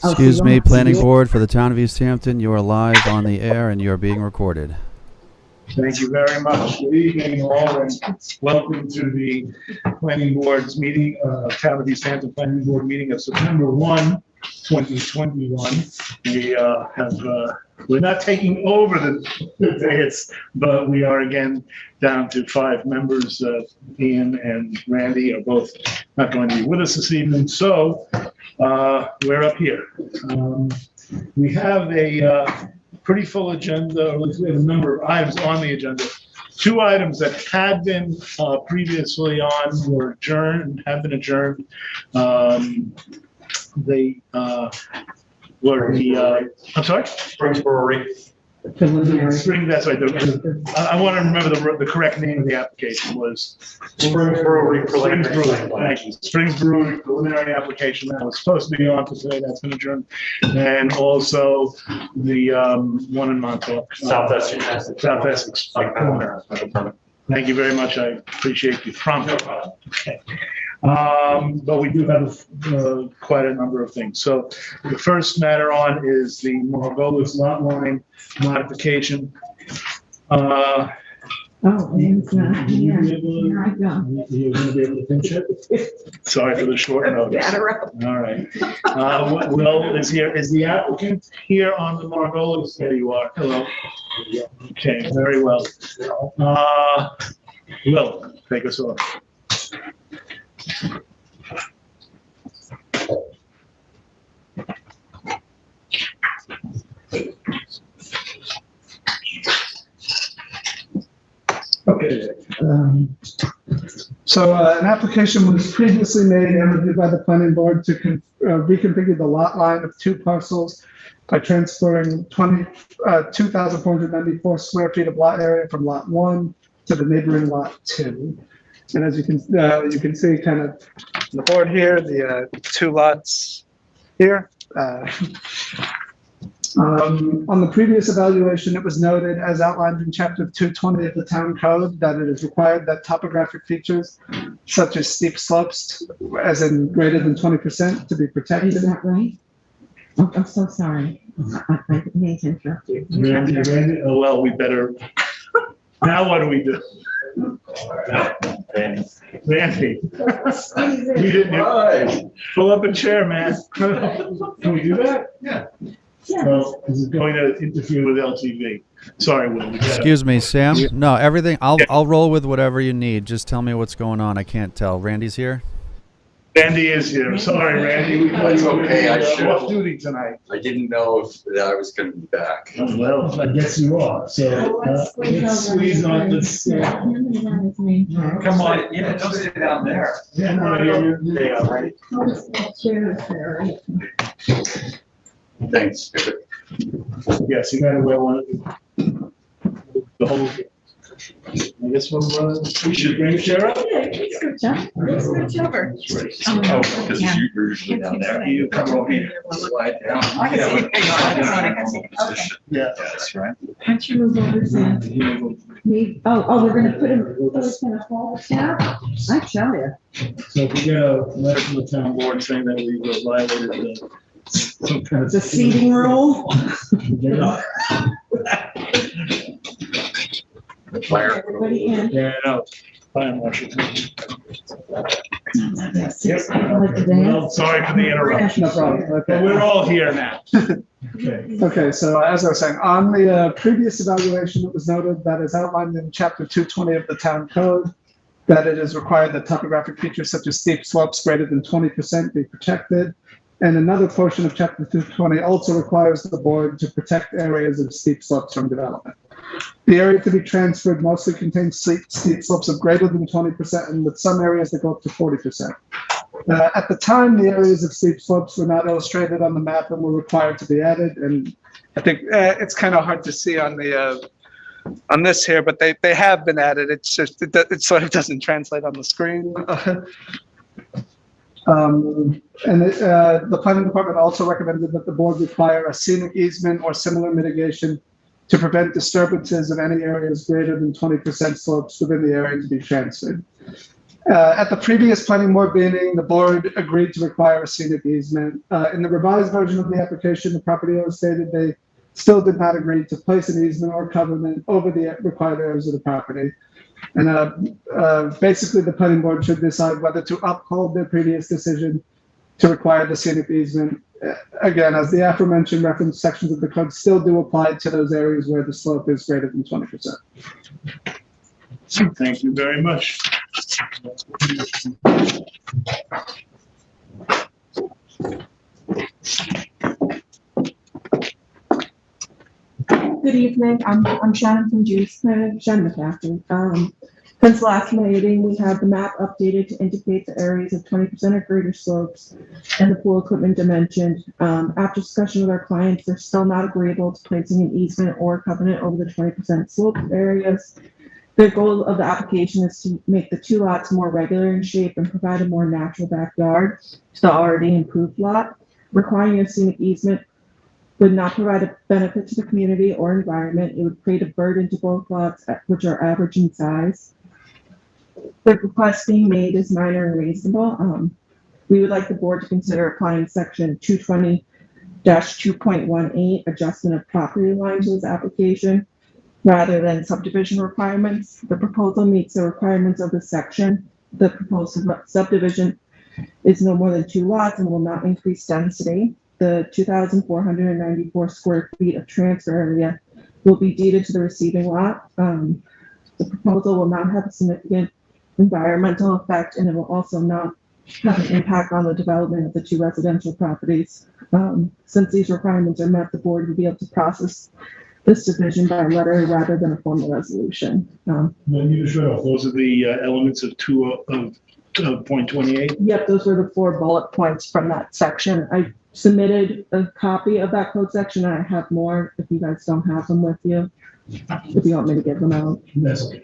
Excuse me, Planning Board for the Town of East Hampton. You are live on the air and you are being recorded. Thank you very much. Good evening, all, and welcome to the Planning Board's meeting, Town of East Hampton Planning Board meeting of September 1, 2021. We're not taking over the days, but we are again down to 5 members. Ian and Randy are both not going to be with us this evening, so we're up here. We have a pretty full agenda, or at least we have a number of items on the agenda. 2 items that had been previously on were adjourned, have been adjourned. They were the, I'm sorry? Springs Brewery. Spring, that's right. I want to remember the correct name of the application was Springs Brewery. Springs Brewery. Thank you. Springs Brewery preliminary application that was supposed to be on for today. That's been adjourned. And also the one in Montauk. South Essex. South Essex. Thank you very much. I appreciate the prompt. Okay. But we do have quite a number of things. So the first matter on is the Margolis lot line modification. It's not here. Here I go. You're going to be able to pinch it? Sorry for the short notice. All right. Will is here. Is the applicant here on the Margolis? There you are. Hello. Okay, very well. Will, take us off. Okay. So an application was previously made and reviewed by the planning board to reconfigure the lot line of 2 parcels by transferring 2,494 square feet of lot area from lot 1 to the neighboring lot 2. And as you can see kind of on the board here, the 2 lots here. On the previous evaluation, it was noted, as outlined in Chapter 220 of the Town Code, that it is required that topographic features such as steep slopes, as in greater than 20%, to be protected. Is that right? Oh, I'm so sorry. I didn't mean to interrupt you. Randy, oh, well, we better. Now what do we do? Randy. We didn't pull up a chair, man. Can we do that? Yeah. Well, this is going to interfere with LTV. Sorry, Will. Excuse me, Sam. No, everything. I'll roll with whatever you need. Just tell me what's going on. I can't tell. Randy's here. Randy is here. Sorry, Randy. That's okay. I should. Off duty tonight. I didn't know if I was going to be back. Well, I guess you are. So let's squeeze on this. Come on. Yeah, don't sit down there. Yeah, no, you're there, right? Thanks. Yes, you gotta wear one of the whole. I guess we should bring a chair up. Yeah, it's good job. It's good job. Oh, because you're usually down there. You come over here. Slide down. I can see it. Okay. Yeah. That's right. Why don't you move over, Sam? We're gonna put him, it's gonna fall down? I tell you. So if we get a letter from the town board saying that we violated some kind of. The seating rule? Fire. Everybody in. Yeah, no. Fire marshal. Yep. Well, sorry for the interruption. No problem. But Okay. we're all here now. Okay. Okay, so as I was saying, on the previous evaluation, it was noted that as outlined in Chapter 220 of the Town Code, that it is required that topographic features such as steep slopes greater than 20% be protected. And another portion of Chapter 220 also requires the board to protect areas of steep slopes from development. The area to be transferred mostly contains steep slopes of greater than 20%, and with some areas that go up to 40%. At the time, the areas of steep slopes were not illustrated on the map and were required to be added. And I think it's kind of hard to see on the on this here, but they have been added. It's just it sort of doesn't translate on the screen. The planning department also recommended that the board require a scenic easement or similar mitigation to prevent disturbances of any areas greater than 20% slopes within the area to be transferred. At the previous planning board meeting, the board agreed to require a scenic easement. In the revised version of the application, the property owner stated they still did not agree to place an easement or covenant over the required areas of the property. And basically, the planning board should decide whether to uphold their previous decision to require the scenic easement. Again, as the aforementioned reference sections of the code still do apply to those areas where the slope is greater than 20%. Thank you very much. Good evening. I'm Shannon from Juice, Shannon McCaffrey. Since last meeting, we had the map updated to indicate the areas of 20% or greater slopes and the pool equipment dimension. After discussion with our clients, they're still not agreeable to placing an easement or covenant over the 20% slope areas. The goal of the application is to make the two lots more regular in shape and provide a more natural backyard to the already improved lot. Requiring a scenic easement would not provide a benefit to the community or environment. It would create a burden to both lots, which are average in size. The request being made is minor and reasonable. We would like the board to consider applying section 220-2.18, adjustment of property line to this application, rather than subdivision requirements. The proposal meets the requirements of the section. The proposed subdivision is no more than 2 lots and will not increase density. The 2,494 square feet of transfer area will be deeded to the receiving lot. The proposal will not have a significant environmental effect, and it will also not have an impact on the development of the 2 residential properties. Since these requirements are met, the board will be able to process this division by letter rather than a formal resolution. Those are the elements of 2.28. Yep, those were the 4 bullet points from that section. I submitted a copy of that code section, and I have more if you guys don't have them with you. If you want me to give them out. That's okay.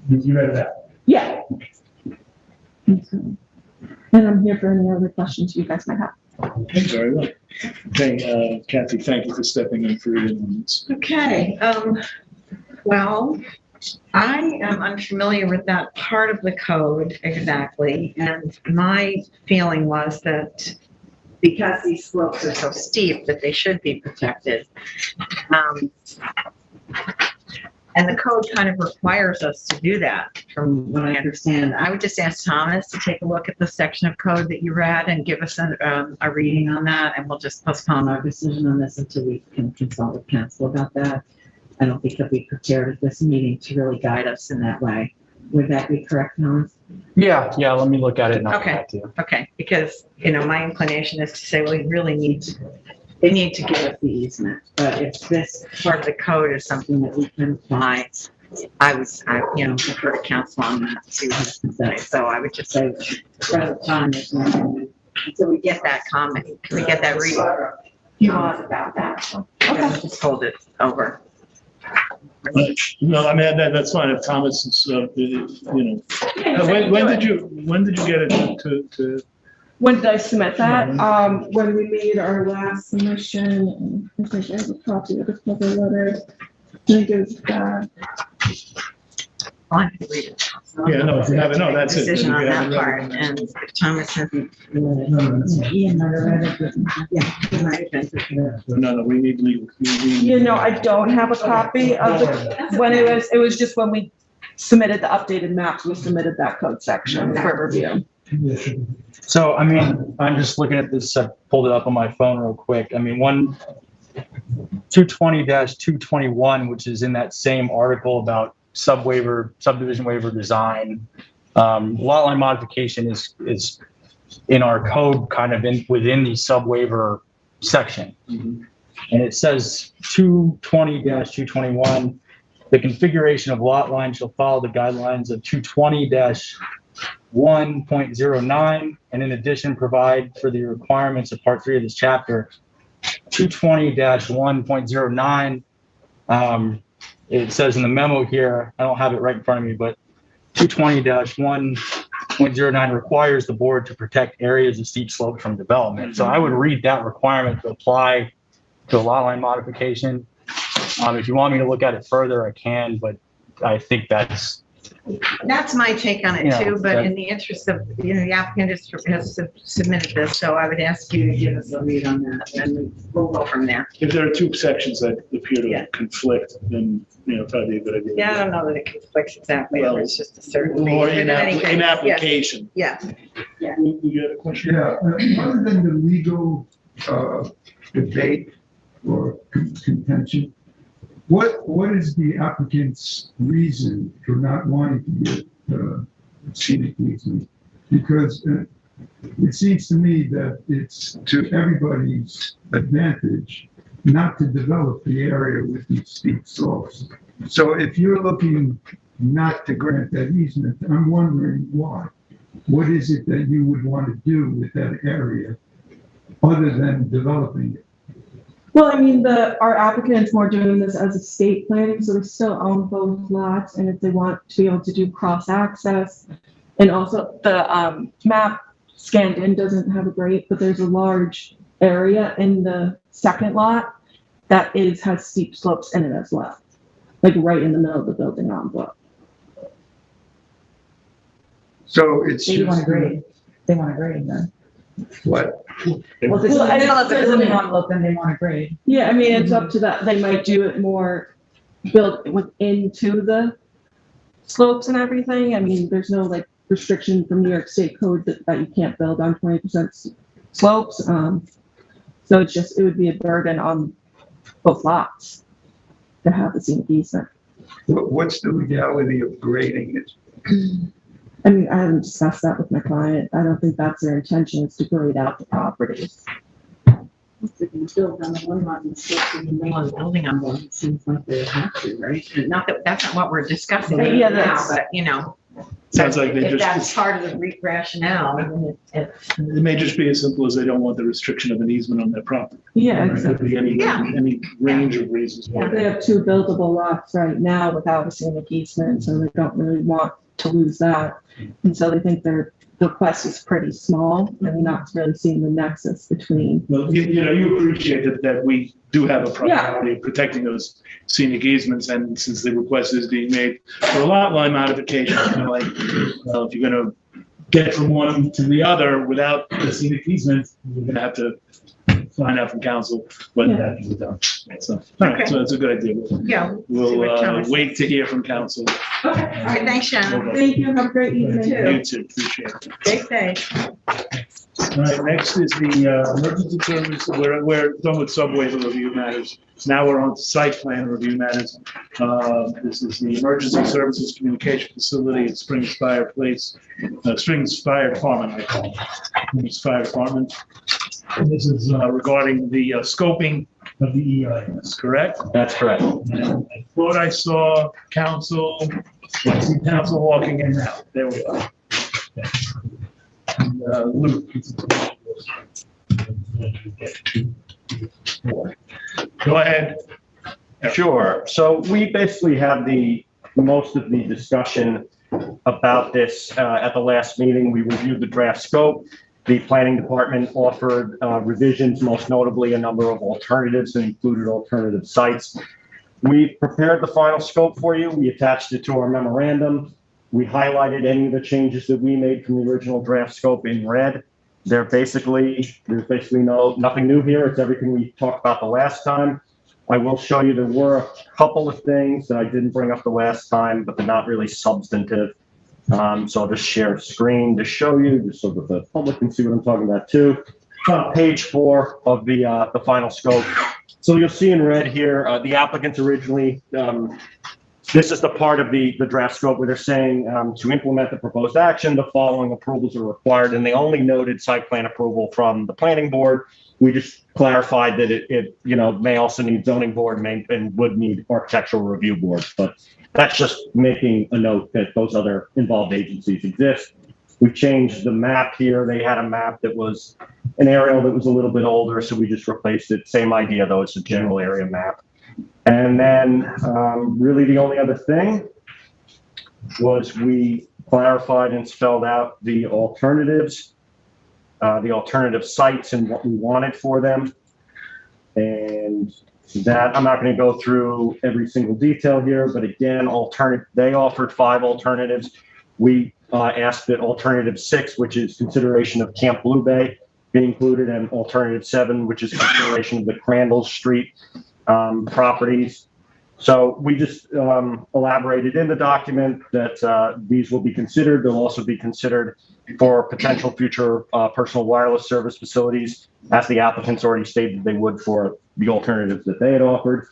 You read that? Yeah. And I'm here for any other questions you guys might have. Okay, very well. Okay, Kathy, thank you for stepping in for your moments. Okay, well, I am unfamiliar with that part of the code exactly, and my feeling was that because these slopes are so steep that they should be protected. And the code kind of requires us to do that, from what I understand. I would just ask Thomas to take a look at the section of code that you read and give us a reading on that, and we'll just postpone our decision on this until we can consult with council about that. I don't think he'll be prepared at this meeting to really guide us in that way. Would that be correct, Thomas? Yeah, let me look at it and I'll come back to you. Okay, because, my inclination is to say, well, they need to give us the easement, but if this part of the code is something that we can apply, I defer to council on that, see what he can say. So I would just say, until we get that comment, can we get that reading? You want about that? Okay, just hold it over. No, I mean, that's fine. If Thomas is, when did you get it to? When did I submit that? When we made our last submission, I think I have a copy of the cover letter. I think it was I can read it. Yeah, no, if you have it, no, that's it. Decision on that part, and if Thomas hasn't. Ian might have read it. Yeah, he might have been prepared. No, we need legal. I don't have a copy of when it was just when we submitted the updated maps, we submitted that code section for review. So, I'm just looking at this. I pulled it up on my phone real quick. 220-221, which is in that same article about subdivision waiver design. Lot line modification is in our code kind of within the sub waiver section. Mm-hmm. And it says 220-221, the configuration of lot line shall follow the guidelines of 220-1.09, and in addition provide for the requirements of part 3 of this chapter. 220-1.09, it says in the memo here, I don't have it right in front of me, but 220-1.09 requires the board to protect areas of steep slope from development. So I would read that requirement to apply to a lot line modification. If you want me to look at it further, I can, but I think that's That's my take on it Yeah, too, but that- in the interest of, the applicant has submitted this, so I would ask you to give us a read on that, and we'll go from there. If there are two sections that appear Yeah. to conflict, then, probably a good idea. Yeah, I don't know that it conflicts exactly, Well, it's just a certain. Or thing. in But any case, application. Yeah, You got a question? Yeah, other than the legal debate or contention, what is the applicant's reason for not wanting to get scenic easement? Because it seems to me that it's to everybody's advantage not to develop the area with these steep slopes. So if you're looking not to grant that easement, I'm wondering why. What is it that you would want to do with that area other than developing it? Well, I mean, our applicant's more doing this as estate planning, so they still own both lots, and if they want to be able to do cross access. And also the map scanned in doesn't have a grade, but there's a large area in the second lot that has steep slopes in it as well. Like right in the middle of the building envelope. So it's They just. want to grade. They want to grade then. What? Well, if it's in Well, the I- middle of the there's a- building envelope, then they want to grade. Yeah, I mean, it's up to that. They might do it more built into the slopes and everything. I mean, there's no like restriction from New York State code that you can't build on 20% slopes. So it would be a burden on both lots to have the scenic easement. What's the legality of grading it? I mean, I haven't discussed that with my client. I don't think that's their intention, is to grade out the properties. if you build on the one lot and still see the middle of the building on one, it seems like they have to, right? And not that, that's not what we're discussing But yeah, now, that's- but, Sounds like they if that's just, part of the rationale, then it may just be as simple as they don't want the restriction of an easement on their property. Yeah, There exactly. could be Yeah. any range of reasons why. They have two buildable lots right now without a scenic easement, so they don't really want to lose that. And so they think their request is pretty small, and they're not really seeing the nexus between. Well, you appreciate that we do have a priority of protecting those scenic easements, and since the request is being made for a lot line modification, if you're gonna get from one to the other without the scenic easement, we're gonna have to find out from council whether that can be done. So, all right, so that's a good idea. yeah. We'll what Thomas wait to hear from council. All right, thanks, Shannon. Thank you, have a great evening. You too, appreciate it. Stay safe. All right, next is the emergency service. We're done with subway review matters. Now we're on to site plan review matters. This is the emergency services communication facility at Springs Fire Place, Springs Fire Department, I call it. Springs Fire Department. And this is regarding the scoping of the EIS, correct? That's correct. And I thought I saw council, I see council walking in now. There we are. And, Luke. Go ahead. Sure. So we basically had most of the discussion about this at the last meeting. We reviewed the draft scope. The planning department offered revisions, most notably a number of alternatives that included alternative sites. We prepared the final scope for you. We attached it to our memorandum. We highlighted any of the changes that we made from the original draft scope in red. There's basically nothing new here. It's everything we talked about the last time. I will show you there were a couple of things that I didn't bring up the last time, but they're not really substantive. So I'll just share a screen to show you, just so that the public can see what I'm talking about too. Page 4 of the final scope. So you'll see in red here, the applicants originally, this is the part of the draft scope where they're saying to implement the proposed action, the following approvals are required, and they only noted site plan approval from the planning board. We just clarified that it may also need zoning board and would need architectural review boards, but that's just making a note that those other involved agencies exist. We changed the map here. They had a map that was an aerial that was a little bit older, so we just replaced it. Same idea though, it's a general area map. And then really the only other thing was we clarified and spelled out the alternatives, the alternative sites and what we wanted for them. And that I'm not going to go through every single detail here, but again, they offered 5 alternatives. We asked that alternative 6, which is consideration of Camp Blue Bay, be included, and alternative 7, which is consideration of the Crandall Street properties. So we just elaborated in the document that these will be considered. They'll also be considered for potential future personal wireless service facilities, as the applicants already stated they would for the alternatives that they had offered.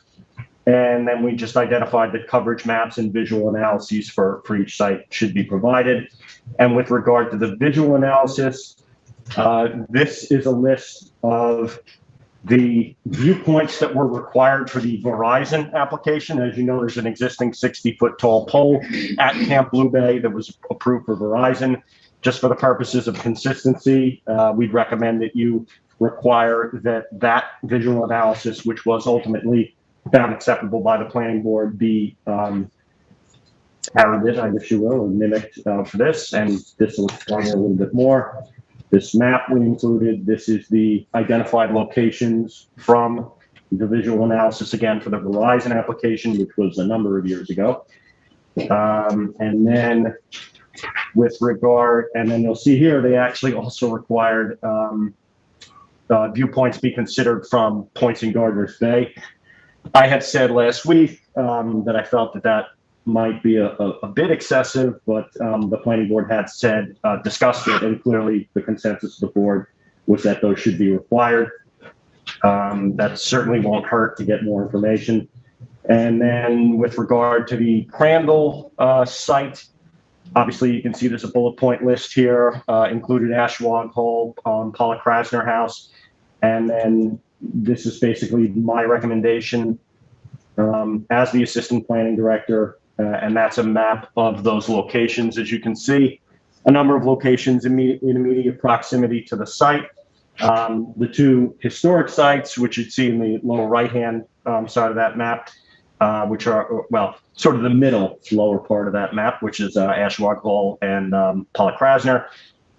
And then we just identified that coverage maps and visual analyses for each site should be provided. And with regard to the visual analysis, this is a list of the viewpoints that were required for the Verizon application. As you know, there's an existing 60-foot tall pole at Camp Blue Bay that was approved for Verizon. Just for the purposes of consistency, we'd recommend that you require that visual analysis, which was ultimately found acceptable by the planning board, be parroted, I guess you will, or mimicked for this. And this will explain a little bit more. This map we included, this is the identified locations from the visual analysis, again, for the Verizon application, which was a number of years ago. And then with regard, and then you'll see here, they actually also required viewpoints be considered from points in Gardner's Bay. I had said last week that I felt that might be a bit excessive, but the planning board had said, discussed it, and clearly the consensus of the board was that those should be required. That certainly won't hurt to get more information. And then with regard to the Crandall site, obviously you can see there's a bullet point list here, included Ashwag Hall, Paula Krasner House. And then this is basically my recommendation as the assistant planning director. And that's a map of those locations. As you can see, a number of locations in immediate proximity to the site. The 2 historic sites, which you'd see in the lower right-hand side of that map, which are, well, sort of the middle lower part of that map, which is Ashwag Hall and Paula Krasner.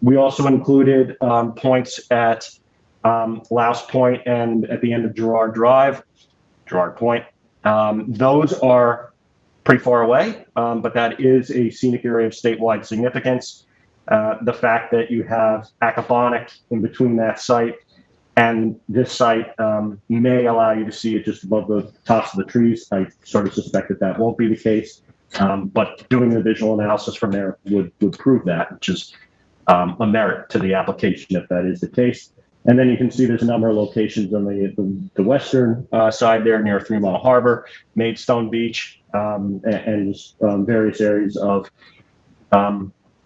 We also included points at Louse Point and at the end of Gerard Point. Those are pretty far away, but that is a scenic area of statewide significance. The fact that you have Accabonac in between that site and this site may allow you to see it just above the tops of the trees. I sort of suspect that won't be the case, but doing the visual analysis from there would prove that, which is a merit to the application if that is the case. And then you can see there's a number of locations on the western side there near 3 Mile Harbor, Maidstone Beach, and just various areas of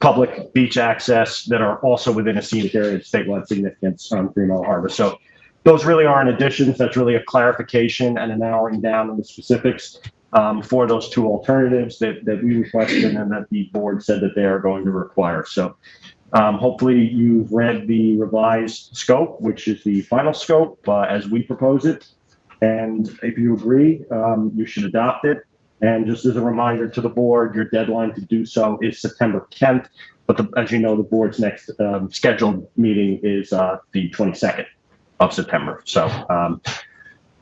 public beach access that are also within a scenic area of statewide significance on 3 Mile Harbor. So those really aren't additions. That's really a clarification and a narrowing down of the specifics for those 2 alternatives that we requested and that the board said that they are going to require. So hopefully you've read the revised scope, which is the final scope as we propose it. And if you agree, you should adopt it. And just as a reminder to the board, your deadline to do so is September 10th. But as you know, the board's next scheduled meeting is the 22nd of September. So,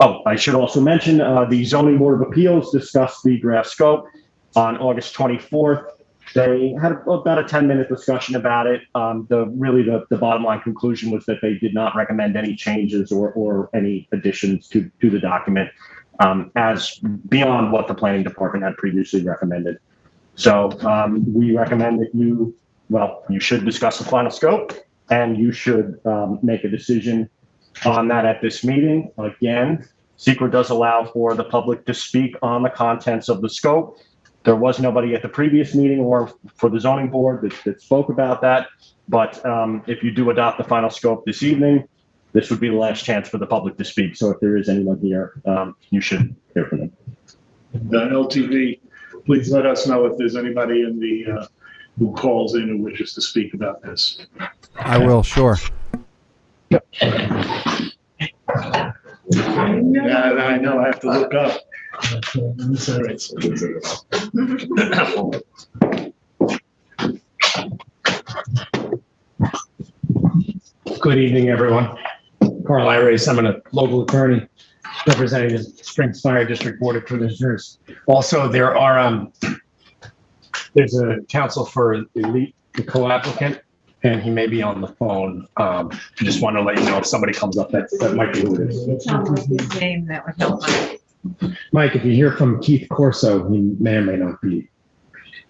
I should also mention the Zoning Board of Appeals discussed the draft scope on August 24th. They had about a 10-minute discussion about it. The bottom line conclusion was that they did not recommend any changes or any additions to the document as beyond what the planning department had previously recommended. So we recommend that you should discuss the final scope and you should make a decision on that at this meeting. Again, SECRA does allow for the public to speak on the contents of the scope. There was nobody at the previous meeting or for the zoning board that spoke about that. But if you do adopt the final scope this evening, this would be the last chance for the public to speak. So if there is anyone here, you should hear from them. LTV, please let us know if there's anybody in the who calls in who wishes to speak about this. I will, sure. Yeah, I know, I have to look up. Good evening, everyone. Carl Iris, I'm a local attorney. representing the Springs Fire District Board of Commissioners. Also, there are, there's a counsel for the co-applicant, and he may be on the phone. Just want to let you know if somebody comes up that might be who it is. His name, that would help. Mike, if you hear from Keith Corso, he may or may not be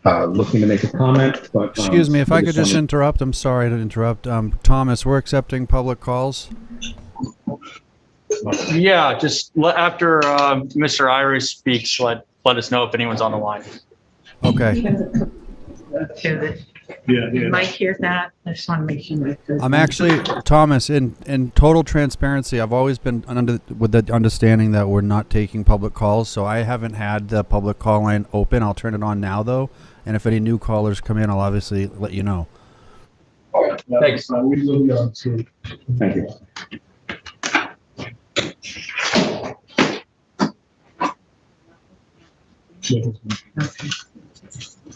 looking to make a comment, but. Excuse me, if I could just interrupt, I'm sorry to interrupt. Thomas, we're accepting public calls. Yeah, just after Mr. Irish speaks, let us know if anyone's on the line. Okay. Yeah. Mike hears that. I just want to make sure. I'm actually, Thomas, in total transparency, I've always been with the understanding that we're not taking public calls, so I haven't had the public call line open. I'll turn it on now, though, and if any new callers come in, I'll obviously let you know. Thanks. We will be on to. Thank you.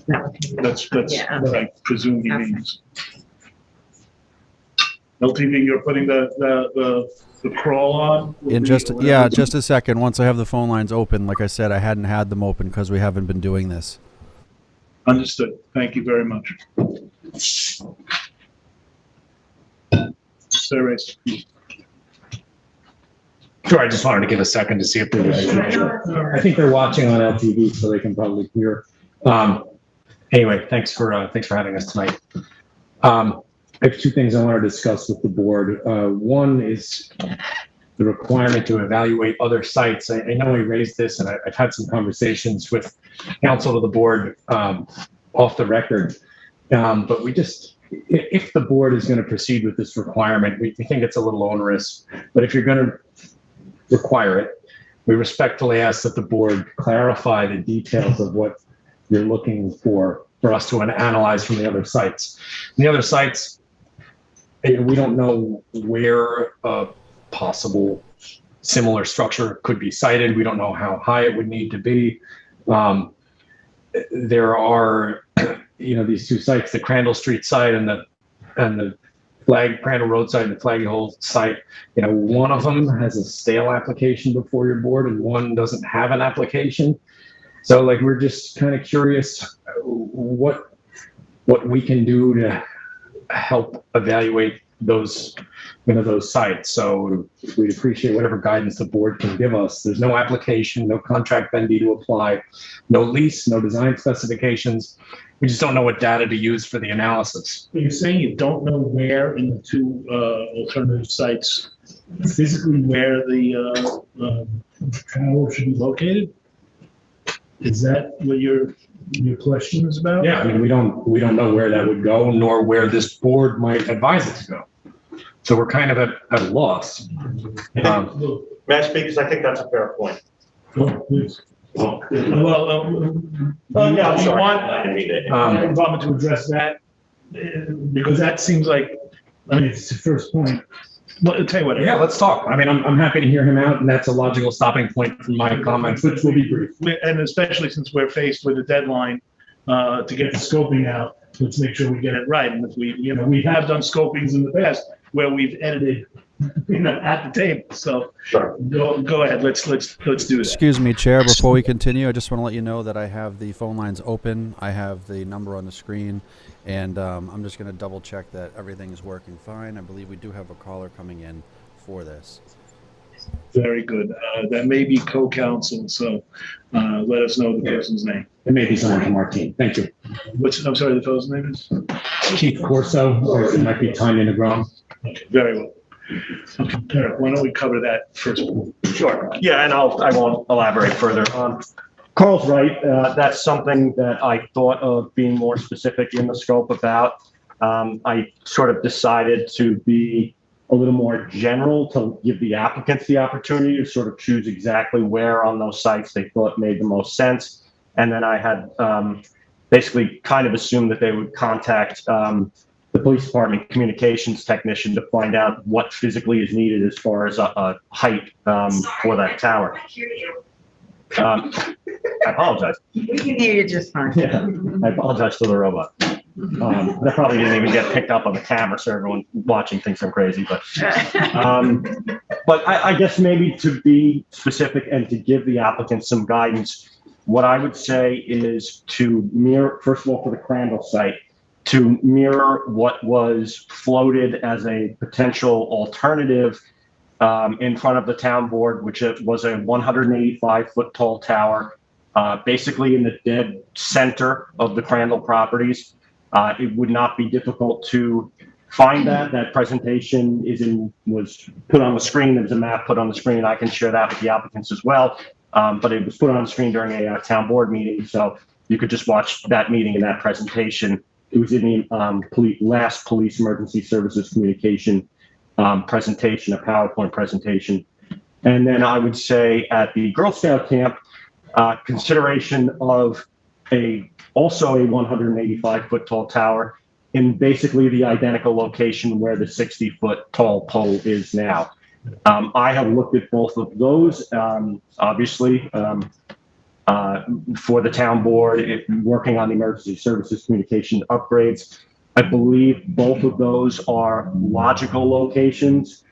That's Yeah. what I presume he means. LTV, you're putting the crawl on? In just a second. Once I have the phone lines open, like I said, I hadn't had them open because we haven't been doing this. Understood. Thank you very much. Sarah, Sure, I just wanted to give a second to see if they're. I think they're watching on LTV, so they can probably hear. Anyway, thanks for having us tonight. I have two things I want to discuss with the board. One is the requirement to evaluate other sites. I know we raised this, and I've had some conversations with counsel to the board off the record. But we just, if the board is going to proceed with this requirement, we think it's a little onerous. But if you're going to require it, we respectfully ask that the board clarify the details of what you're looking for us to analyze from the other sites. The other sites, we don't know where a possible similar structure could be sited. We don't know how high it would need to be. There are, these two sites, the Crandall Street site and the Crandall Road site and the Flaggy Hole site. One of them has a stale application before your board, and one doesn't have an application. So, we're just kind of curious what we can do to help evaluate those sites. So we'd appreciate whatever guidance the board can give us. There's no application, no contract vendee to apply, no lease, no design specifications. We just don't know what data to use for the analysis. you're saying you don't know where in the two alternative sites, physically where the tower should be located? Is that what your question is about? Yeah, we don't know where that would go, nor where this board might advise it to go. So we're kind of at a loss. May I speak? Because I think that's a fair point. Oh, please. Well, Yeah, I'm sorry. I have a problem to address that, because that seems like, it's the first point. Well, I'll tell you what. Yeah, let's talk. I'm happy to hear him out, and that's a logical stopping point from my comments, which will be brief. And especially since we're faced with a deadline to get the scoping out, let's make sure we get it right. And if we have done scopings in the past where we've edited, at the table. So Sure. Go ahead. Let's do that. Excuse me, Chair, before we continue, I just want to let you know that I have the phone lines open. I have the number on the screen, and I'm just going to double check that everything is working fine. I believe we do have a caller coming in for this. Very good. That may be co-counsel, so let us know the person's name. It may be someone from our team. Thank you. I'm sorry, the fellow's name is? Keith Corso, or it might be Tanya Negron. Okay, very well. Okay, Eric, why don't we cover that first? Sure. Yeah, and I won't elaborate further. Carl's right. That's something that I thought of being more specific in the scope about. I sort of decided to be a little more general to give the applicants the opportunity to sort of choose exactly where on those sites they thought made the most sense. And then I had basically kind of assumed that they would contact the police department communications technician to find out what physically is needed as far as a height for that tower. I apologize. We can hear you just fine. Yeah, I apologize to the robot. That probably didn't even get picked up on the camera, so everyone watching thinks I'm crazy. But But I guess maybe to be specific and to give the applicant some guidance, what I would say is to mirror, first of all, for the Crandall site, to mirror what was floated as a potential alternative in front of the town board, which was a 185-foot tall tower, basically in the dead center of the Crandall properties. It would not be difficult to find that. That presentation was put on the screen. There's a map put on the screen. I can share that with the applicants as well. But it was put on the screen during a town board meeting, so you could just watch that meeting and that presentation. It was in the last police emergency services communication presentation, a PowerPoint presentation. And then I would say at the Girl Scout camp, consideration of also a 185-foot tall tower in basically the identical location where the 60-foot tall pole is now. I have looked at both of those, obviously, for the town board, working on the emergency services communication upgrades. I believe both of those are logical locations.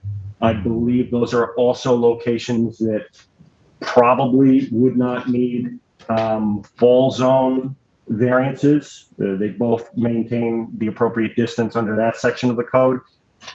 I believe those are also locations that probably would not need fall zone variances. They both maintain the appropriate distance under that section of the code.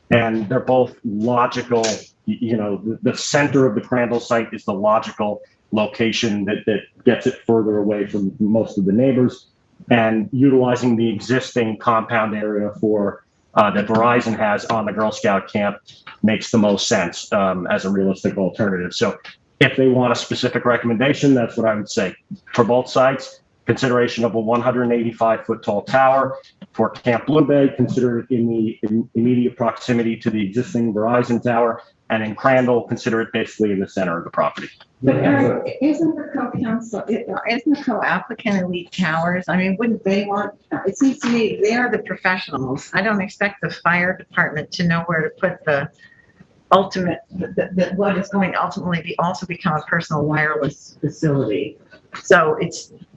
And they're both logical, you know, the center of the Crandall site is the logical location that gets it further away from most of the neighbors. And utilizing the existing compound area for that Verizon has on the Girl Scout camp makes the most sense as a realistic alternative. So if they want a specific recommendation, that's what I would say. For both sites, consideration of a 185-foot tall tower. For Camp Blue Bay, consider it in the immediate proximity to the existing Verizon tower. And in Crandall, consider it basically in the center of the property. But isn't the co-counsel, isn't the co-applicant Elite Towers? I mean, wouldn't they want, it seems to me, they are the professionals. I don't expect the fire department to know where to put the ultimate, what is going to ultimately also become a personal wireless facility. So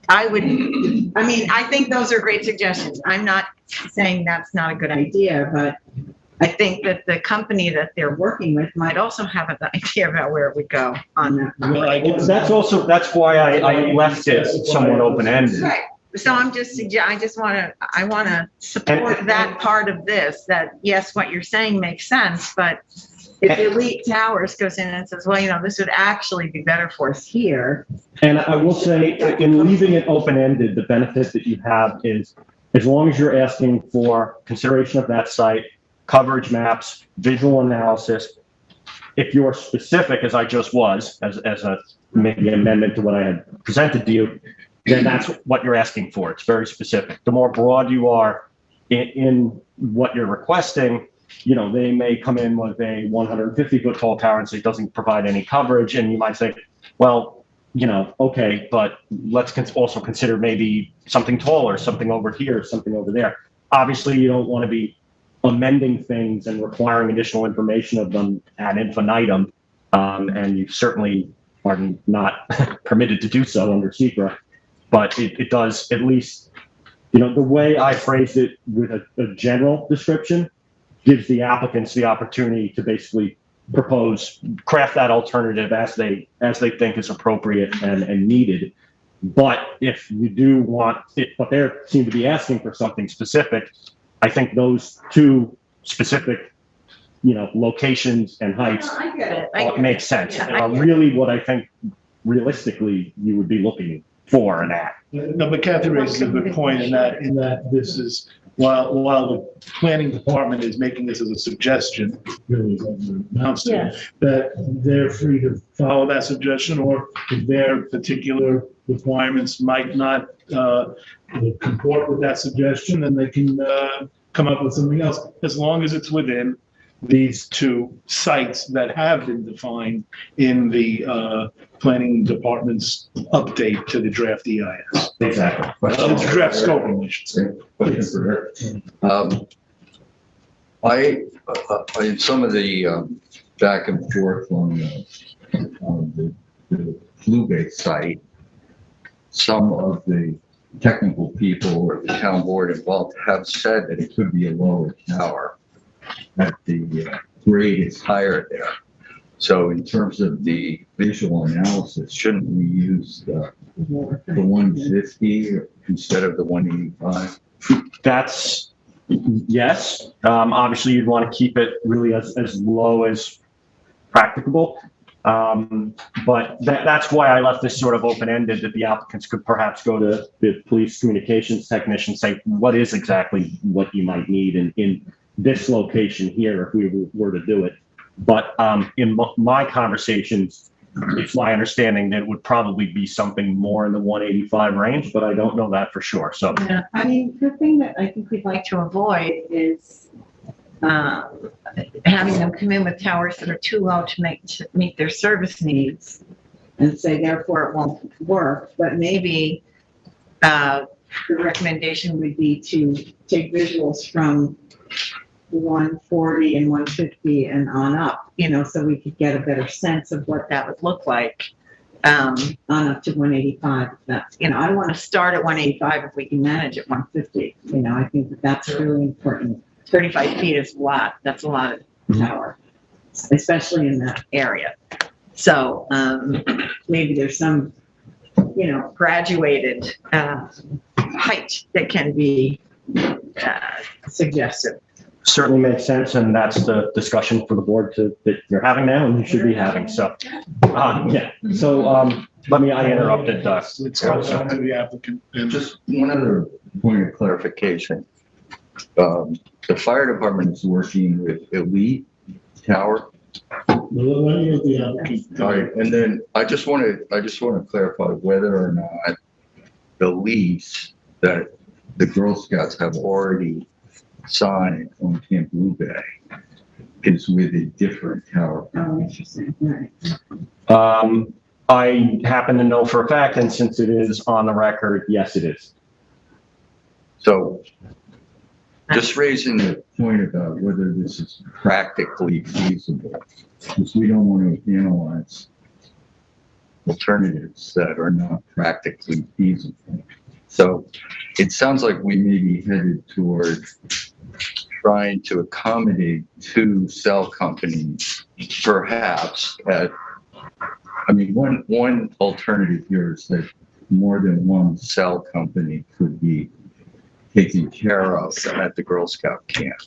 I think those are great suggestions. I'm not saying that's not a good idea, but I think that the company that they're working with might also have an idea about where it would go on that. Well, that's why I left it somewhat open-ended. Right. So I want to support that part of this, that yes, what you're saying makes sense, but if Elite Towers goes in and says, well, you know, this would actually be better for us here. And I will say, in leaving it open-ended, the benefit that you have is, as long as you're asking for consideration of that site, coverage maps, visual analysis, if you're specific, as I just was, as a maybe an amendment to what I had presented to you, then that's what you're asking for. It's very specific. The more broad you are in what you're requesting, you know, they may come in with a 150-foot tall tower and say it doesn't provide any coverage. And you might say, well, you know, okay, but let's also consider maybe something taller, something over here, something over there. Obviously, you don't want to be amending things and requiring additional information of them ad infinitum. And you certainly are not permitted to do so under SECRA. But it does, at least, you know, the way I phrased it with a general description gives the applicants the opportunity to basically craft that alternative as they think is appropriate and needed. But if you do want it, but they seem to be asking for something specific, I think those two specific, you know, locations and heights I get it. Make sense. Yeah, Really what I think realistically you would be looking for in that. No, but Kathy raises a good point in that this is, while the planning department is making this as a suggestion, really, announced it, that they're free to follow that suggestion, or if their particular requirements might not comport with that suggestion, then they can come up with something else, as long as it's within these two sites that have been defined in the planning department's update to the draft EIS. Exactly. It's draft scoping, I should say. In some of the back and forth on the Blue Bay site, some of the technical people or the town board involved have said that it could be a lower tower, that the grade is higher there. So in terms of the visual analysis, shouldn't we use the 150 instead of the 185? That's, yes. Obviously, you'd want to keep it really as low as practicable. But that's why I left this sort of open-ended, that the applicants could perhaps go to the police communications technician, say, what is exactly what you might need in this location here if we were to do it. But in my conversations, it's my understanding that it would probably be something more in the 185 range, but I don't know that for sure. So Yeah, I mean, the thing that I think we'd like to avoid is having them come in with towers that are too low to meet their service needs and say, therefore, it won't work. But maybe the recommendation would be to take visuals from 140 and 150 and on up, so we could get a better sense of what that would look like on up to 185. That's, I don't want to start at 185 if we can manage at 150. I think that's really important. 35 feet is a lot. That's a lot of tower, especially in that area. So maybe there's some, graduated height that can be suggested. certainly makes sense, and that's the discussion for the board that you're having now and you should be having. So, yeah. So I interrupted. It's called down to the applicant. And Just one other point of clarification. The fire department is working with Elite Tower. let me get the applicant. All right, and then I just want to clarify whether or not the lease that the Girl Scouts have already signed on Camp Blue Bay is with a different tower. Oh, interesting. Right. I happen to know for a fact, and since it is on the record, yes, it is. So just raising the point about whether this is practically feasible, because we don't want to analyze alternatives that are not practically feasible. So it sounds like we may be headed toward trying to accommodate two cell companies, perhaps one alternative here is that more than one cell company could be taken care of at the Girl Scout camp.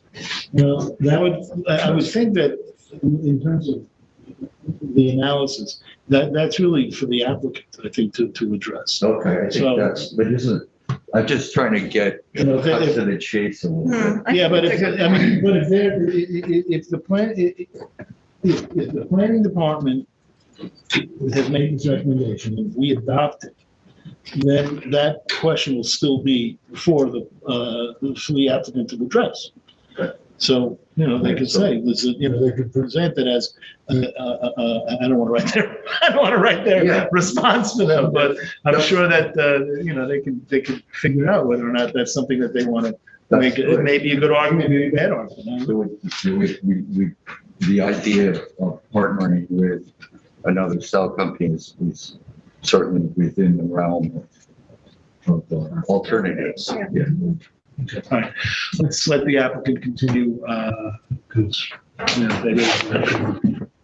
Well, I would think that in terms of the analysis, that's really for the applicant, I think, to address. Okay, I think but isn't, I'm just trying to get cut to the chase a little bit. Yeah, but if the planning department has made this recommendation and we adopt it, then that question will still be for the applicant to address. So, they could say, they could present it as, I don't want to write their response for them, but I'm sure that, they can figure out whether or not that's something that they want to make. It may be a good argument, maybe a bad argument. The idea of partnering with another cell company is certainly within the realm of alternatives. Yeah. Okay, all right. Let's let the applicant continue, because, that is,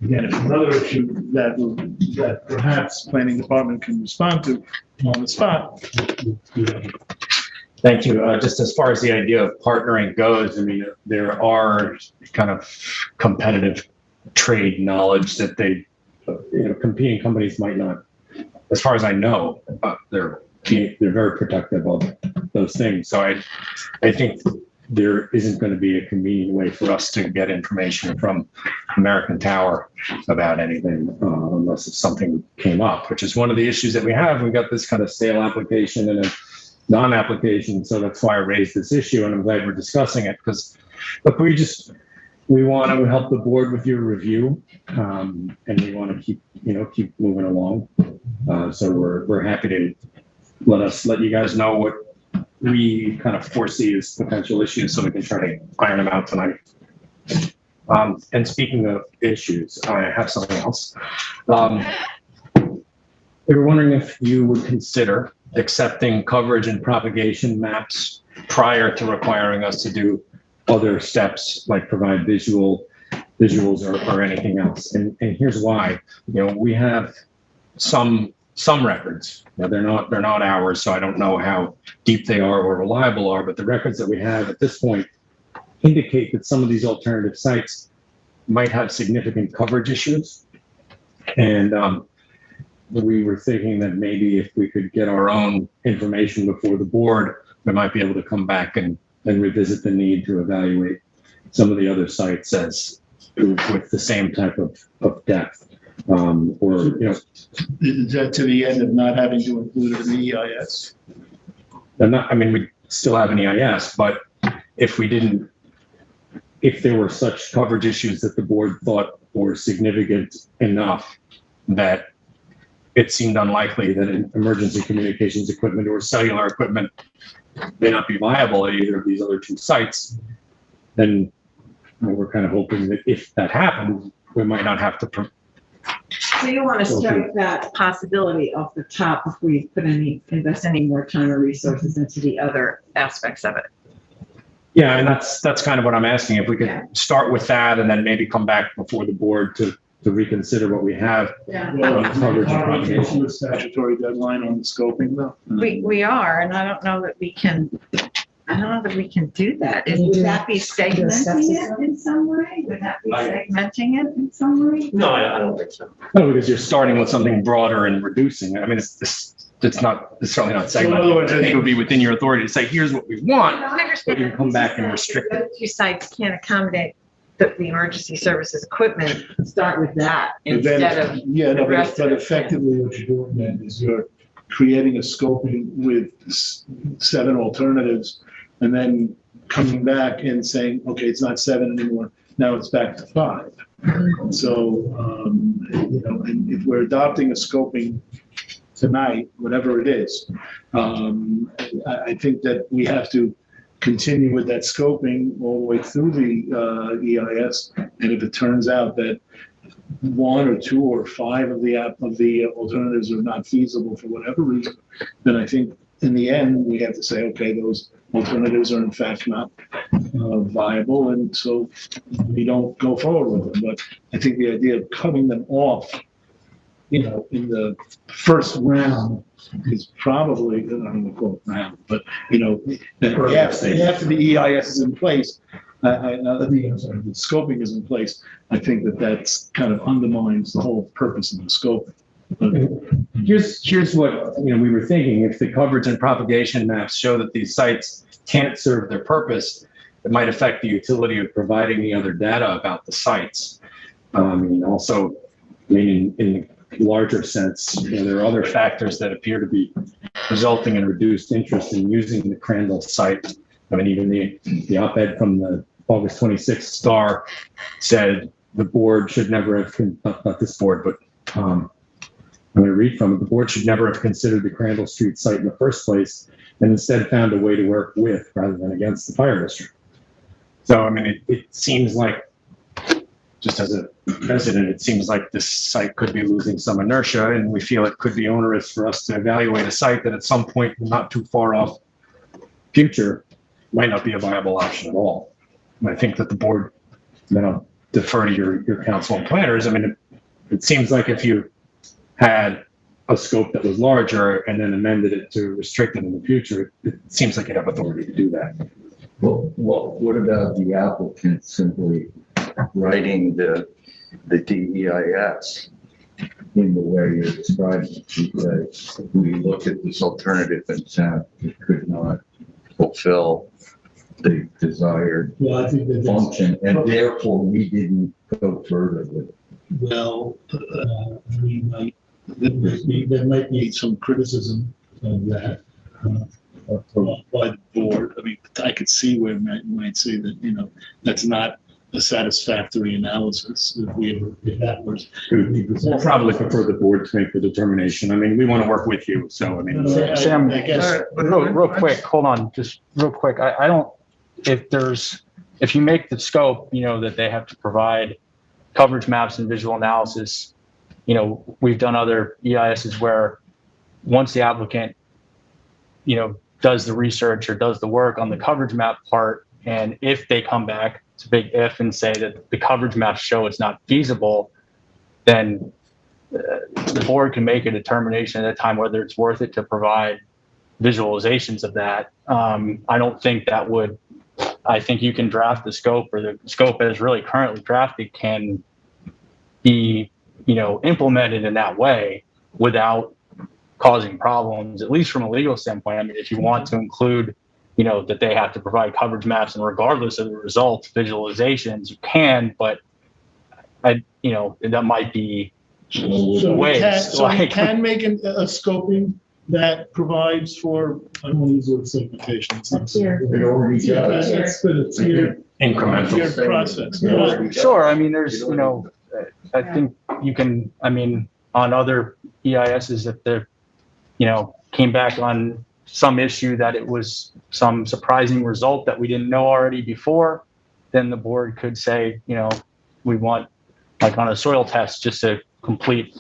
again, it's another issue that perhaps planning department can respond to on the spot. Thank you. Just as far as the idea of partnering goes, I mean, there are kind of competitive trade knowledge that competing companies might not, as far as I know, they're very protective of those things. So I think there isn't going to be a convenient way for us to get information from American Tower about anything unless if something came up, which is one of the issues that we have. We've got this kind of sale application and a non-application. So that's why I raised this issue, and I'm glad we're discussing it, because look, we want to help the board with your review, and we want to keep moving along. So we're happy to let you guys know what we kind of foresee as potential issues, so we can try to iron them out tonight. And speaking of issues, I have something else. We were wondering if you would consider accepting coverage and propagation maps prior to requiring us to do other steps like provide visual visuals or anything else. And here's why. We have some records. Now, they're not ours, so I don't know how deep they are or reliable are, but the records that we have at this point indicate that some of these alternative sites might have significant coverage issues. And we were thinking that maybe if we could get our own information before the board, we might be able to come back and revisit the need to evaluate some of the other sites as with the same type of depth. Is that to the end of not having to include it in the EIS? We still have an EIS, but if there were such coverage issues that the board thought were significant enough that it seemed unlikely that an emergency communications equipment or cellular equipment may not be viable at either of these other two sites, then we're kind of hoping that if that happens, we might not have to. So you want to strike that possibility off the top if we invest any more time or resources into the other aspects of it? Yeah, and that's kind of what I'm asking. If we could start with that and then maybe come back before the board to reconsider what we have. Yeah. Coverage and the statutory deadline on the scoping though. We are, and I don't know that we can do that. Would that be segmenting it in some way? Would that be segmenting it in some way? No, I don't think so. No, because you're starting with something broader and reducing. I mean, it's certainly not segmented. So in other words, I think it would be within your authority to say, here's what we want. No, I understand. But you can come back and restrict it. Those two sites can't accommodate the emergency services equipment. Start with that instead of the rest of but it. effectively what you're doing then is you're creating a scoping with 7 alternatives and then coming back and saying, okay, it's not 7 anymore. Now it's back to 5. So, and if we're adopting a scoping tonight, whatever it is, I think that we have to continue with that scoping all the way through the EIS. And if it turns out that 1 or 2 or 5 of the alternatives are not feasible for whatever reason, then I think in the end we have to say, okay, those alternatives are in fact not viable, and so we don't go forward with them. But I think the idea of cutting them off, in the first round is probably, I don't want to call it round, but after the EIS is in place, the scoping is in place, I think that's kind of undermines the whole purpose of the scoping. Here's what we were thinking. If the coverage and propagation maps show that these sites can't serve their purpose, it might affect the utility of providing the other data about the sites. Also, in the larger sense, there are other factors that appear to be resulting in reduced interest in using the Crandall site. Even the op-ed from the August 26th Star said the board should never have, not this board, but I'm going to read from it. The board should never have considered the Crandall Street site in the first place and instead found a way to work with rather than against the fire district. So, it seems like, just as a resident, it seems like this site could be losing some inertia, and we feel it could be onerous for us to evaluate a site that at some point not too far off future might not be a viable option at all. And I think that the board, defer to your council and planners. It seems like if you had a scope that was larger and then amended it to restrict it in the future, it seems like you'd have authority to do that. Well, what about the applicant simply writing the DEIS in the way you're describing? Because we look at this alternative and found it could not fulfill the desired function, and therefore we didn't go further with it. Well, there might be some criticism of that by the board. I could see where you might say that, that's not a satisfactory analysis if that was. We'll probably prefer the board to make the determination. We want to work with you, so Sam, I guess. real quick, hold on, just real quick. I don't, if you make the scope, that they have to provide coverage maps and visual analysis, we've done other EISs where once the applicant, does the research or does the work on the coverage map part, and if they come back it's a big if, and say that the coverage maps show it's not feasible, then the board can make a determination at that time whether it's worth it to provide visualizations of that. I don't think that would, I think you can draft the scope, or the scope as really currently drafted can be, implemented in that way without causing problems, at least from a legal standpoint. I mean, if you want to include, that they have to provide coverage maps and regardless of the results, visualizations, you can, but that might be So we can make a scoping that provides for, I don't want to use the word segmentation. It's Here. It already does. It's good, it's your Incremental. process. Sure. I mean, there's, I think you can, on other EISs, if they're, came back on some issue that it was some surprising result that we didn't know already before, then the board could say, we want, like on a soil test, just a complete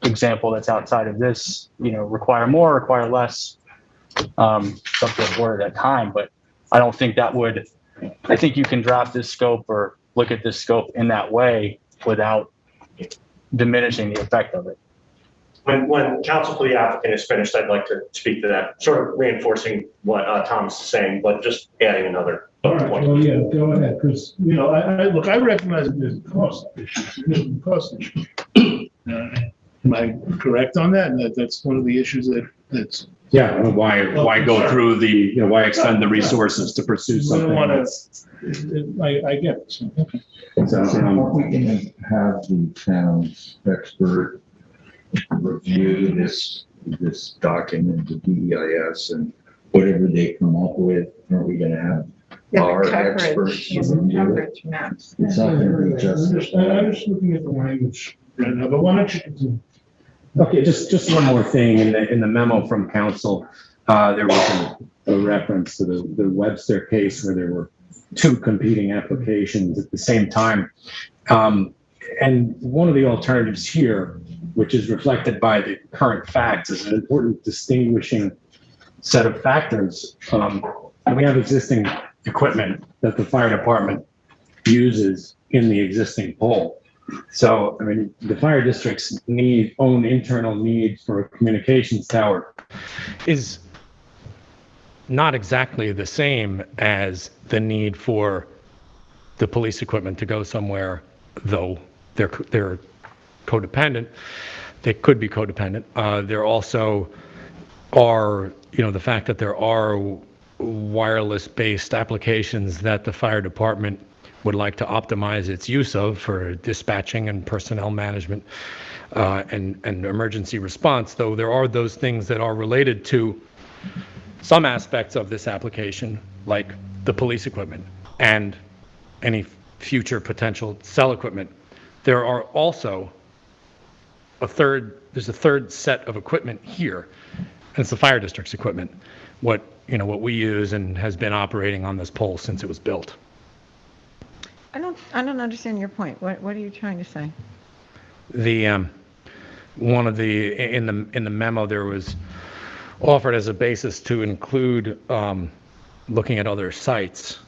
example that's outside of this, require more, require less, up to the board at that time. But I don't think that would, I think you can draft this scope or look at this scope in that way without diminishing the effect of it. When counsel for the applicant is finished, I'd like to speak to that, sort of reinforcing what Tom's is saying, but just adding another All right, point. well, yeah, go ahead, because, I recognize that there's a cost issue, significant cost issue. Am I correct on that? And that's one of the issues that's. Yeah, why go through the, why expend the resources to pursue We something? don't want that's- to, I get it. So, okay. So we can have the town's expert review this document, the DEIS, and whatever they come up with, are we gonna have our experts review it? Coverage maps. It's not gonna be just. I'm just looking at the language right now, but why don't you continue? Okay, just one more thing. In the memo from council, there was a reference to the Webster case where there were two competing applications at the same time. And one of the alternatives here, which is reflected by the current facts, is an important distinguishing set of factors. We have existing equipment that the fire department uses in the existing pole. So, the fire district's own internal need for a communications tower is not exactly the same as the need for the police equipment to go somewhere, though they're codependent. They could be codependent. There also are, the fact that there are wireless-based applications that the fire department would like to optimize its use of for dispatching and personnel management and emergency response, though there are those things that are related to some aspects of this application, like the police equipment and any future potential cell equipment. There are also there's a third set of equipment here, and it's the fire district's equipment, what we use and has been operating on this pole since it was built. I don't understand your point. What are you trying to say? The one of the in the memo there was offered as a basis to include looking at other sites.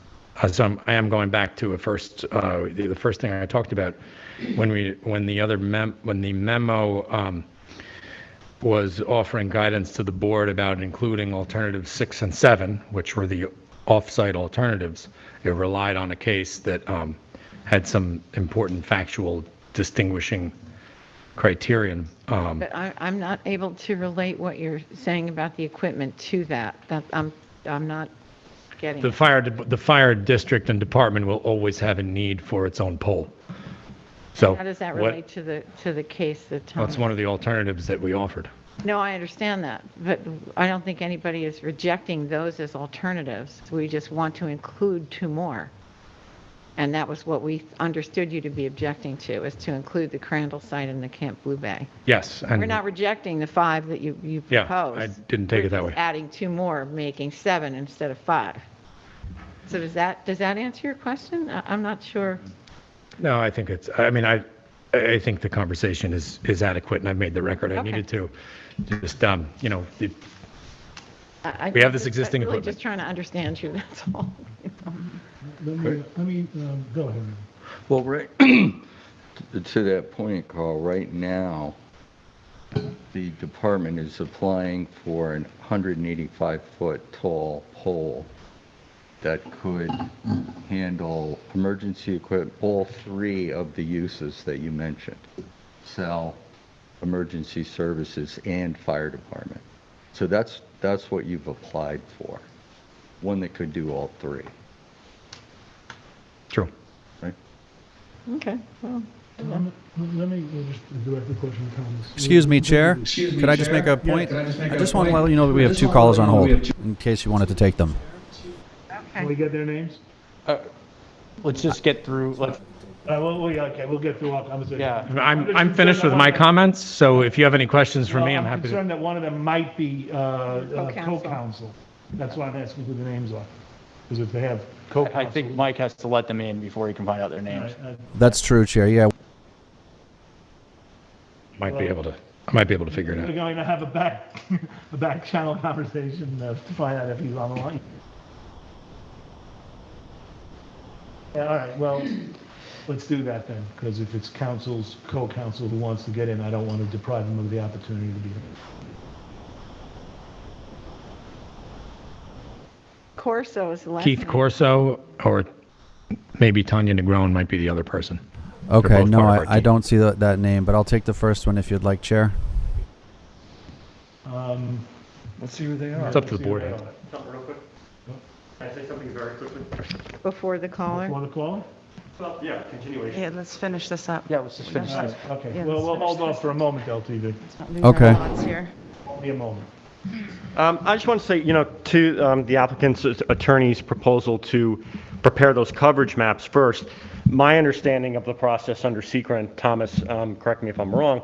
So I am going back to the first thing I talked about when the memo was offering guidance to the board about including alternatives 6 and 7, which were the off-site alternatives. It relied on a case that had some important factual distinguishing criterion. But I'm not able to relate what you're saying about the equipment to that. I'm not getting The it. fire district and department will always have a need for its own pole. So How does that relate to the case that Tom? that's one of the alternatives that we offered. No, I understand that, but I don't think anybody is rejecting those as alternatives. We just want to include 2 more. And that was what we understood you to be objecting to, is to include the Crandall site and the Camp Blue Bay. Yes. And We're not rejecting the 5 that you yeah, proposed. I didn't take it that We're way. just adding 2 more, making 7 instead of 5. So does that answer your question? I'm not sure. No, I think I think the conversation is adequate, and I've made the record I Okay. needed to. Just, I We have this existing really equipment. just trying to understand you, that's all. Go ahead. Well, right, to that point, Carl, right now, the department is applying for an 185-foot tall pole that could handle emergency equipment, all three of the uses that you mentioned, cell, emergency services, and fire department. So that's what you've applied for, one that could do all three. True. Right? Okay, well. Let me just direct the question to Thomas. Excuse me, Chair. Could I just make a point? I just want to let you know that we have two callers on hold, in case you wanted to take them. Can we get their names? Let's just get through, We'll get through our conversation. yeah. I'm finished with my comments, so if you have any questions for me, I'm happy to. concerned that one of them might be Co-counsel. co-counsel. That's why I'm asking who the names are. Because if they have co-counsel. I think Mike has to let them in before he can find out their names. That's true, Chair. Yeah. I might be able to figure it We're out. going to have a back channel conversation to find out if he's on the line. Yeah, all right, well, let's do that then, because if it's co-counsel who wants to get in, I don't want to deprive him of the opportunity to be here. Corso is the last Keith name. Corso, or maybe Tanya Negron might be the other person. Okay, both no, part of our I team. don't see that name, but I'll take the first one if you'd like, Chair. Let's see who they are. It's up to the board. Something real quick? Can I say something very quickly? Before the caller. Want to call? Well, yeah, continuation. Yeah, let's finish this up. Yeah, let's just finish All this. right, okay, Yeah, well, let's we'll finish hold off this. for a moment, LTV. Let's not lose our Okay. thoughts here. Only a moment. I just want to say, to the applicant's attorney's proposal to prepare those coverage maps first, my understanding of the process under SECRA, and Thomas, correct me if I'm wrong,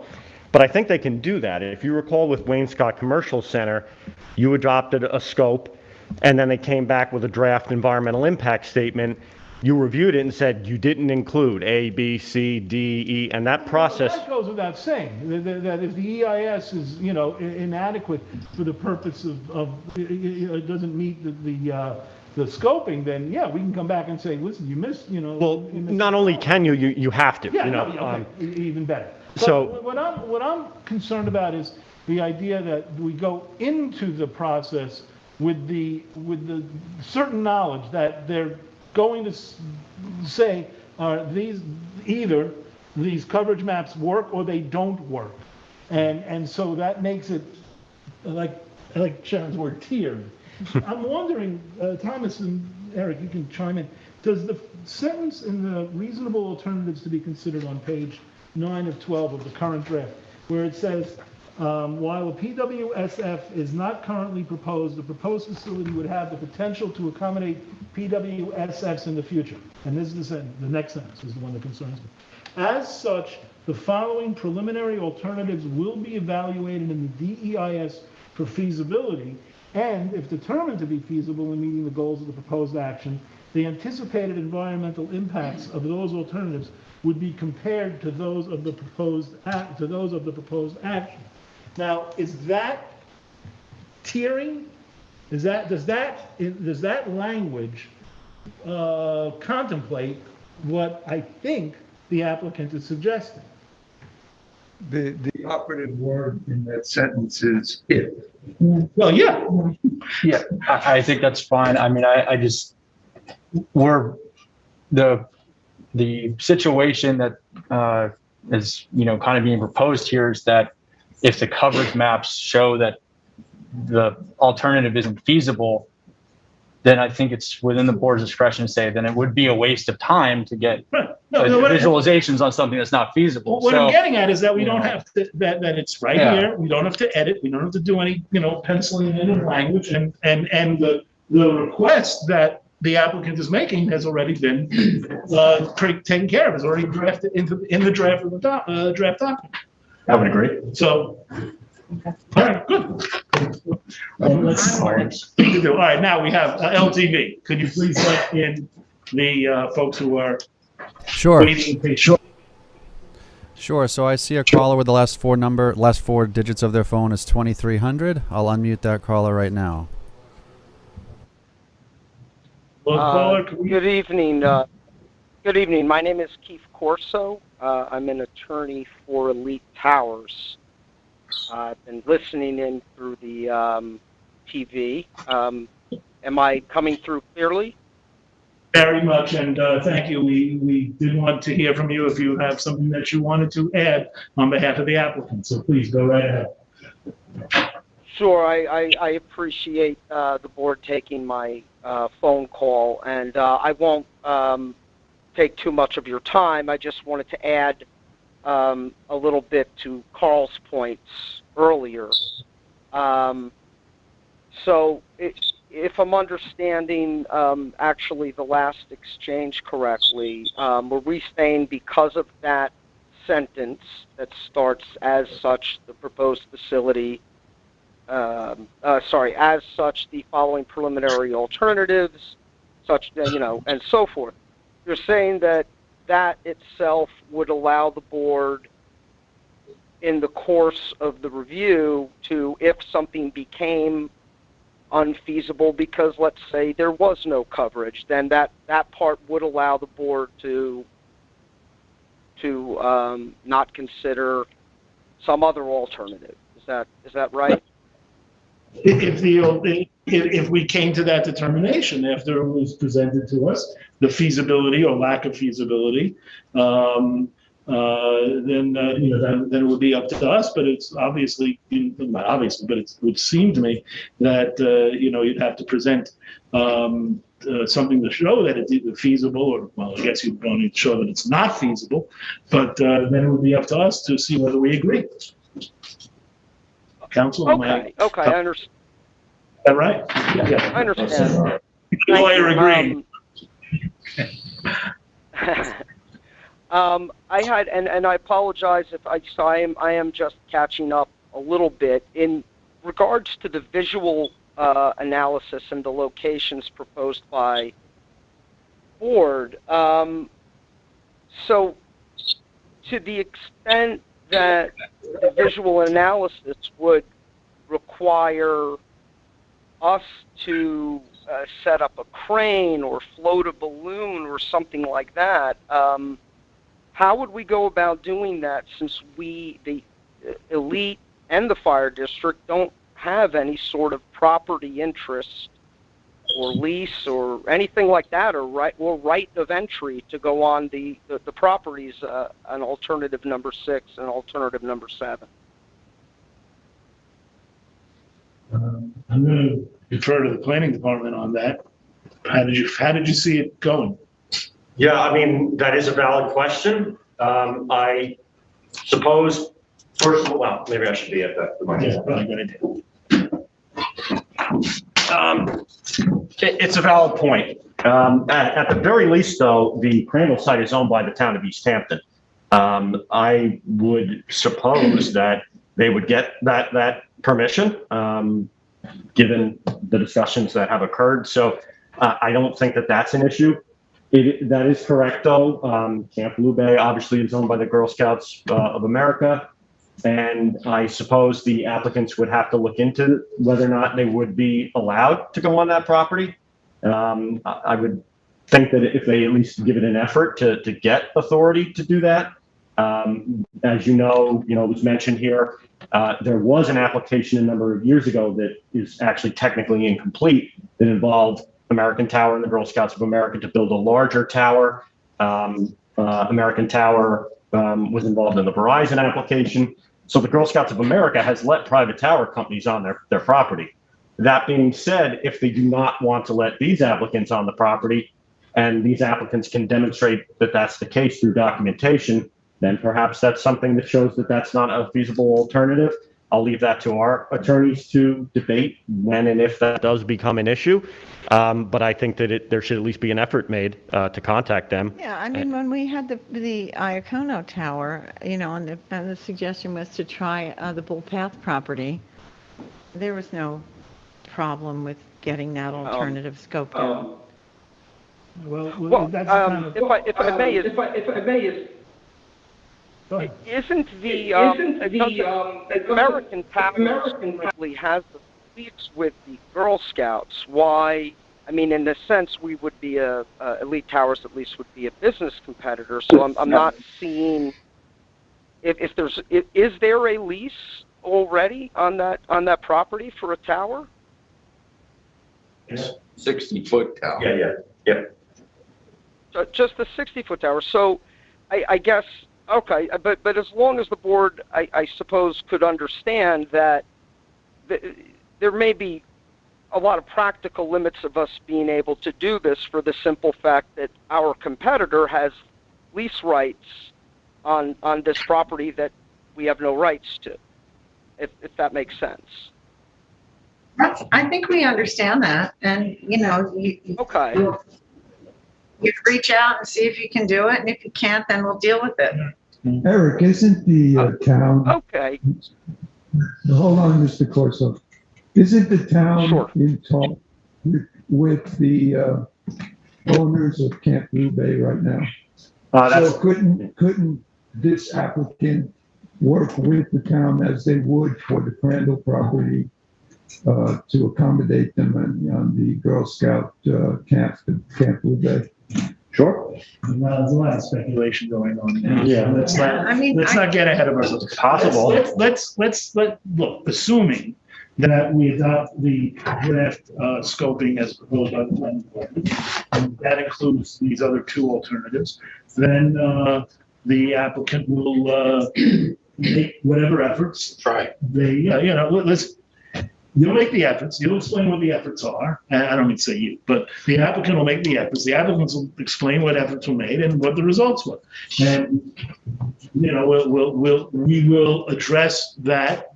but I think they can do that. If you recall with Wayne-Scott Commercial Center, you adopted a scope, and then they came back with a draft environmental impact statement. You reviewed it and said you didn't include A, B, C, D, E, and that process. That goes without saying, that if the EIS is, inadequate for the purpose of it doesn't meet the scoping, then, yeah, we can come back and say, listen, you missed, Well, you missed- not only can you have to, Yeah, okay, even better. so- But what I'm concerned about is the idea that we go into the process with the certain knowledge that they're going to say, either these coverage maps work or they don't work. And so that makes it, like Sharon's word, tiered. I'm wondering, Thomas and Eric, you can chime in. Does the sentence in the reasonable alternatives to be considered on page 9 of 12 of the current draft, where it says, while a PWSF is not currently proposed, the proposed facility would have the potential to accommodate PWSFs in the future. And this is the next sentence is the one that concerns me. As such, the following preliminary alternatives will be evaluated in the DEIS for feasibility, and if determined to be feasible in meeting the goals of the proposed action, the anticipated environmental impacts of those alternatives would be compared to those of the proposed action. Now, is that tiering? Does that language contemplate what I think the applicant is suggesting? The operative word in that sentence is if. Well, yeah. Yeah, I think that's fine. I mean, the situation that is, kind of being proposed here is that if the coverage maps show that the alternative isn't feasible, then I think it's within the board's discretion to say, then it would be a waste of time to get visualizations on something that's not feasible. What I'm So, getting at is that we don't have to, that it's right Yeah. here. We don't have to edit. We don't have to do any, penciling in language. And the request that the applicant is making has already been taken care of. It's already drafted in the draft of the draft document. I would agree. So, all right, good. Let's all right, now we have LTV. Could you please let in the folks who are Sure. waiting patiently? Sure. So I see a caller with the last four digits of their phone is 2300. I'll unmute that caller right now. Well, caller, can we- Good evening. Good evening. My name is Keith Corso. I'm an attorney for Elite Towers. I've been listening in through the TV. Am I coming through clearly? Very much, and thank you. We did want to hear from you if you have something that you wanted to add on behalf of the applicant, so please go right ahead. Sure. I appreciate the board taking my phone call, and I won't take too much of your time. I just wanted to add a little bit to Carl's points earlier. So if I'm understanding actually the last exchange correctly, were we saying because of that sentence that starts as such, the proposed facility, as such, the following preliminary alternatives, such, and so forth. You're saying that that itself would allow the board in the course of the review to, if something became unfeasible because, let's say, there was no coverage, then that part would allow the board to not consider some other alternative. Is that right? If we came to that determination after it was presented to us, the feasibility or lack of feasibility, then it would be up to us. But it's obviously, not obviously, but it would seem to me that you'd have to present something to show that it's either feasible or, well, I guess you'd want to show that it's not feasible. But then it would be up to us to see whether we agree. Council, Okay, I understand. Is that right? Yeah, I understand. The lawyer agreed. I had, and I apologize if I am just catching up a little bit in regards to the visual analysis and the locations proposed by board. So, to the extent that the visual analysis would require us to set up a crane or float a balloon or something like that, how would we go about doing that since we, the Elite and the fire district, don't have any sort of property interest or lease or anything like that, or right of entry to go on the properties, an alternative number 6 and alternative number 7? I'm going to defer to the planning department on that. How did you see it going? Yeah, I mean, that is a valid question. I suppose, first of all, well, maybe I should be at the mic. Yeah, probably a good idea. It's a valid point. At the very least, though, the Crandall site is owned by the town of East Hampton. I would suppose that they would get that permission, given the discussions that have occurred. So I don't think that that's an issue. That is correct, though. Camp Blue Bay obviously is owned by the Girl Scouts of America. And I suppose the applicants would have to look into whether or not they would be allowed to go on that property. I would think that if they at least give it an effort to get authority to do that. As you know, it was mentioned here, there was an application a number of years ago that is actually technically incomplete that involved American Tower and the Girl Scouts of America to build a larger tower. American Tower was involved in the Verizon application. So the Girl Scouts of America has let private tower companies on their property. That being said, if they do not want to let these applicants on the property, and these applicants can demonstrate that that's the case through documentation, then perhaps that's something that shows that that's not a feasible alternative. I'll leave that to our attorneys to debate when and if that does become an issue. But I think that there should at least be an effort made to contact them. Yeah, I mean, when we had the Iacono Tower, and the suggestion was to try the Bull Path property, there was no problem with getting that alternative scoped out. Well, that's kind of. If I may, isn't the American Tower currently has the fleets with the Girl Scouts? Why I mean, in a sense, we would be Elite Towers at least would be a business competitor. So I'm not seeing if there's is there a lease already on that property for a tower? 60-foot tower. Yeah. So just the 60-foot tower. So I guess, okay, but as long as the board, I suppose, could understand that there may be a lot of practical limits of us being able to do this for the simple fact that our competitor has lease rights on this property that we have no rights to, if that makes sense. I think we understand that, and Okay. You reach out and see if you can do it, and if you can't, then we'll deal with it. Eric, isn't the town, Okay. hold on, Mr. Corso. Isn't the town Sure. in talk with the owners of Camp Blue Bay right now? So couldn't this applicant work with the town as they would for the Crandall property to accommodate them on the Girl Scout Camp Blue Bay? Sure. There's a lot of speculation going on there. Yeah. Let's not get ahead of ourselves. It's possible. Let's look, assuming that we adopt the draft scoping as proposed by the planning board, and that includes these other two alternatives, then the applicant will make whatever efforts. Try. You'll make the efforts, you'll explain what the efforts are. I don't mean to say you, but the applicant will make the efforts. The applicants will explain what efforts were made and what the results were. And, we will address that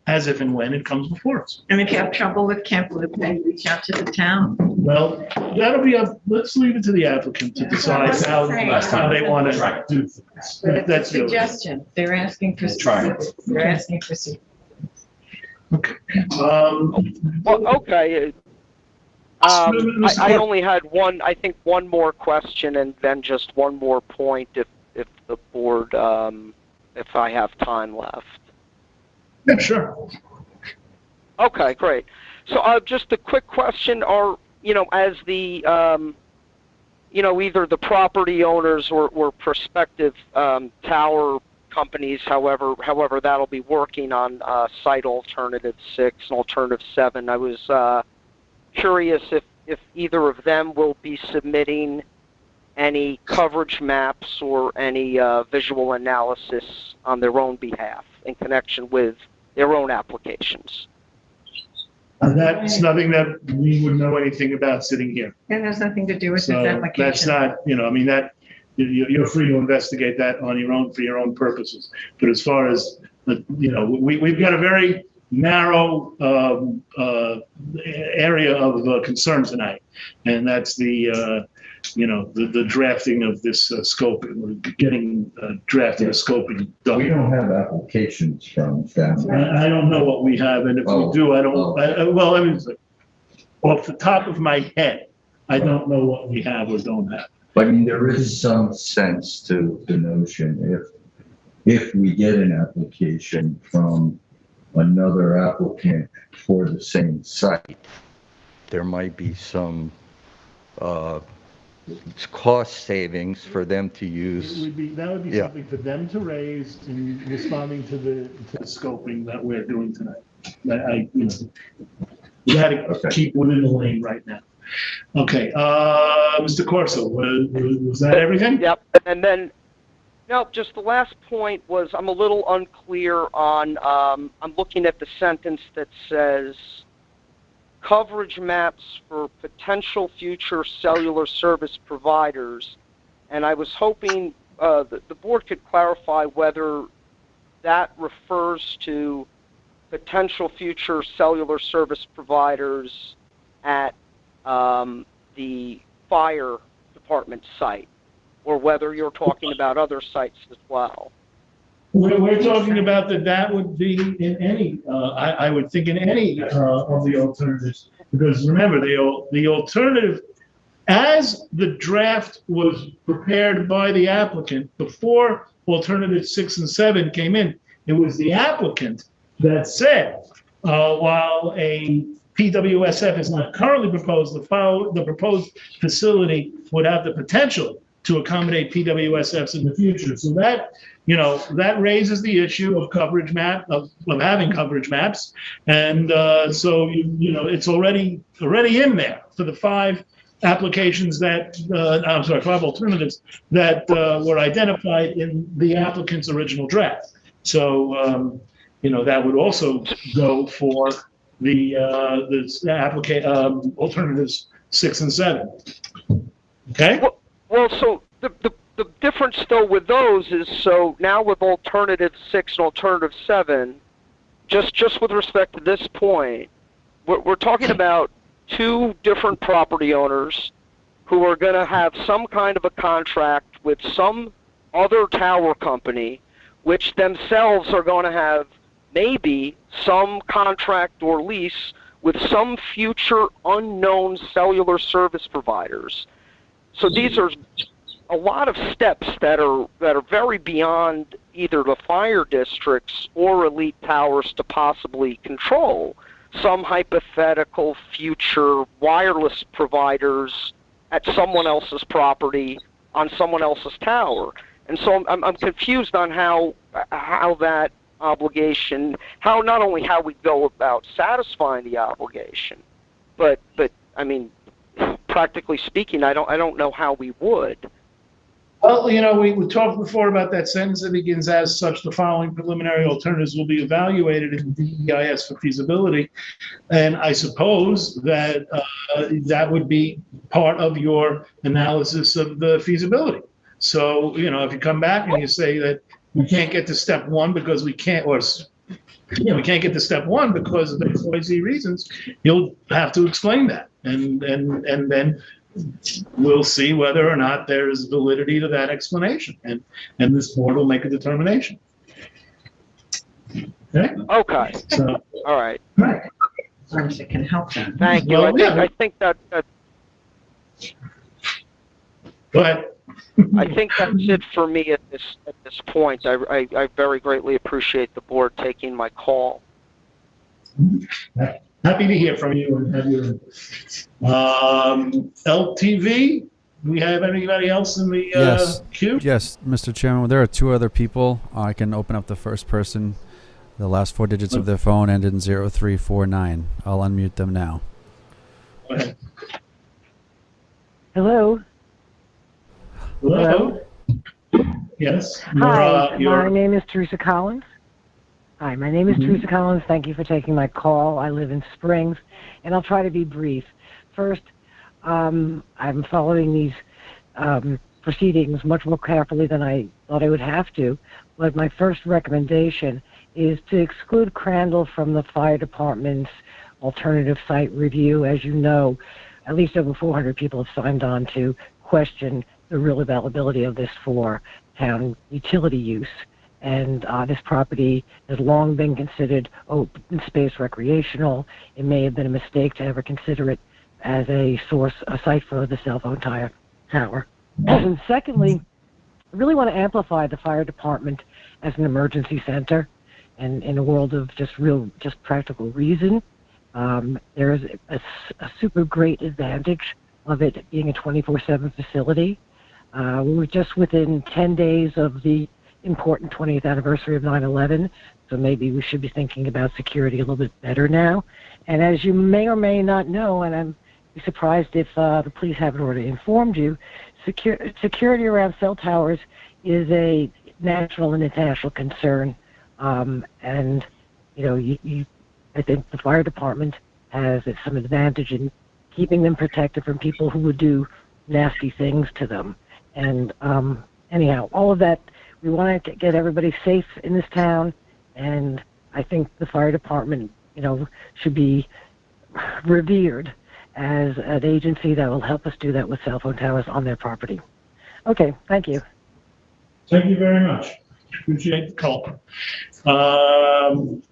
as if and when it comes before us. And if you have trouble with Camp Blue Bay, reach out to the town. Well, that'll be let's leave it to the applicant to decide how they want to do things. But it's a That's the- suggestion. They're asking for specifics. They're asking for specifics. Okay. Well, okay. I only had one more question, and then just one more point if the board, if I have time left. Yeah, sure. Okay, great. So just a quick question: as the either the property owners or prospective tower companies, however that'll be working on site alternative 6 and alternative 7, I was curious if either of them will be submitting any coverage maps or any visual analysis on their own behalf in connection with their own applications. That's nothing that we would know anything about sitting here. It has nothing to do with this So application. that's not, that you're free to investigate that on your own for your own purposes. But as far as we've got a very narrow area of concern tonight, and that's the drafting of this scoping, getting drafting a scoping done. We don't have applications from staff. I don't know what we have, and if we do, I don't. Off the top of my head, I don't know what we have or don't have. I mean, there is some sense to the notion if we get an application from another applicant for the same site, there might be some cost savings for them to use. That would be something for them to raise in responding to the scoping that we're doing tonight. We got to keep within the lane right now. Okay, Mr. Corso, was that everything? Yep, and then, just the last point was I'm a little unclear on, I'm looking at the sentence that says, coverage maps for potential future cellular service providers, and I was hoping the board could clarify whether that refers to potential future cellular service providers at the fire department site, or whether you're talking about other sites as well. We're talking about that would be in any, I would think in any of the alternatives, because remember, the alternative, as the draft was prepared by the applicant before alternative 6 and 7 came in, it was the applicant that said, while a PWSF is not currently proposed, the proposed facility would have the potential to accommodate PWSFs in the future. So that, that raises the issue of coverage of having coverage maps. And so, it's already in there for the 5 applications that, 5 alternatives that were identified in the applicant's original draft. So, that would also go for the alternatives 6 and 7. Okay? Well, so the difference still with those is, so now with alternative 6 and alternative 7, just with respect to this point, we're talking about 2 different property owners who are going to have some kind of a contract with some other tower company, which themselves are going to have maybe some contract or lease with some future unknown cellular service providers. So these are a lot of steps that are very beyond either the fire districts or elite towers to possibly control. Some hypothetical future wireless providers at someone else's property on someone else's tower. And so I'm confused on how that obligation, not only how we go about satisfying the obligation, but I mean, practically speaking, I don't know how we would. Well, we talked before about that sentence that begins, as such, the following preliminary alternatives will be evaluated in DEIS for feasibility. And I suppose that that would be part of your analysis of the feasibility. So, if you come back and you say that we can't get to step 1 because we can't, we can't get to step 1 because of X, Y, Z reasons, you'll have to explain that. And then we'll see whether or not there's validity to that explanation, and this board will make a determination. Okay. Okay. So, all right. Right. As long as it can help them. Thank you. Well, I think that. Go ahead. I think that's it for me at this point. I very greatly appreciate the board taking my call. Happy to hear from you and have you. LTV, do we have anybody else in the queue? Yes, Mr. Chairman. There are 2 other people. I can open up the first person. The last 4 digits of their phone ended in 0349. I'll unmute them now. Go ahead. Hello. Hello. Yes. Hi, my name is Teresa Collins. Hi, my name is Teresa Collins. Thank you for taking my call. I live in Springs, and I'll try to be brief. First, I'm following these proceedings much more carefully than I thought I would have to, but my first recommendation is to exclude Crandall from the fire department's alternative site review. As you know, at least over 400 people have signed on to question the real availability of this for town utility use. And this property has long been considered open space recreational. It may have been a mistake to ever consider it as a site for the cell phone tower. And secondly, I really want to amplify the fire department as an emergency center. And in a world of just practical reason, there is a super great advantage of it being a 24/7 facility. We were just within 10 days of the important 20th anniversary of 9/11, so maybe we should be thinking about security a little bit better now. And as you may or may not know, and I'm surprised if the police haven't already informed you, security around cell towers is a national and international concern. And I think the fire department has some advantage in keeping them protected from people who would do nasty things to them. And anyhow, all of that, we want to get everybody safe in this town, and I think the fire department, should be revered as an agency that will help us do that with cell phone towers on their property. Okay, thank you. Thank you very much. Appreciate the call.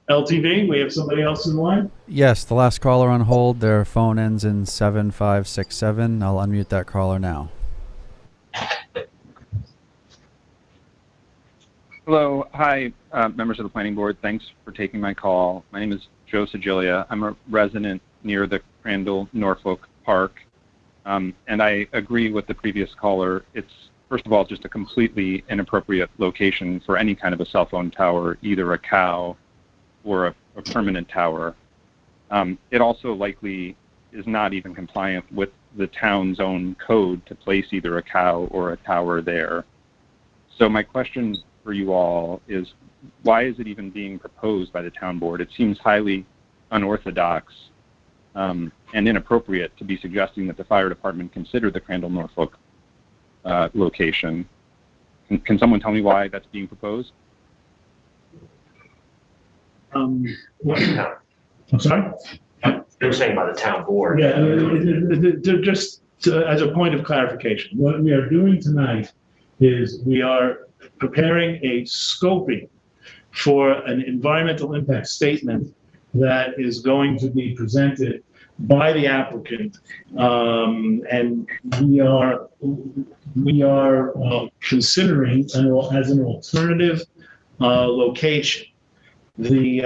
LTV, we have somebody else in line? Yes, the last caller on hold, their phone ends in 7567. I'll unmute that caller now. Hello. Hi, members of the planning board. Thanks for taking my call. My name is Joe Sigilia. I'm a resident near the Crandall Norfolk Park. And I agree with the previous caller. It's, first of all, just a completely inappropriate location for any kind of a cell phone tower, either a cow or a permanent tower. It also likely is not even compliant with the town's own code to place either a cow or a tower there. So my question for you all is, why is it even being proposed by the town board? It seems highly unorthodox and inappropriate to be suggesting that the fire department consider the Crandall Norfolk location. Can someone tell me why that's being proposed? I'm sorry? They were saying by the town board. Yeah, just as a point of clarification, what we are doing tonight is we are preparing a scoping for an environmental impact statement that is going to be presented by the applicant, and we are considering as an alternative location the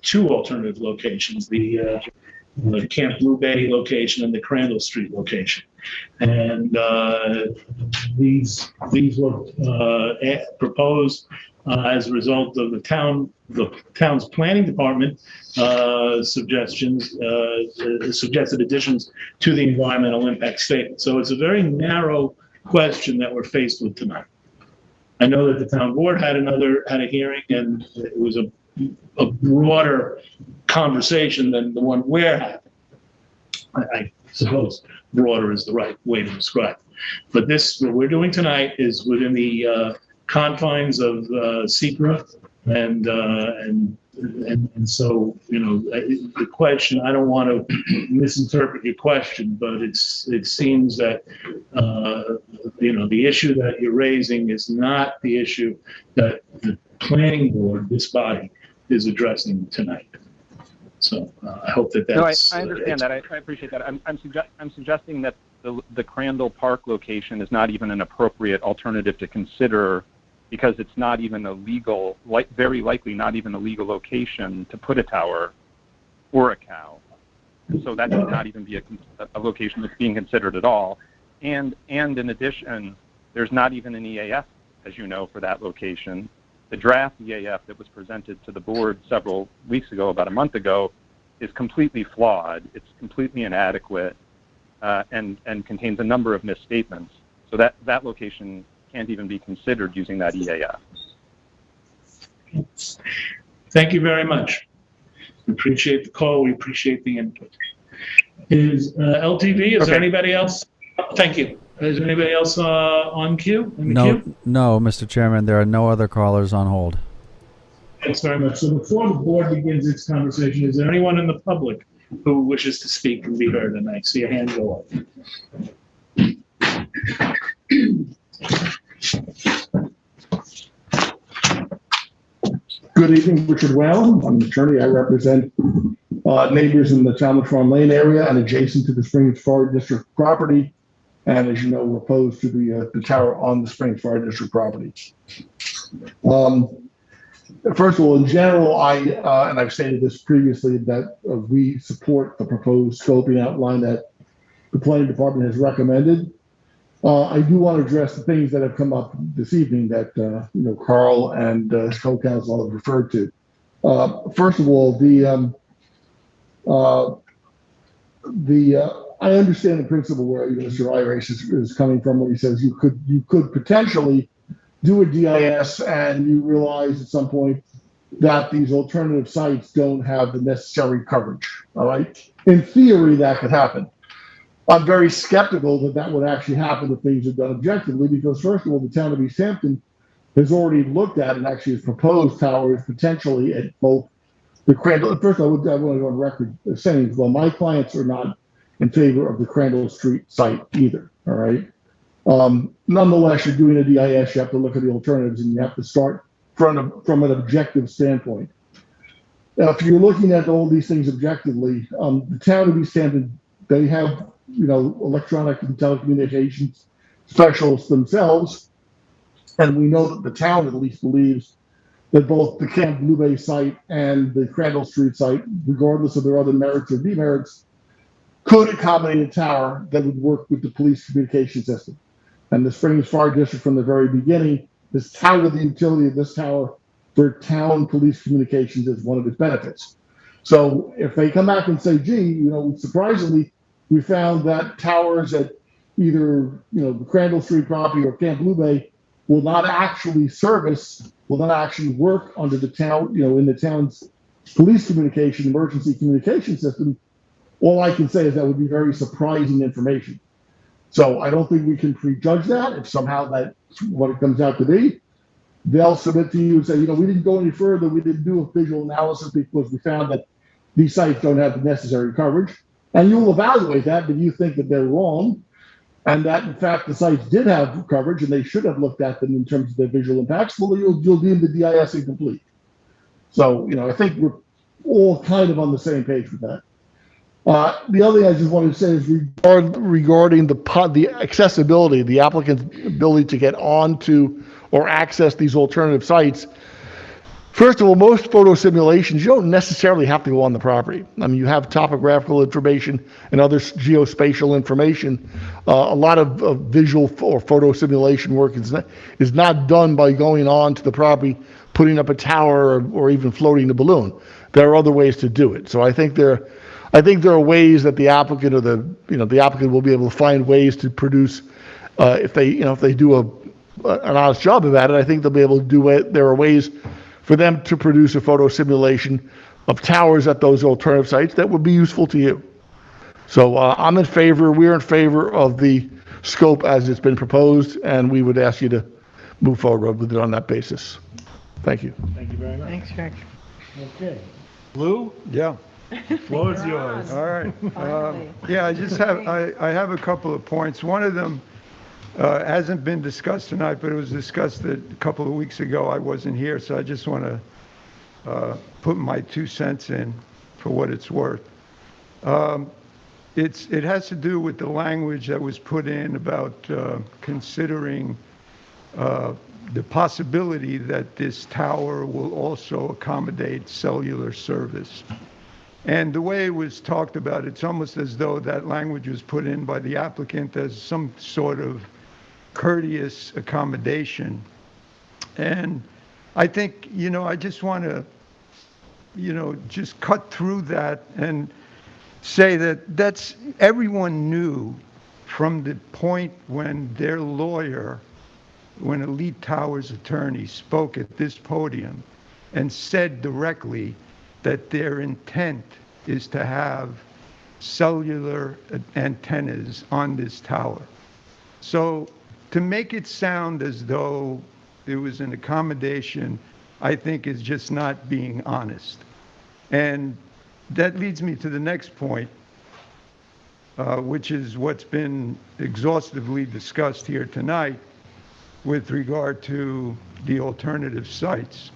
two alternative locations, the Camp Blue Bay location and the Crandall Street location, and these were proposed as a result of the town's planning department suggestions, suggested additions to the environmental impact statement. So it's a very narrow question that we're faced with tonight. I know that the town board had a hearing, and it was a broader conversation than the one we're having. I suppose broader is the right way to describe it. But what we're doing tonight is within the confines of SECRA, and so, the question, I don't want to misinterpret your question, but it seems that the issue that you're raising is not the issue that the planning board, this body, is addressing tonight. So I hope that's. No, I understand that. I appreciate that. I'm suggesting that the Crandall Park location is not even an appropriate alternative to consider, because it's not even a legal, very likely not even a legal location to put a tower or a cow. So that should not even be a location that's being considered at all. And in addition, there's not even an EAF, as you know, for that location. The draft EAF that was presented to the board several weeks ago, about a month ago, is completely flawed. It's completely inadequate and contains a number of misstatements. So that location can't even be considered using that EAF. Thank you very much. We appreciate the call. We appreciate the input. Is LTV, is there anybody else? Thank you. Is there anybody else on queue? No, Mr. Chairman, there are no other callers on hold. Thanks very much. So before the board begins its conversation, is there anyone in the public who wishes to speak and be heard? And I see a hand go up. Good evening, Richard Whalen. I'm an attorney. I represent neighbors in the Talmadge Farm Lane area and adjacent to the Springs Fire District property. And as you know, we're opposed to the tower on the Springs Fire District property. First of all, in general, and I've stated this previously, that we support the proposed scoping outline that the planning department has recommended. I do want to address the things that have come up this evening that Carl and his co-counsel have referred to. First of all, I understand the principle where Mr. Irish is coming from when he says you could potentially do a DIS and you realize at some point that these alternative sites don't have the necessary coverage. All right, in theory, that could happen. I'm very skeptical that would actually happen if things are done objectively, because first of all, the town of East Hampton has already looked at and actually has proposed towers potentially at both the Crandall. First, I want to go on record saying, well, my clients are not in favor of the Crandall Street site either. All right. Nonetheless, you're doing a DIS, you have to look at the alternatives, and you have to start from an objective standpoint. Now, if you're looking at all these things objectively, the town of East Hampton, they have electronic and telecommunications specialists themselves, and we know that the town at least believes that both the Camp Blue Bay site and the Crandall Street site, regardless of their other merits or demerits, could accommodate a tower that would work with the police communication system. And the Springs Fire District from the very beginning has touted the utility of this tower for town police communications as one of its benefits. So if they come back and say, gee, surprisingly, we found that towers at either, the Crandall Street property or Camp Blue Bay will not actually work under the town, in the town's police communication, emergency communication system, all I can say is that would be very surprising information. So I don't think we can prejudge that. If somehow that's what it comes out to be, they'll submit to you and say, we didn't go any further. We didn't do a visual analysis because we found that these sites don't have the necessary coverage. And you'll evaluate that, but you think that they're wrong. And that, in fact, the sites did have coverage and they should have looked at them in terms of their visual impacts. Well, you'll deem the DIS incomplete. So, I think we're all kind of on the same page with that. The other thing I just wanted to say is regarding the accessibility, the applicant's ability to get onto or access these alternative sites. First of all, most photo simulations, you don't necessarily have to go on the property. I mean, you have topographical information and other geospatial information. A lot of visual or photo simulation work is not done by going on to the property, putting up a tower or even floating the balloon. There are other ways to do it. So I think there are ways that the applicant or the applicant will be able to find ways to produce, if they do an honest job about it, I think they'll be able to do it. There are ways for them to produce a photo simulation of towers at those alternative sites that would be useful to you. So we're in favor of the scope as it's been proposed, and we would ask you to move forward with it on that basis. Thank you. Thank you very much. Thanks, Rick. Okay. Lou? Yeah. Floor is yours. All right. Finally. Yeah, I have a couple of points. One of them hasn't been discussed tonight, but it was discussed a couple of weeks ago. I wasn't here, so I just want to put my 2 cents in for what it's worth. It has to do with the language that was put in about considering the possibility that this tower will also accommodate cellular service. And the way it was talked about, it's almost as though that language was put in by the applicant as some sort of courteous accommodation. And I think, I just want to, just cut through that and say that everyone knew from the point when their lawyer, when Elite Towers attorney spoke at this podium and said directly that their intent is to have cellular antennas on this tower. So to make it sound as though it was an accommodation, I think is just not being honest. And that leads me to the next point, which is what's been exhaustively discussed here tonight with regard to the alternative sites.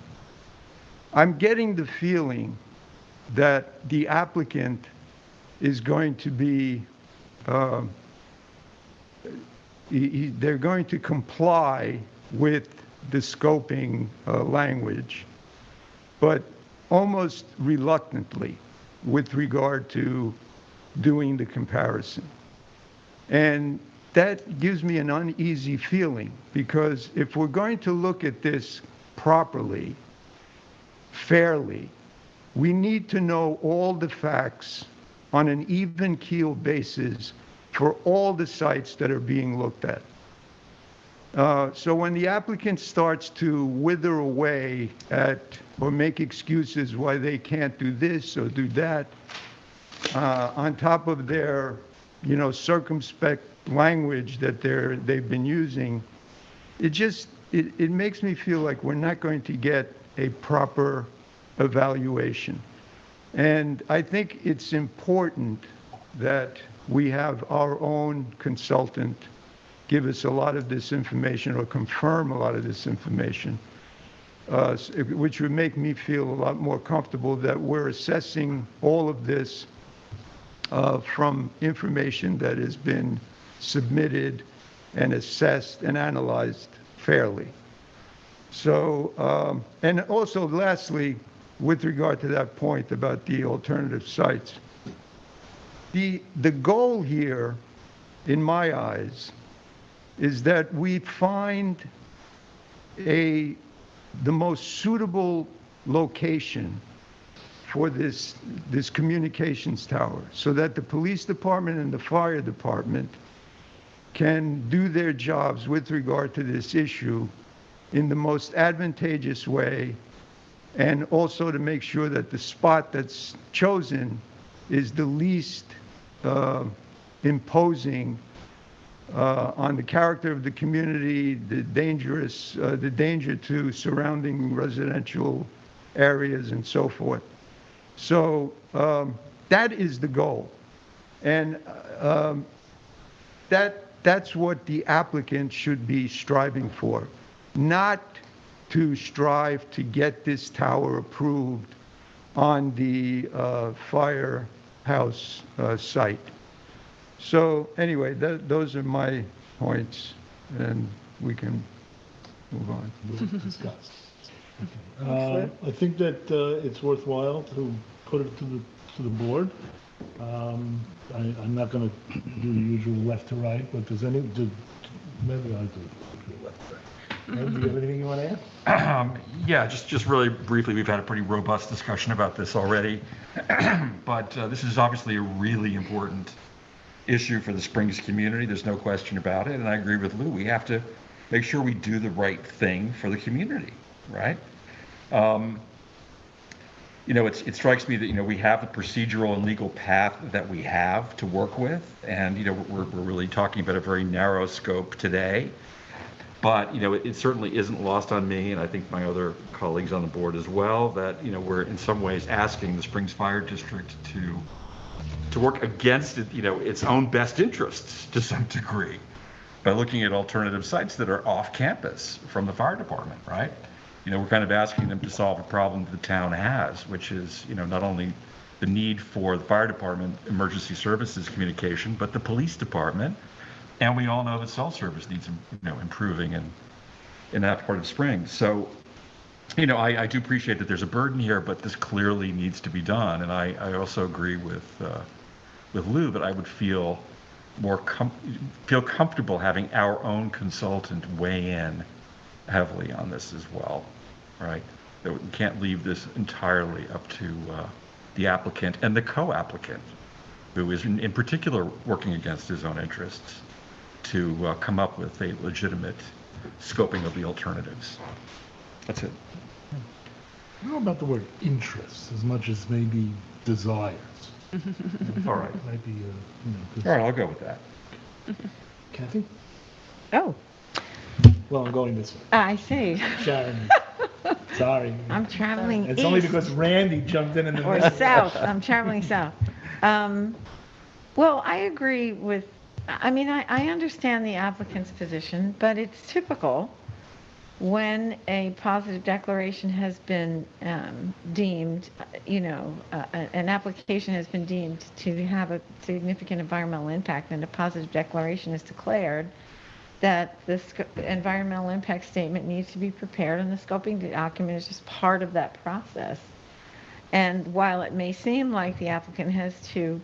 I'm getting the feeling that the applicant is going to be, they're going to comply with the scoping language, but almost reluctantly with regard to doing the comparison. And that gives me an uneasy feeling, because if we're going to look at this properly, fairly, we need to know all the facts on an even keel basis for all the sites that are being looked at. So when the applicant starts to wither away at or make excuses why they can't do this or do that, on top of their, circumspect language that they've been using, it makes me feel like we're not going to get a proper evaluation. And I think it's important that we have our own consultant give us a lot of this information or confirm a lot of this information, which would make me feel a lot more comfortable that we're assessing all of this from information that has been submitted and assessed and analyzed fairly. So, and also lastly, with regard to that point about the alternative sites, the goal here, in my eyes, is that we find the most suitable location for this communications tower so that the police department and the fire department can do their jobs with regard to this issue in the most advantageous way, and also to make sure that the spot that's chosen is the least imposing on the character of the community, the danger to surrounding residential areas and so forth. So that is the goal. And that's what the applicant should be striving for, not to strive to get this tower approved on the firehouse site. So anyway, those are my points, and we can move on. I think that it's worthwhile to put it to the board. I'm not going to do the usual left to right, but does maybe I'll do left to right. Do you have anything you want to add? Yeah, just really briefly, we've had a pretty robust discussion about this already, but this is obviously a really important issue for the Springs community. There's no question about it, and I agree with Lou. We have to make sure we do the right thing for the community, right? It strikes me that, we have the procedural and legal path that we have to work with, and, we're really talking about a very narrow scope today. But, it certainly isn't lost on me, and I think my other colleagues on the board as well, that, we're in some ways asking the Springs Fire District to work against it, its own best interests to some degree by looking at alternative sites that are off campus from the fire department, right? We're kind of asking them to solve a problem the town has, which is, not only the need for the fire department emergency services communication, but the police department. And we all know that cell service needs, improving in that part of Springs. So, I do appreciate that there's a burden here, but this clearly needs to be done. And I also agree with Lou that I would feel comfortable having our own consultant weigh in heavily on this as well, right? That we can't leave this entirely up to the applicant and the co-applicant, who is in particular working against his own interests, to come up with a legitimate scoping of the alternatives. That's it. I don't know about the word interest as much as maybe desires. All right. Might be, All right, I'll go with that. Kathy? Oh, Well, I'm going this way. I see. Sharon. Sorry. I'm traveling It's east. only because Randy jumped in the Or middle. south. I'm traveling south. Well, I agree with, I understand the applicant's position, but it's typical when a positive declaration has been deemed, an application has been deemed to have a significant environmental impact and a positive declaration is declared, that the environmental impact statement needs to be prepared, and the scoping document is just part of that process. And while it may seem like the applicant has to,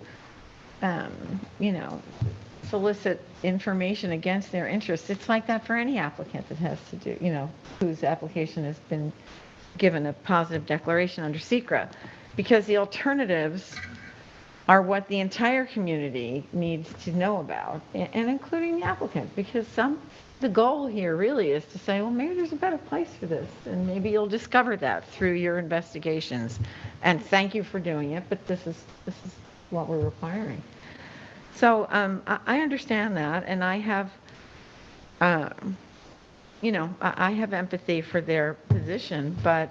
solicit information against their interests, it's like that for any applicant that has to do, whose application has been given a positive declaration under SECRA, because the alternatives are what the entire community needs to know about, and including the applicant, because the goal here really is to say, well, maybe there's a better place for this, and maybe you'll discover that through your investigations. And thank you for doing it, but this is what we're requiring. So I understand that, and I have, I have empathy for their position, but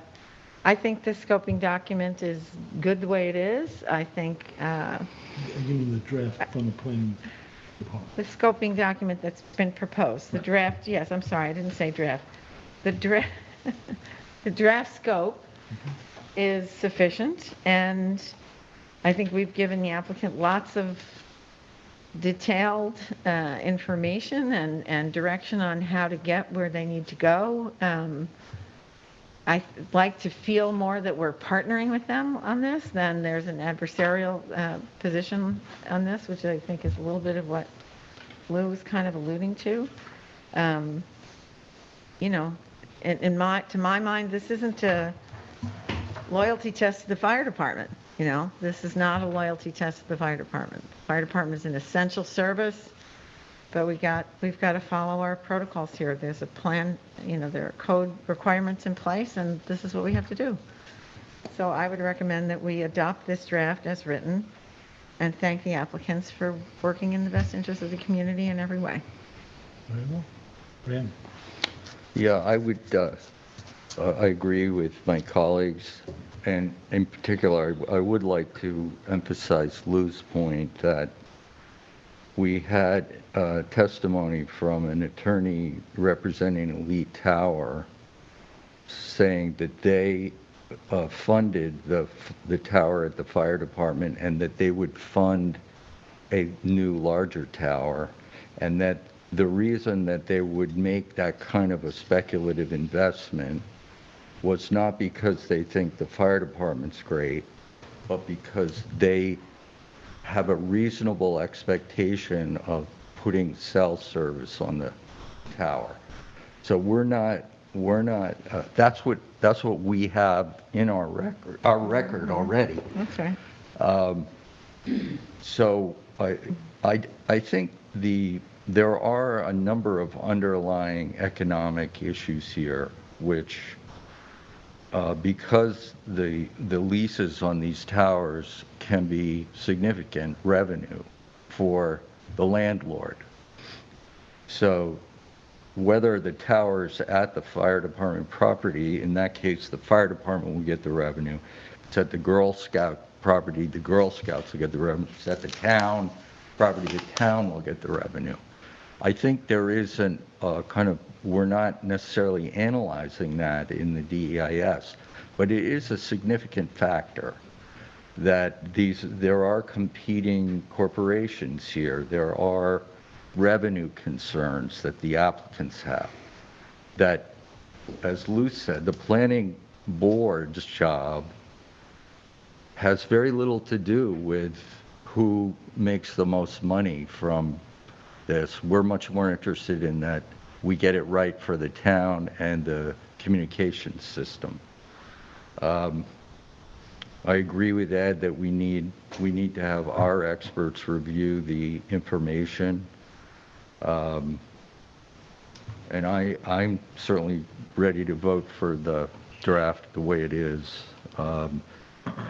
I think the scoping document is good the way it is. I think You mean the draft from the planning department? the scoping document that's been proposed, the draft, yes, I'm sorry, I didn't say draft. The draft, the draft scope is sufficient, and I think we've given the applicant lots of detailed information and direction on how to get where they need to go. like to feel more that we're partnering with them on this than there's an adversarial position on this, which I think is a little bit of what Lou was kind of alluding to. You know, to my mind, this isn't a loyalty test to the fire department. You know, this is not a loyalty test to the fire department. The fire department is an essential service, but we've got to follow our protocols here. There's a plan, you know, there are code requirements in place, and this is what we have to do. So I would recommend that we adopt this draft as written and thank the applicants for working in the best interest of the community in every way. Very well. Brandon. Yeah, I would, I agree with my colleagues. And in particular, I would like to emphasize Lou's point that we had testimony from an attorney representing Elite Tower saying that they funded the tower at the fire department and that they would fund a new larger tower, and that the reason that they would make that kind of a speculative investment was not because they think the fire department's great, but because they have a reasonable expectation of putting cell service on the tower. So we're not, that's what we have in our record already. Okay. So I think there are a number of underlying economic issues here, which because the leases on these towers can be significant revenue for the landlord. So whether the tower's at the fire department property, in that case, the fire department will get the revenue. If it's at the Girl Scout property, the Girl Scouts will get the revenue. If it's at the town property, the town will get the revenue. I think there isn't we're not necessarily analyzing that in the DEIS, but it is a significant factor that there are competing corporations here. There are revenue concerns that the applicants have. That, as Lou said, the planning board's job has very little to do with who makes the most money from this. We're much more interested in that we get it right for the town and the communication system. I agree with Ed that we need to have our experts review the information. And I'm certainly ready to vote for the draft the way it is. And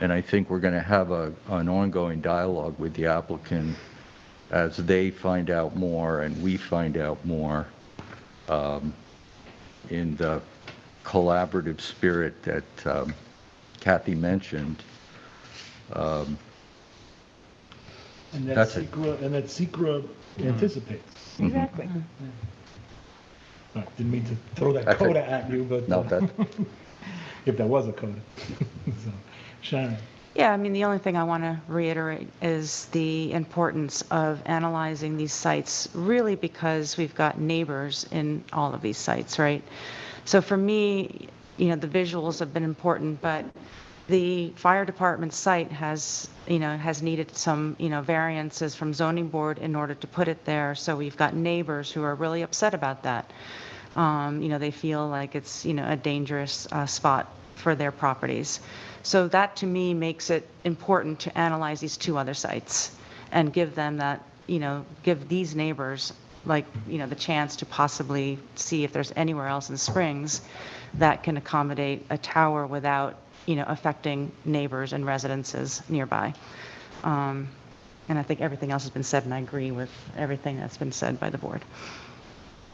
I think we're going to have an ongoing dialogue with the applicant as they find out more and we find out more in the collaborative spirit that Kathy mentioned. And that That's it. SECRA anticipates. Exactly. Didn't mean to throw that That's coda it. at you, but No, that- if there was a coda. So, Sharon. Yeah, I mean, the only thing I want to reiterate is the importance of analyzing these sites, really because we've got neighbors in all of these sites, right? So for me, the visuals have been important, but the fire department site has needed some, variances from zoning board in order to put it there. So we've got neighbors who are really upset about that. They feel like it's, a dangerous spot for their properties. So that to me makes it important to analyze these two other sites and give them that, give these neighbors the chance to possibly see if there's anywhere else in Springs that can accommodate a tower without, affecting neighbors and residences nearby. And I think everything else has been said, and I agree with everything that's been said by the board.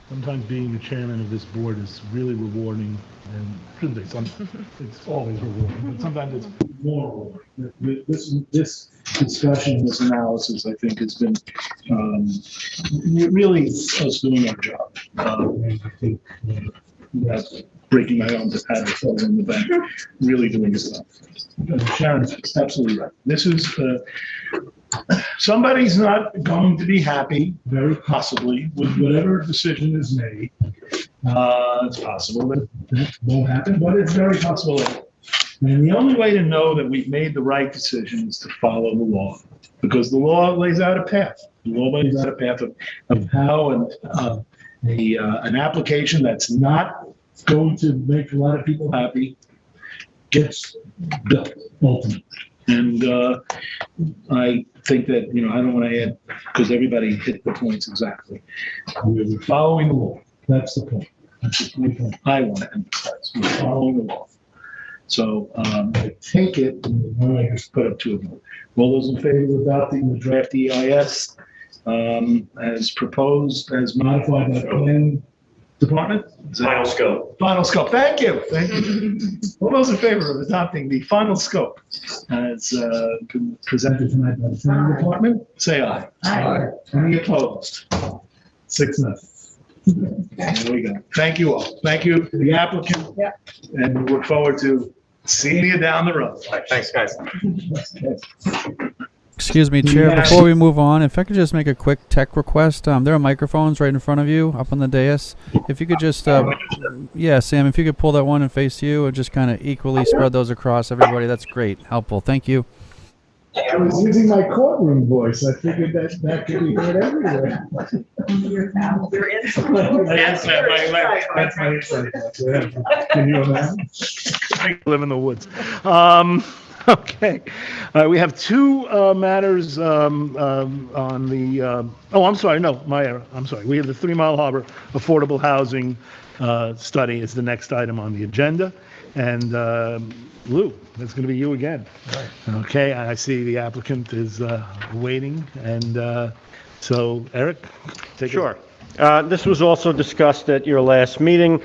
Sometimes being the chairman of this board is really rewarding, and shouldn't say it's always rewarding, but sometimes it's more rewarding. This discussion, this analysis, I think, has been really us doing our job. And I think that's breaking my own pat myself in the back, really doing his job. Sharon's absolutely right. This is somebody's not going to be happy, very possibly, with whatever decision is made. It's possible that that won't happen, but it's very possible that. And the only way to know that we've made the right decision is to follow the law, because the law lays out a path. The law lays out a path of how an application that's not going to make a lot of people happy gets built ultimately. And I think that, I don't want to add, because everybody hit the points exactly. We're following the law. That's the point. That's the point I want to emphasize. We're following the law. So I take it, I just put up to a vote. All those in favor of adopting the draft EIS as proposed, as modified by the planning department? Final scope. Final scope. Thank you. Thank you. All those in favor of adopting the final scope as presented tonight by the planning department, say aye. Aye. Any opposed? 6-0. There we go. Thank you all. Thank you to the applicant. Yeah. And we look forward to seeing you down the road. All right, thanks, guys. Excuse me, Chair, before we move on, if I could just make a quick tech request. There are microphones right in front of you up on the dais. If you could just, yeah, Sam, if you could pull that one and face you and just kind of equally spread those across everybody, that's great. Helpful. Thank you. I was using my courtroom voice. I figured that could be heard everywhere. You're in. That's my insight. Yeah. Can you imagine? I live in the woods. Okay. We have two matters on the, I'm sorry. No, I'm sorry. We have the 3 Mile Harbor Affordable Housing Study is the next item on the agenda. And Lou, that's going to be you again. Right. Okay. I see the applicant is waiting. And so, Eric, take it. Sure. This was also discussed at your last meeting.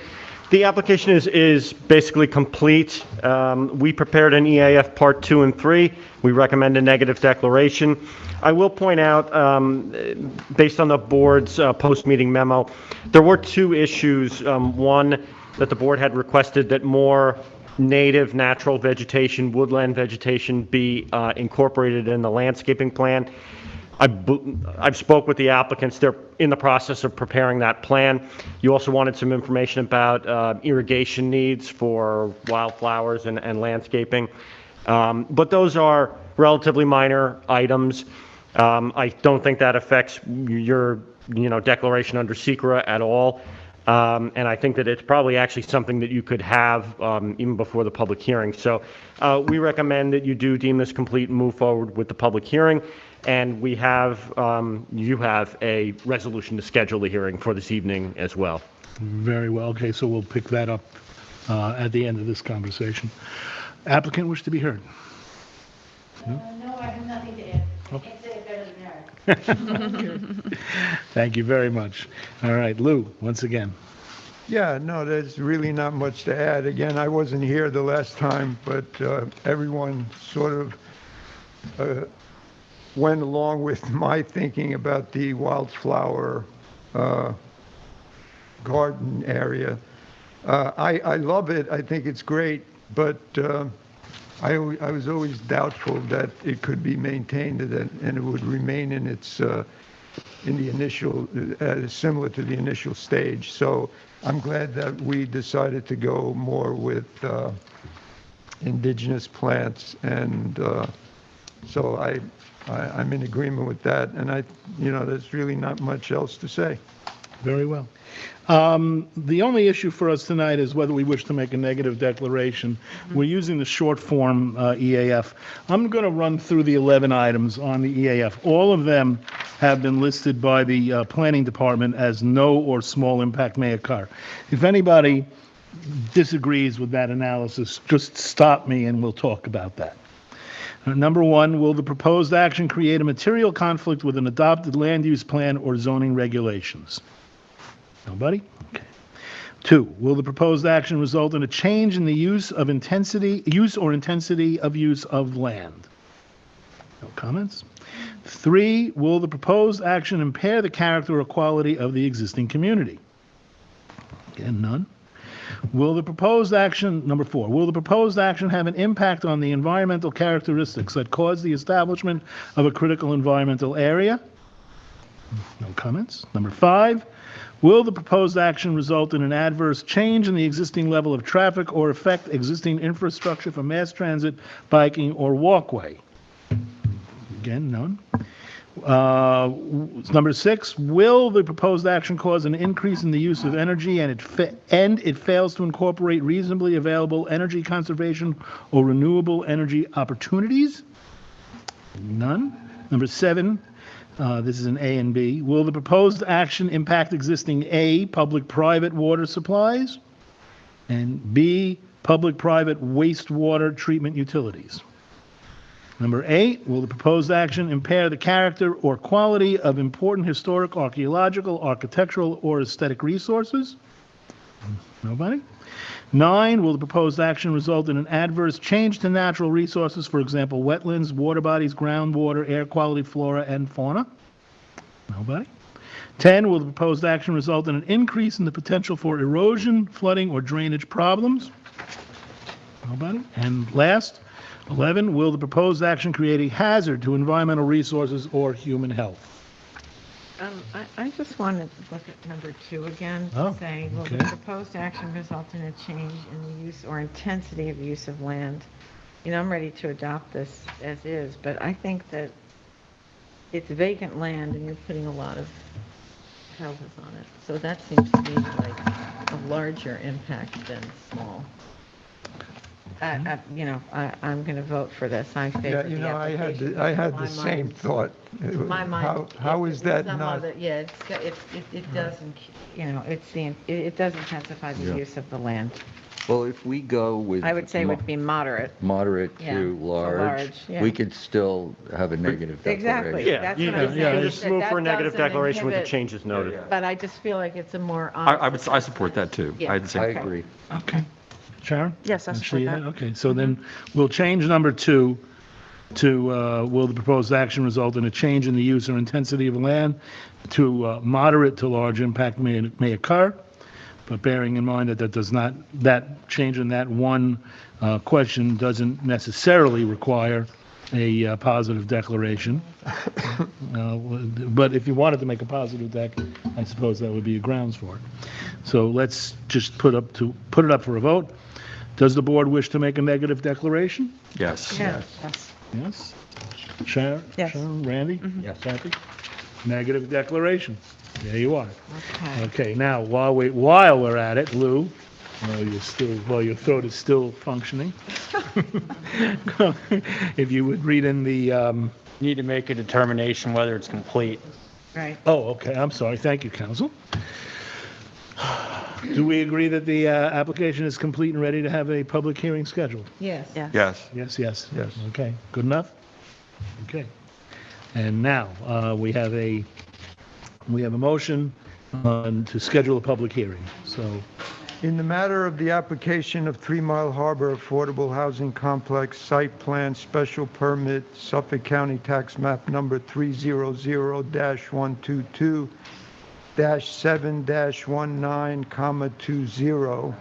The application is basically complete. We prepared an EAF Part 2 and 3. We recommend a negative declaration. I will point out, based on the board's post-meeting memo, there were 2 issues. One, that the board had requested that more native natural vegetation, woodland vegetation be incorporated in the landscaping plan. I've spoke with the applicants. They're in the process of preparing that plan. You also wanted some information about irrigation needs for wildflowers and landscaping. But those are relatively minor items. I don't think that affects your declaration under SECRA at all. And I think that it's probably actually something that you could have even before the public hearing. So we recommend that you do deem this complete and move forward with the public hearing. And we have, you have a resolution to schedule the hearing for this evening as well. Very well. Okay, so we'll pick that up at the end of this conversation. Applicant wish to be heard? No, I have nothing to add. Okay. I can't say it better than Eric. Thank you very much. All right, Lou, once again. Yeah, no, there's really not much to add. Again, I wasn't here the last time, but everyone sort of went along with my thinking about the wildflower garden area. I love it. I think it's great, but I was always doubtful that it could be maintained and it would remain in its in the initial similar to the initial stage. So I'm glad that we decided to go more with indigenous plants, and so I'm in agreement with that, and there's really not much else to say. Very well. The only issue for us tonight is whether we wish to make a negative declaration. We're using the short form EAF. I'm going to run through the 11 items on the EAF. All of them have been listed by the planning department as no or small impact may occur. If anybody disagrees with that analysis, just stop me and we'll talk about that. Number 1, will the proposed action create a material conflict with an adopted land use plan or zoning regulations? Nobody? Okay. 2, will the proposed action result in a change in the use or intensity of use of land? No comments. 3, will the proposed action impair the character or quality of the existing community? Again, none. Will the proposed action, number 4, will the proposed action have an impact on the environmental characteristics that cause the establishment of a critical environmental area? No comments. Number 5, will the proposed action result in an adverse change in the existing level of traffic or affect existing infrastructure for mass transit, biking, or walkway? Again, none. Number 6, will the proposed action cause an increase in the use of energy and it fails to incorporate reasonably available energy conservation or renewable energy opportunities? None. Number 7, this is an A and B. Will the proposed action impact existing A, public-private water supplies, and B, public-private wastewater treatment utilities? Number 8, will the proposed action impair the character or quality of important historic, archaeological, architectural, or aesthetic resources? Nobody? 9, will the proposed action result in an adverse change to natural resources, for example, wetlands, water bodies, groundwater, air quality, flora, and fauna? Nobody? 10, will the proposed action result in an increase in the potential for erosion, flooding, or drainage problems? Nobody? And last, 11, will the proposed action create a hazard to environmental resources or human health? I just want to look at number 2 again, Oh, say, will okay. the proposed action result in a change in the use or intensity of use of land? You know, I'm ready to adopt this as is, but I think that it's vacant land and you're putting a lot of houses on it. So that seems to be like a larger impact than small. I'm going to vote for this. I favor Yeah, the you know, application. I had My the same mind- thought. My mind. How is that some not? other- Yeah, it doesn't, it does intensify the Yeah. use of the land. Well, if we go with. I would say it would be moderate. Moderate Yeah, to to large, large, yeah. we could still have a negative declaration. Exactly. That's what I'm saying. Just that move that for a negative doesn't declaration with the inhibit- changes noted. But I just feel like it's a more I honest. would, I support that too. Yeah. I had the same. I agree. Okay. Sharon? Yes, I And support she- that. Okay, so then we'll change number 2 to, will the proposed action result in a change in the use or intensity of land to moderate to large impact may occur, but bearing in mind that that change in that one question doesn't necessarily require a positive declaration. But if you wanted to make a positive deck, I suppose that would be a grounds for it. So let's just put it up for a vote. Does the board wish to make a negative declaration? Yes. Yes. Yes. Sharon? Yes. Sharon, Randy? Yes. Kathy? Negative declaration. There you are. Okay. Okay, now, while we're at it, Lou, while your throat is still functioning, if you would read in the, Need to make a determination whether it's complete. Right. oh, okay, I'm sorry. Thank you, counsel. Do we agree that the application is complete and ready to have a public hearing scheduled? Yes. Yes. Yes. Yes, yes. Yes. Okay, good enough? Okay. And now, we have a motion to schedule a public hearing. So, In the matter of the application of 3 Mile Harbor Affordable Housing Complex Site Plan Special Permit, Suffolk County Tax Map Number 300-122-7-19, 20.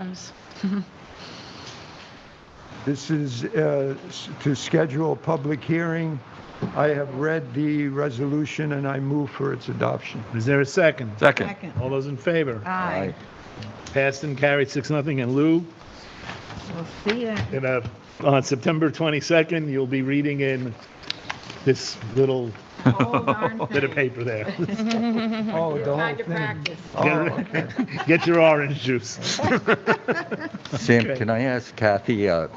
This is to schedule a public hearing. I have read the resolution and I move for its adoption. is there a second? Second. All those in favor? Aye. Passed and carried 6-0. And Lou, We'll see ya. on September 22nd, you'll be reading in this little Whole darn bit of thing. paper there. Oh, the whole Time to thing. practice. Get your orange juice. Sam, Okay. can I ask Kathy a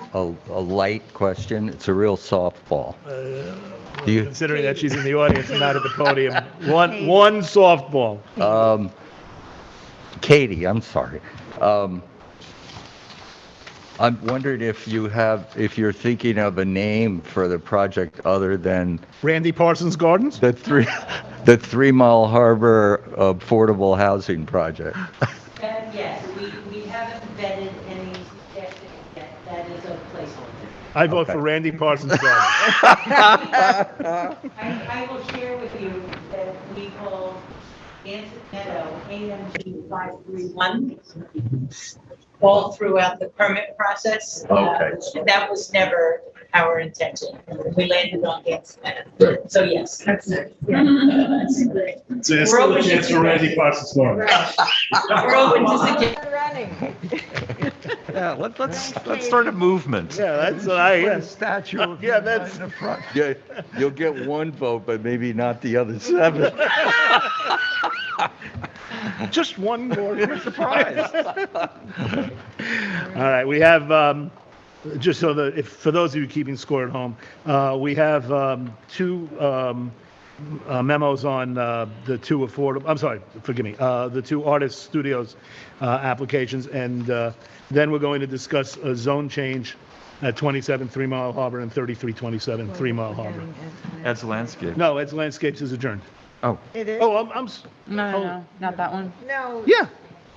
light question? It's a real softball. Do you, Considering that she's in the audience and not at the podium, one softball. Katie, I'm sorry. I'm wondering if you're thinking of a name for the project other than Randy Parsons Gardens? the 3 Mile Harbor Affordable Housing Project. Yes, we haven't vetted any suggestions yet. That is a placeholder. I vote for Randy Parsons Gardens. I will share with you that we will Gansett Meadow, AMG 531, all throughout the permit process. Okay. That was never our intention. We landed on Gansett Meadow. So yes, that's it. Yeah, that's great. So there's still a chance for Randy Parsons tomorrow. Right. We're open to suggestions. Yeah, let's start a movement. Yeah, that's what I. Put a statue of Yeah, him that's. in the front. Yeah, you'll get one vote, but maybe not the other 7. Just one more surprise. All right, we have, just so that, if, for those of you keeping score at home, we have 2 memos on the 2 affordable, I'm sorry, forgive me, the 2 artist studios applications, and then we're going to discuss a zone change at 27 3 Mile Harbor and 3327 3 Mile Harbor. Ed's Landscape. No, Ed's Landscapes is adjourned. Oh. It is? Oh, No, not that one. No. Yeah.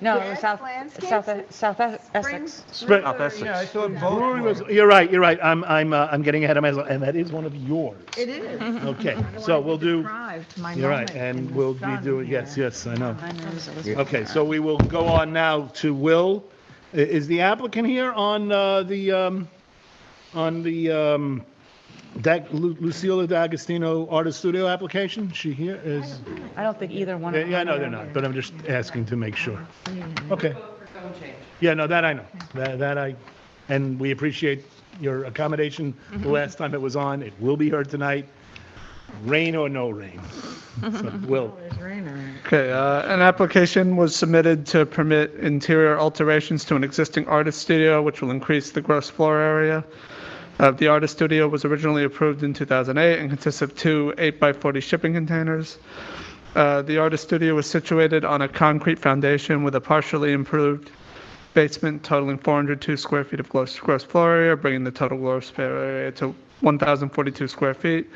No, Yes, South landscapes? Essex. Spring- South Essex. Yeah, I thought Brewery both was, were. you're right. I'm getting ahead of myself, and that is one of yours. It is. Okay, so we'll do, My you're right, moment and in the we'll be sun doing, here. yes, I know. I know it was- Okay, so we will go on now to Will. Is the applicant here on the Lucilla D'Agostino Artist Studio application? She here is? I don't think either one Yeah, of them. yeah, no, they're not, but I'm just asking to make sure. Okay. Yeah, no, that I know. That I, and we appreciate your accommodation the last time it was on. It will be heard tonight, rain or no rain. So, Will. There's rain around. Okay, an application was submitted to permit interior alterations to an existing artist studio, which will increase the gross floor area. The artist studio was originally approved in 2008 and consists of 2 8x40 shipping containers. The artist studio was situated on a concrete foundation with a partially improved basement totaling 402 square feet of gross floor area, bringing the total gross floor area to 1,042 square feet.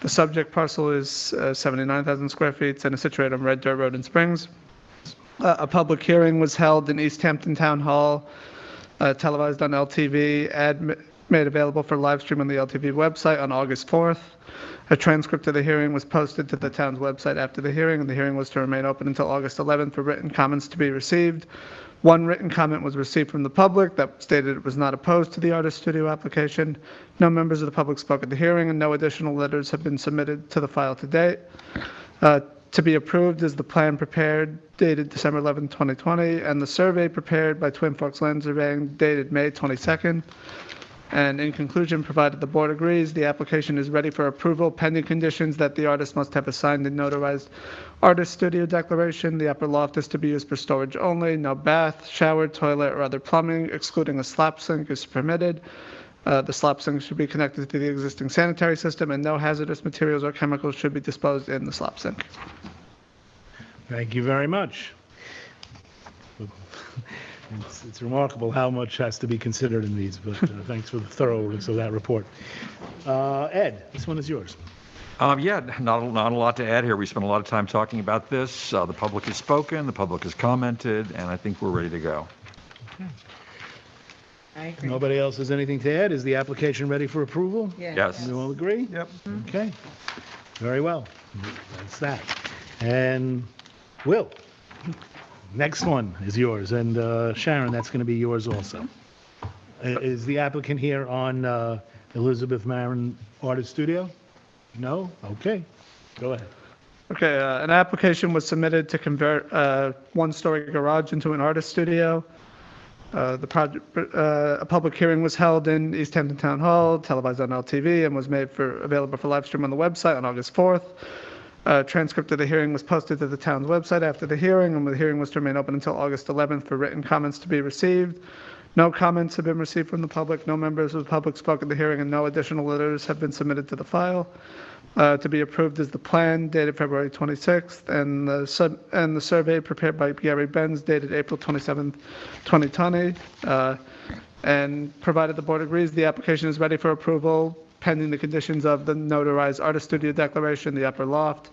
The subject parcel is 79,000 square feet and is situated on Red Dirt Road in Springs. A public hearing was held in East Hampton Town Hall, televised on LTV, made available for live stream on the LTV website on August 4th. A transcript of the hearing was posted to the town's website after the hearing, and the hearing was to remain open until August 11th for written comments to be received. One written comment was received from the public that stated it was not opposed to the artist studio application. No members of the public spoke at the hearing, and no additional letters have been submitted to the file to date. To be approved is the plan prepared dated December 11, 2020, and the survey prepared by Twin Forks Land Surveying dated May 22nd. And in conclusion, provided the board agrees, the application is ready for approval pending conditions that the artist must have a signed and notarized artist studio declaration. The upper loft is to be used for storage only. No bath, shower, toilet, or other plumbing, excluding a slop sink, is permitted. The slop sink should be connected to the existing sanitary system, and no hazardous materials or chemicals should be disposed in the slop sink. Thank you very much. It's remarkable how much has to be considered in these, but thanks for the thoroughness of that report. Ed, this one is yours. Yeah, not a lot to add here. We spent a lot of time talking about this. The public has spoken, the public has commented, and I think we're ready to go. I agree. Nobody else has anything to add? Is the application ready for approval? Yes. You all agree? Yep. Okay. Very well. That's that. And Will, next one is yours. And Sharon, that's going to be yours also. Is the applicant here on Elizabeth Marin Artist Studio? No? Okay. Go ahead. Okay, an application was submitted to convert a one-story garage into an artist studio. The project, a public hearing was held in East Hampton Town Hall, televised on LTV, and was made available for live stream on the website on August 4th. A transcript of the hearing was posted to the town's website after the hearing, and the hearing was to remain open until August 11th for written comments to be received. No comments have been received from the public, no members of the public spoke at the hearing, and no additional letters have been submitted to the file. To be approved is the plan dated February 26th, and the survey prepared by Gary Benz dated April 27th, 2020. And provided the board agrees, the application is ready for approval pending the conditions of the notarized artist studio declaration, the upper loft,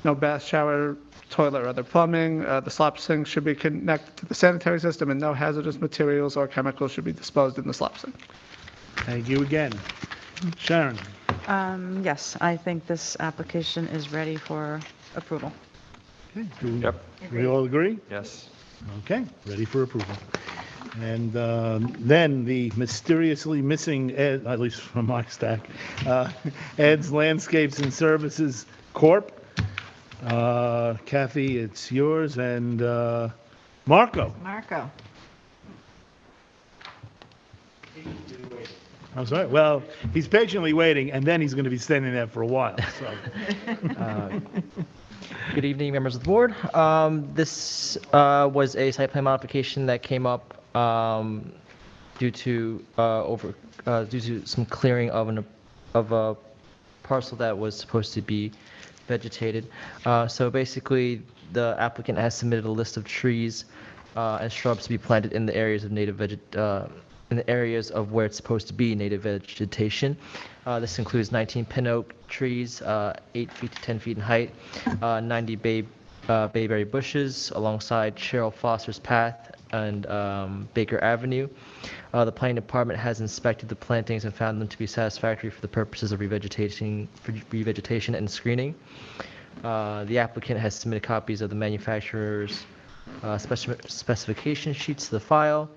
no bath, shower, toilet, or other plumbing. The slop sink should be connected to the sanitary system, and no hazardous materials or chemicals should be disposed in the slop sink. Thank you again. Sharon? Yes, I think this application is ready for approval. Okay, Yep. we all agree? Yes. Okay, ready for approval. And then the mysteriously missing Ed, at least from my stack, Ed's Landscapes and Services Corp. Kathy, it's yours, and Marco. Marco. I'm sorry. Well, he's patiently waiting, and then he's going to be standing there for a while. So. Good evening, members of the board. This was a site plan modification that came up due to some clearing of a parcel that was supposed to be vegetated. So basically, the applicant has submitted a list of trees and shrubs to be planted in the areas of in the areas of where it's supposed to be native vegetation. This includes 19 pin oak trees, 8 feet to 10 feet in height, 90 bayberry bushes alongside Cheryl Foster's Path and Baker Avenue. The planning department has inspected the plantings and found them to be satisfactory for the purposes of revegetation and screening. The applicant has submitted copies of the manufacturer's specification sheets to the file.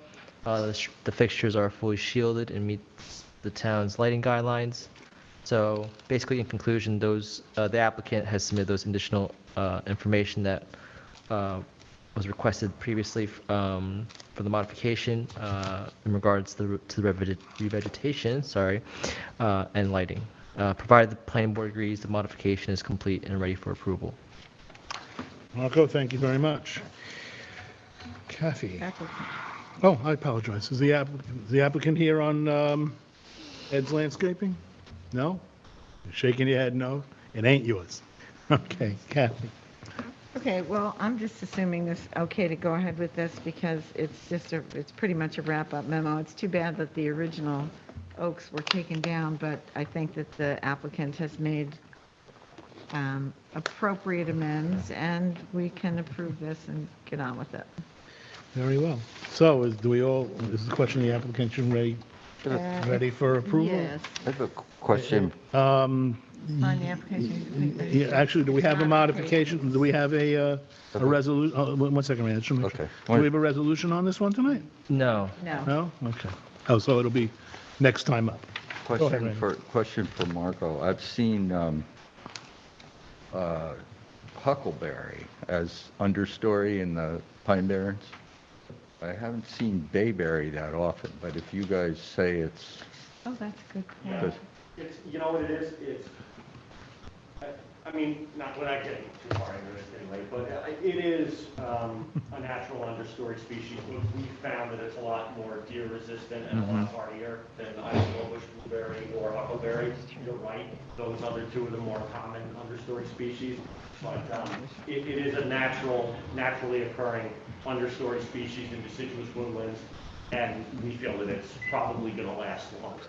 The fixtures are fully shielded and meet the town's lighting guidelines. So basically, in conclusion, the applicant has submitted those additional information that was requested previously for the modification in regards to the revegetation, and lighting. Provided the planning board agrees, the modification is complete and ready for approval. Marco, thank you very much. Kathy. Oh, I apologize. Is the applicant here on Ed's Landscaping? No? You're shaking your head no? It ain't yours. Okay, Kathy. Okay, well, I'm just assuming this okay to go ahead with this because it's pretty much a wrap-up memo. It's too bad that the original oaks were taken down, but I think that the applicant has made appropriate amends, and we can approve this and get on with it. Very well. So is the question the application ready for approval? Yes. I have a question. Sign the application. Yeah, actually, do we have a modification? Do we have a resolution? One second, man. Okay. Do we have a resolution on this one tonight? No. No? Okay. Oh, so it'll be next time up. Question for Marco. I've seen huckleberry as understory in the pine barrens. I haven't seen bayberry that often, but if you guys say it's... Oh, that's a good point. Yeah. It's, you know what it is? I mean, not without getting too far into this anyway, but it is a natural understory species. We found that it's a lot more deer resistant and a lot hardier than either bush blueberry or huckleberry. You're right, those other two are the more common understory species, but it is a naturally occurring understory species in deciduous woodlands, and we feel that it's probably going to last longer.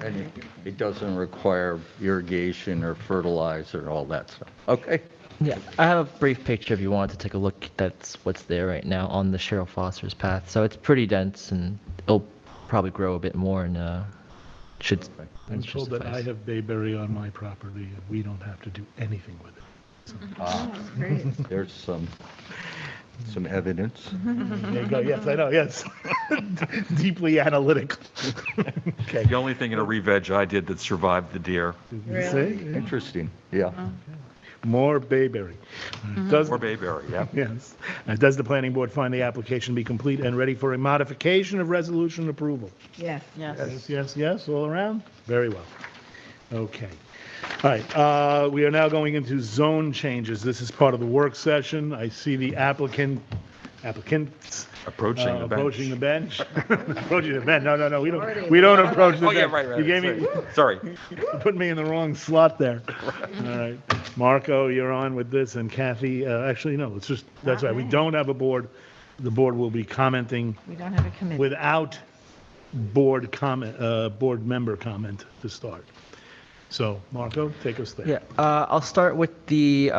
And it doesn't require irrigation or fertilizer and all that stuff. Okay. Yeah, I have a brief picture if you want to take a look. That's what's there right now on the Cheryl Foster's Path. So it's pretty dense, and it'll probably grow a bit more, and should. I'm told that I have bayberry on my property, and we don't have to do anything with it. So. There's some evidence. There you go. Yes, I know. Yes. Deeply analytical. Okay. The only thing in a re-veg I did that survived the deer. Really? Interesting. Yeah. More bayberry. More bayberry, yeah. Yes. Does the planning board find the application be complete and ready for a modification of resolution approval? Yes. Yes, all around? Very well. Okay. All right, we are now going into zone changes. This is part of the work session. I see the applicants approaching the bench. Approaching the bench. No, we don't approach the bench. Oh, yeah, right. You gave me, sorry. You put me in the wrong slot there. All right, Marco, you're on with this, and Kathy. Actually, no, it's just that's right. We don't have a board. The board will be commenting. We don't have a committee without board member comment to start. So, Marco, take us there. Yeah, I'll start with the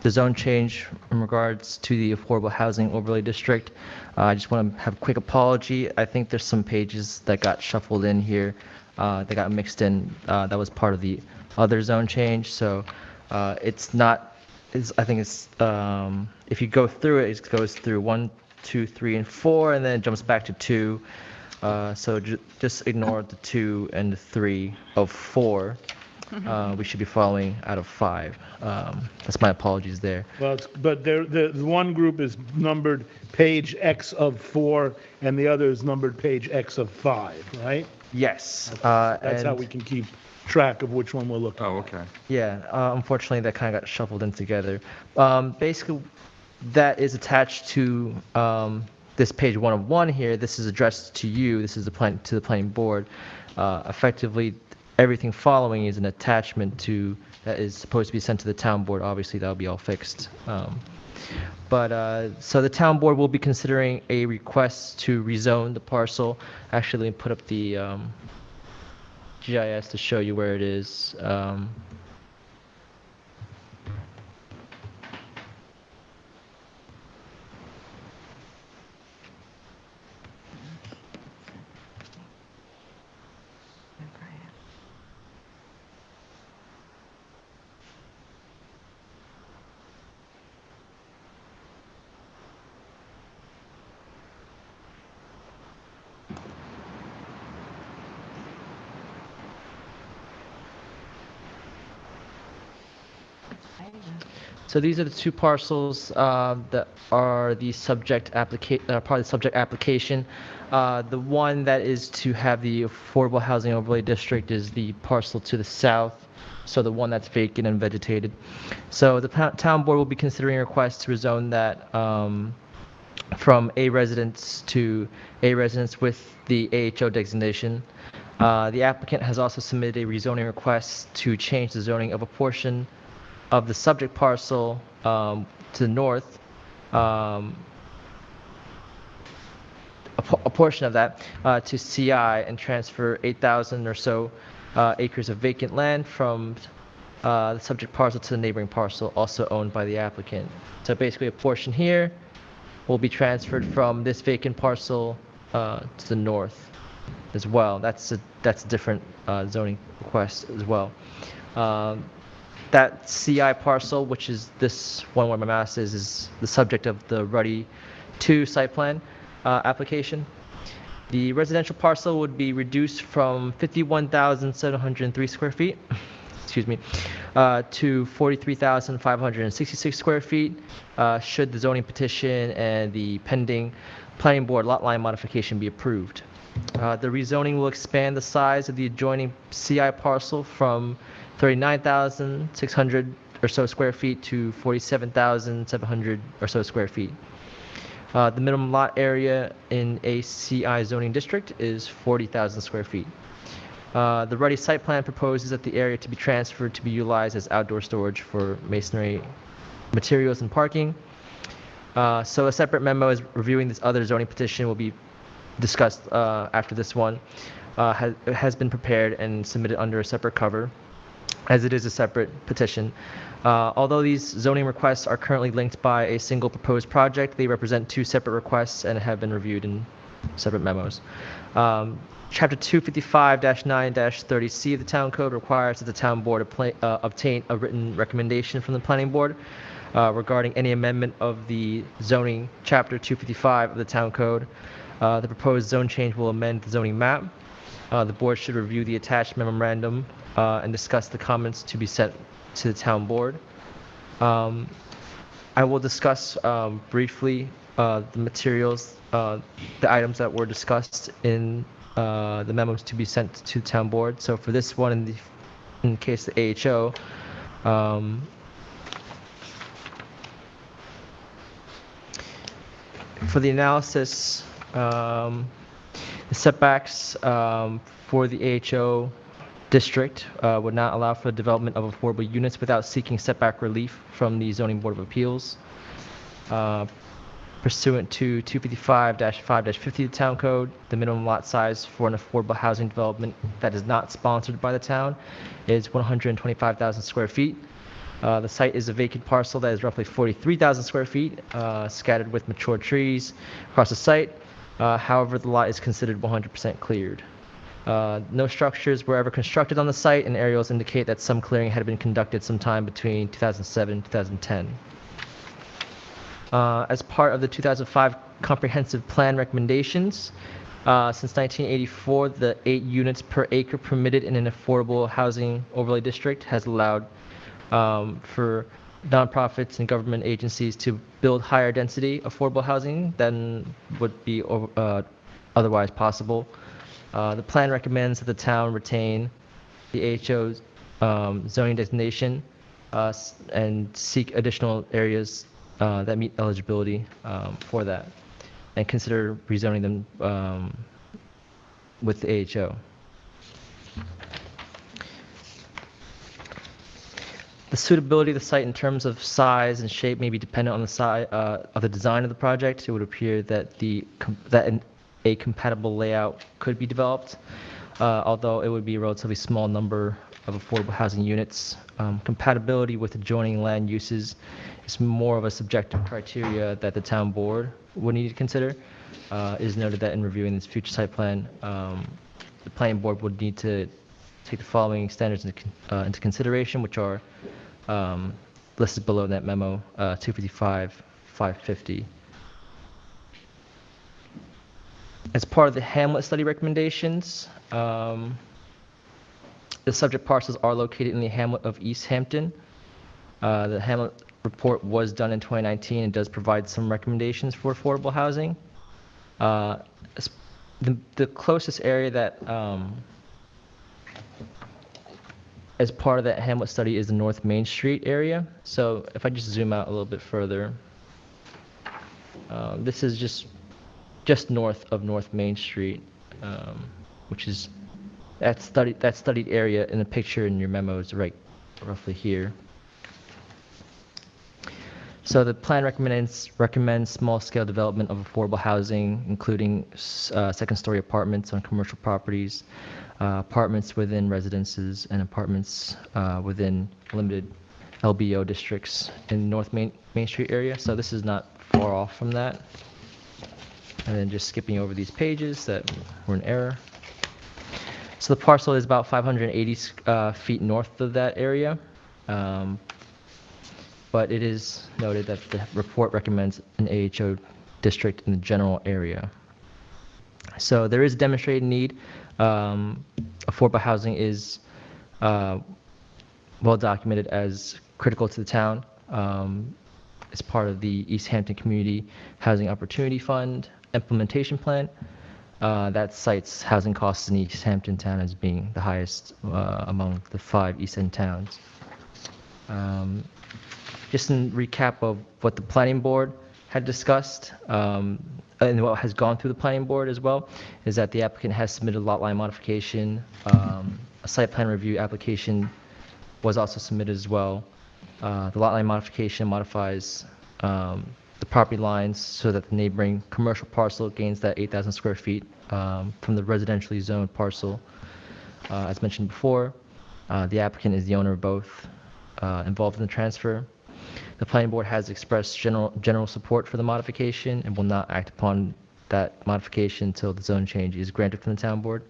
zone change in regards to the Affordable Housing Overlay District. I just want to have a quick apology. I think there's some pages that got shuffled in here, that got mixed in. That was part of the other zone change. So it's not is, I think it's, if you go through it, it goes through 1, 2, 3, and 4, and then it jumps back to 2. So just ignore the 2 and the 3 of 4. We should be following out of 5. That's my apologies there. Well, but the one group is numbered page X of 4, and the other is numbered page X of 5, right? Yes. That's how we can keep track of which one we're looking at. Oh, okay. Yeah, unfortunately, that kind of got shuffled in together. Basically, that is attached to this page 1 of 1 here. This is addressed to you. This is to the planning board. Effectively, everything following is an attachment to that is supposed to be sent to the town board. Obviously, that'll be all fixed. So the town board will be considering a request to rezone the parcel. Actually, let me put up the GIS to show you where it is. So these are the 2 parcels that are the subject part of the subject application. The one that is to have the affordable housing overlay district is the parcel to the south. So the one that's vacant and vegetated. So the town board will be considering a request to rezone that from A residence to A residence with the AHO designation. The applicant has also submitted a rezoning request to change the zoning of a portion of the subject parcel to the north, a portion of that to CI and transfer 8,000 or so acres of vacant land from the subject parcel to the neighboring parcel also owned by the applicant. So basically a portion here will be transferred from this vacant parcel to the north as well. That's a different zoning request as well. That CI parcel, which is this one where my mouse is the subject of the Ruddy 2 site plan application. The residential parcel would be reduced from 51,703 square feet, excuse me, to 43,566 square feet, should the zoning petition and the pending planning board lot line modification be approved. The rezoning will expand the size of the adjoining CI parcel from 39,600 or so square feet to 47,700 or so square feet. The minimum lot area in a CI zoning district is 40,000 square feet. The Ruddy site plan proposes that the area to be transferred to be utilized as outdoor storage for masonry materials and parking. So a separate memo is reviewing this other zoning petition will be discussed after this one. Has been prepared and submitted under a separate cover, as it is a separate petition. Although these zoning requests are currently linked by a single proposed project, they represent 2 separate requests and have been reviewed in separate memos. Chapter 255-9-30C of the Town Code requires that the Town Board obtain a written recommendation from the Planning Board regarding any amendment of the zoning Chapter 255 of the Town Code. The proposed zone change will amend the zoning map. The board should review the attached memorandum and discuss the comments to be sent to the town board. I will discuss briefly the materials, the items that were discussed in the memos to be sent to the town board. So for this one, in case the AHO, for the analysis, the setbacks for the AHO district would not allow for the development of affordable units without seeking setback relief from the Zoning Board of Appeals. Pursuant to 255-5-50 of the Town Code, the minimum lot size for an affordable housing development that is not sponsored by the town is 125,000 square feet. The site is a vacant parcel that is roughly 43,000 square feet, scattered with mature trees across the site. However, the lot is considered 100% cleared. No structures were ever constructed on the site, and aerials indicate that some clearing had been conducted sometime between 2007 and 2010. As part of the 2005 Comprehensive Plan recommendations, since 1984, the 8 units per acre permitted in an affordable housing overlay district has allowed for nonprofits and government agencies to build higher density affordable housing than would be otherwise possible. The plan recommends that the town retain the AHO's zoning designation and seek additional areas that meet eligibility for that, and consider rezoning them with the AHO. The suitability of the site in terms of size and shape may be dependent on the size of the design of the project. It would appear that a compatible layout could be developed, although it would be a relatively small number of affordable housing units. Compatibility with adjoining land uses is more of a subjective criteria that the town board would need to consider. It is noted that in reviewing this future site plan, the planning board would need to take the following standards into consideration, which are listed below in that memo, 255, 550. As part of the Hamlet study recommendations, the subject parcels are located in the hamlet of East Hampton. The Hamlet report was done in 2019 and does provide some recommendations for affordable housing. The closest area that as part of that Hamlet study is the North Main Street area. So if I just zoom out a little bit further, this is just north of North Main Street, which is that studied area in the picture in your memo is right roughly here. So the plan recommends small-scale development of affordable housing, including second-story apartments on commercial properties, apartments within residences, and apartments within limited LBO districts in North Main Street area. So this is not far off from that. And then just skipping over these pages that were in error. So the parcel is about 580 feet north of that area. But it is noted that the report recommends an AHO district in the general area. So there is a demonstrated need. Affordable housing is well documented as critical to the town. It's part of the East Hampton Community Housing Opportunity Fund implementation plan that cites housing costs in East Hampton town as being the highest among the 5 East End towns. Just in recap of what the planning board had discussed and what has gone through the planning board as well, is that the applicant has submitted a lot line modification. A site plan review application was also submitted as well. The lot line modification modifies the property lines so that the neighboring commercial parcel gains that 8,000 square feet from the residentially zoned parcel. As mentioned before, the applicant is the owner of both involved in the transfer. The planning board has expressed general support for the modification and will not act upon that modification until the zone change is granted from the town board.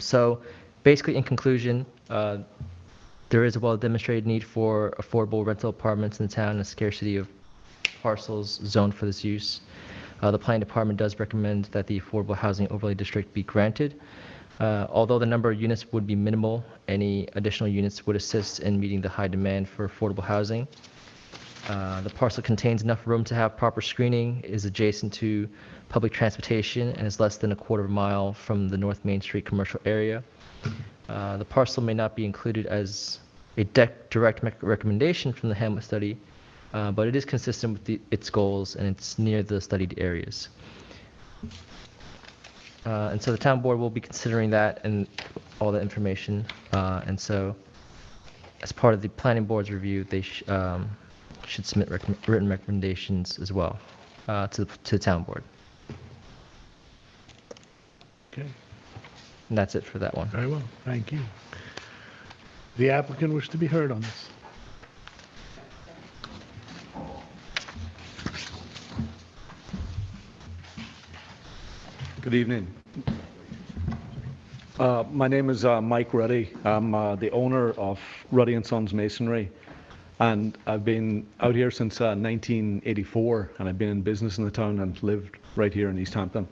So basically, in conclusion, there is a well-demonstrated need for affordable rental apartments in the town and a scarcity of parcels zoned for this use. The planning department does recommend that the affordable housing overlay district be granted. Although the number of units would be minimal, any additional units would assist in meeting the high demand for affordable housing. The parcel contains enough room to have proper screening, is adjacent to public transportation, and is less than a quarter of a mile from the North Main Street commercial area. The parcel may not be included as a direct recommendation from the Hamlet study, but it is consistent with its goals and it's near the studied areas. And so the town board will be considering that and all the information. And so as part of the planning board's review, they should submit written recommendations as well to the town board. Okay. And that's it for that one. Very well, thank you. The applicant wish to be heard on this. Good evening. My name is Mike Ruddy. I'm the owner of Ruddy & Sons Masonry, and I've been out here since 1984, and I've been in business in the town and lived right here in East Hampton.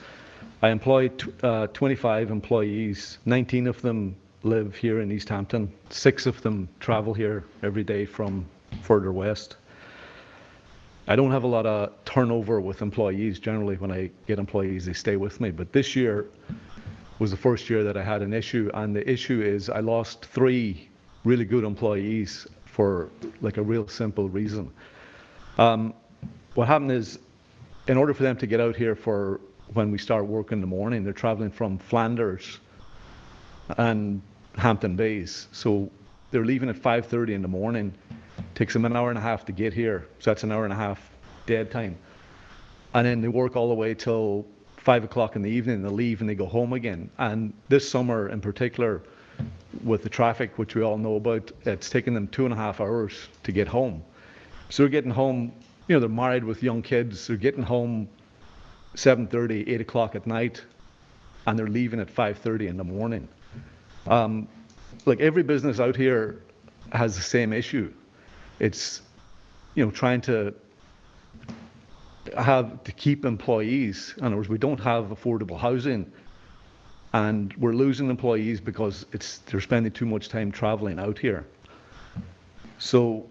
I employ 25 employees. 19 of them live here in East Hampton. 6 of them travel here every day from further west. I don't have a lot of turnover with employees. Generally, when I get employees, they stay with me. But this year was the first year that I had an issue, and the issue is I lost 3 really good employees for like a real simple reason. What happened is, in order for them to get out here for when we start work in the morning, they're traveling from Flanders and Hampton Bays. So they're leaving at 5:30 in the morning. Takes them an hour and a half to get here, so that's an hour and a half dead time. And then they work all the way till 5 o'clock in the evening, they leave and they go home again. And this summer in particular, with the traffic, which we all know about, it's taken them 2.5 hours to get home. So they're getting home, you know, they're married with young kids, they're getting home 7:30, 8 o'clock at night, and they're leaving at 5:30 in the morning. Like every business out here has the same issue. It's, you know, trying to keep employees. In other words, we don't have affordable housing, and we're losing employees because they're spending too much time traveling out here. So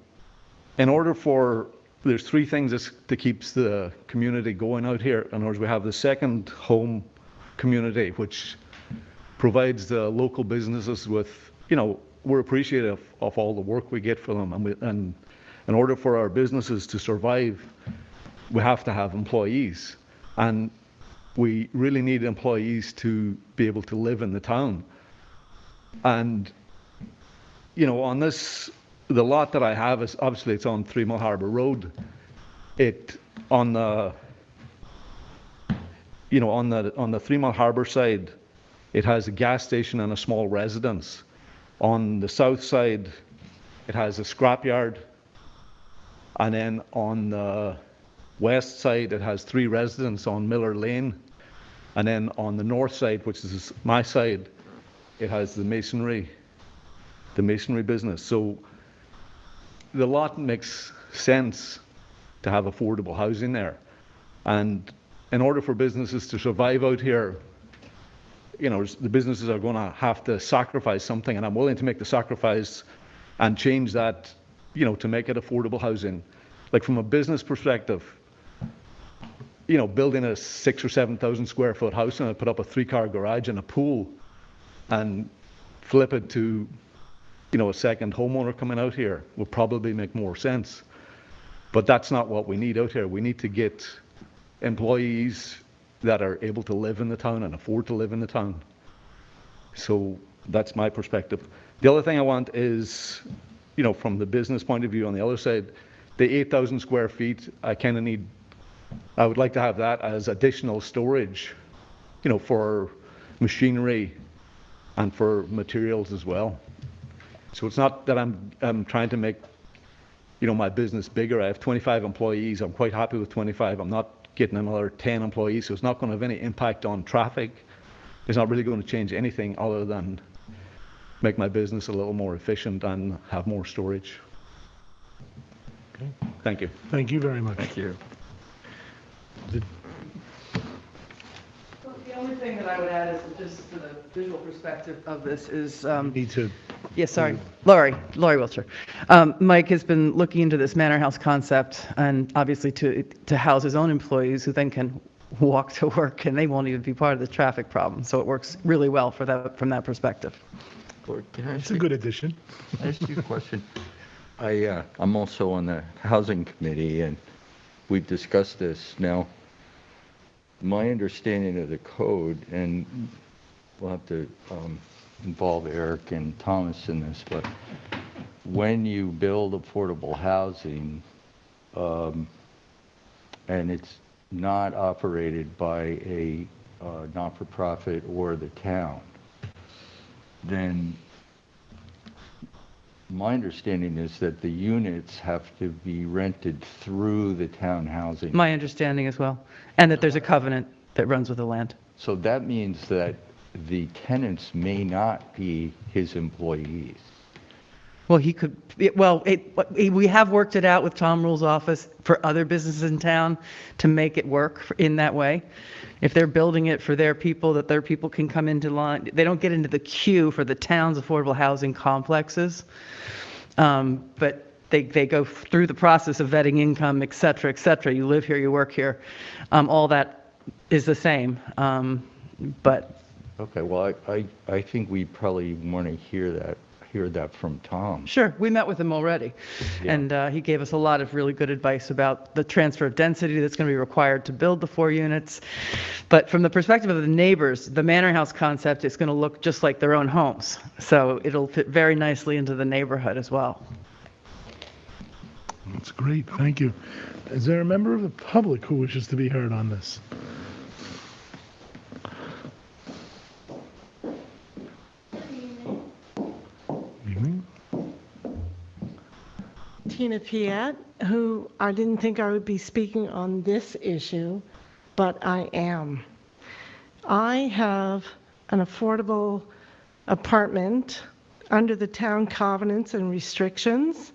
there's 3 things that keeps the community going out here. In other words, we have the second home community, which provides the local businesses with, you know, we're appreciative of all the work we get for them, and in order for our businesses to survive, we have to have employees, and we really need employees to be able to live in the town. And, you know, on the lot that I have is obviously it's on 3 Mill Harbour Road. On the 3 Mill Harbour side, it has a gas station and a small residence. On the south side, it has a scrapyard, and then on the west side, it has 3 residences on Miller Lane, and then on the north side, which is my side, it has the masonry business. So the lot makes sense to have affordable housing there, and in order for businesses to survive out here, you know, the businesses are going to have to sacrifice something, and I'm willing to make the sacrifice and change that, you know, to make it affordable housing. Like from a business perspective, you know, building a 6,000 or 7,000 square foot house and I put up a 3-car garage and a pool and flip it to, you know, a second homeowner coming out here would probably make more sense. But that's not what we need out here. We need to get employees that are able to live in the town and afford to live in the town. So that's my perspective. The other thing I want is, you know, from the business point of view on the other side, the 8,000 square feet, I would like to have that as additional storage, you know, for machinery and for materials as well. So it's not that I'm trying to make, you know, my business bigger. I have 25 employees. I'm quite happy with 25. I'm not getting another 10 employees, so it's not going to have any impact on traffic. It's not really going to change anything other than make my business a little more efficient and have more storage. Okay. Thank you. Thank you very much. Thank you. The only thing that I would add is just for the visual perspective of this is. Need to. Yeah, sorry. Laurie Wiltshire. Mike has been looking into this manor house concept and obviously to house his own employees who then can walk to work and they won't even be part of the traffic problem. So it works really well for that from that perspective. It's a good addition. Can I ask you a question? I'm also on the housing committee and we've discussed this. Now, my understanding of the code, and we'll have to involve Eric and Thomas in this, but when you build affordable housing and it's not operated by a not-for-profit or the town, then my understanding is that the units have to be rented through the town housing. My understanding as well. And that there's a covenant that runs with the land. So that means that the tenants may not be his employees. Well, he could, we have worked it out with Tom Rule's office for other businesses in town to make it work in that way. If they're building it for their people, that their people can come into line, they don't get into the queue for the town's affordable housing complexes. But they go through the process of vetting income, et cetera, et cetera. You live here, you work here. All that is the same. But. Okay, well, I think we probably want to hear that from Tom. Sure, we met with him already, and he gave us a lot of really good advice about the transfer of density that's going to be required to build the 4 units. But from the perspective of the neighbors, the manor house concept is going to look just like their own homes. So it'll fit very nicely into the neighborhood as well. That's great, thank you. Is there a member of the public who wishes to be heard on this? Tina Piet, who I didn't think I would be speaking on this issue, but I am. I have an affordable apartment under the town covenants and restrictions,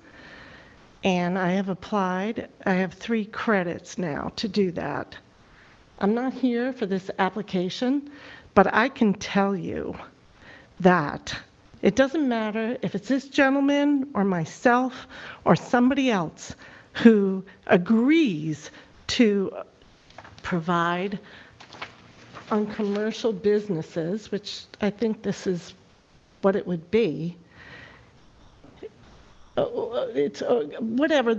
and I have applied. I have 3 credits now to do that. I'm not here for this application, but I can tell you that it doesn't matter if it's this gentleman or myself or somebody else who agrees to provide on commercial businesses, which I think this is what it would be. It's whatever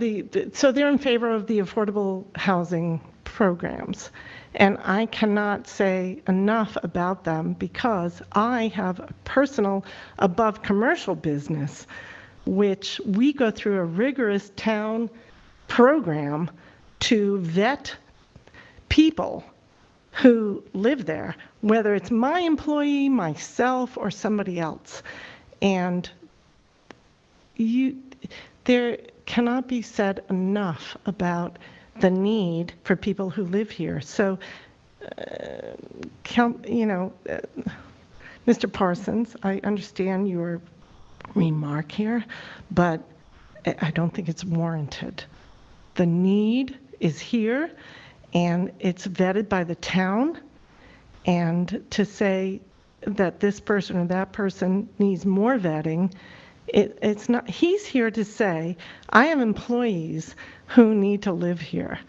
so they're in favor of the affordable housing programs. And I cannot say enough about them because I have a personal above commercial business, which we go through a rigorous town program to vet people who live there, whether it's my employee, myself, or somebody else. And there cannot be said enough about the need for people who live here. So, Mr. Parsons, I understand your remark here, but I don't think it's warranted. The need is here, and it's vetted by the town, and to say that this person or that person needs more vetting, it's not. He's here to say, I have employees who need to live here.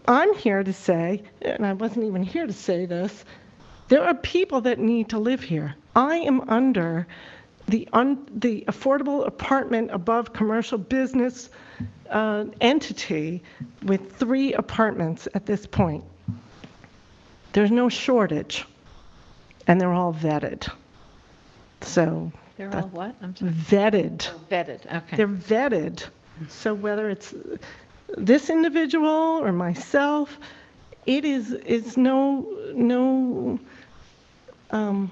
I'm here to say, and I wasn't even here to say this, there are people that need to live here. I am under the affordable apartment above commercial business entity with 3 apartments at this point. There's no shortage, and they're all vetted. So they're all what? I'm sorry. Vetted. Oh, vetted. Okay. They're vetted. So whether it's this individual or myself, it is no. I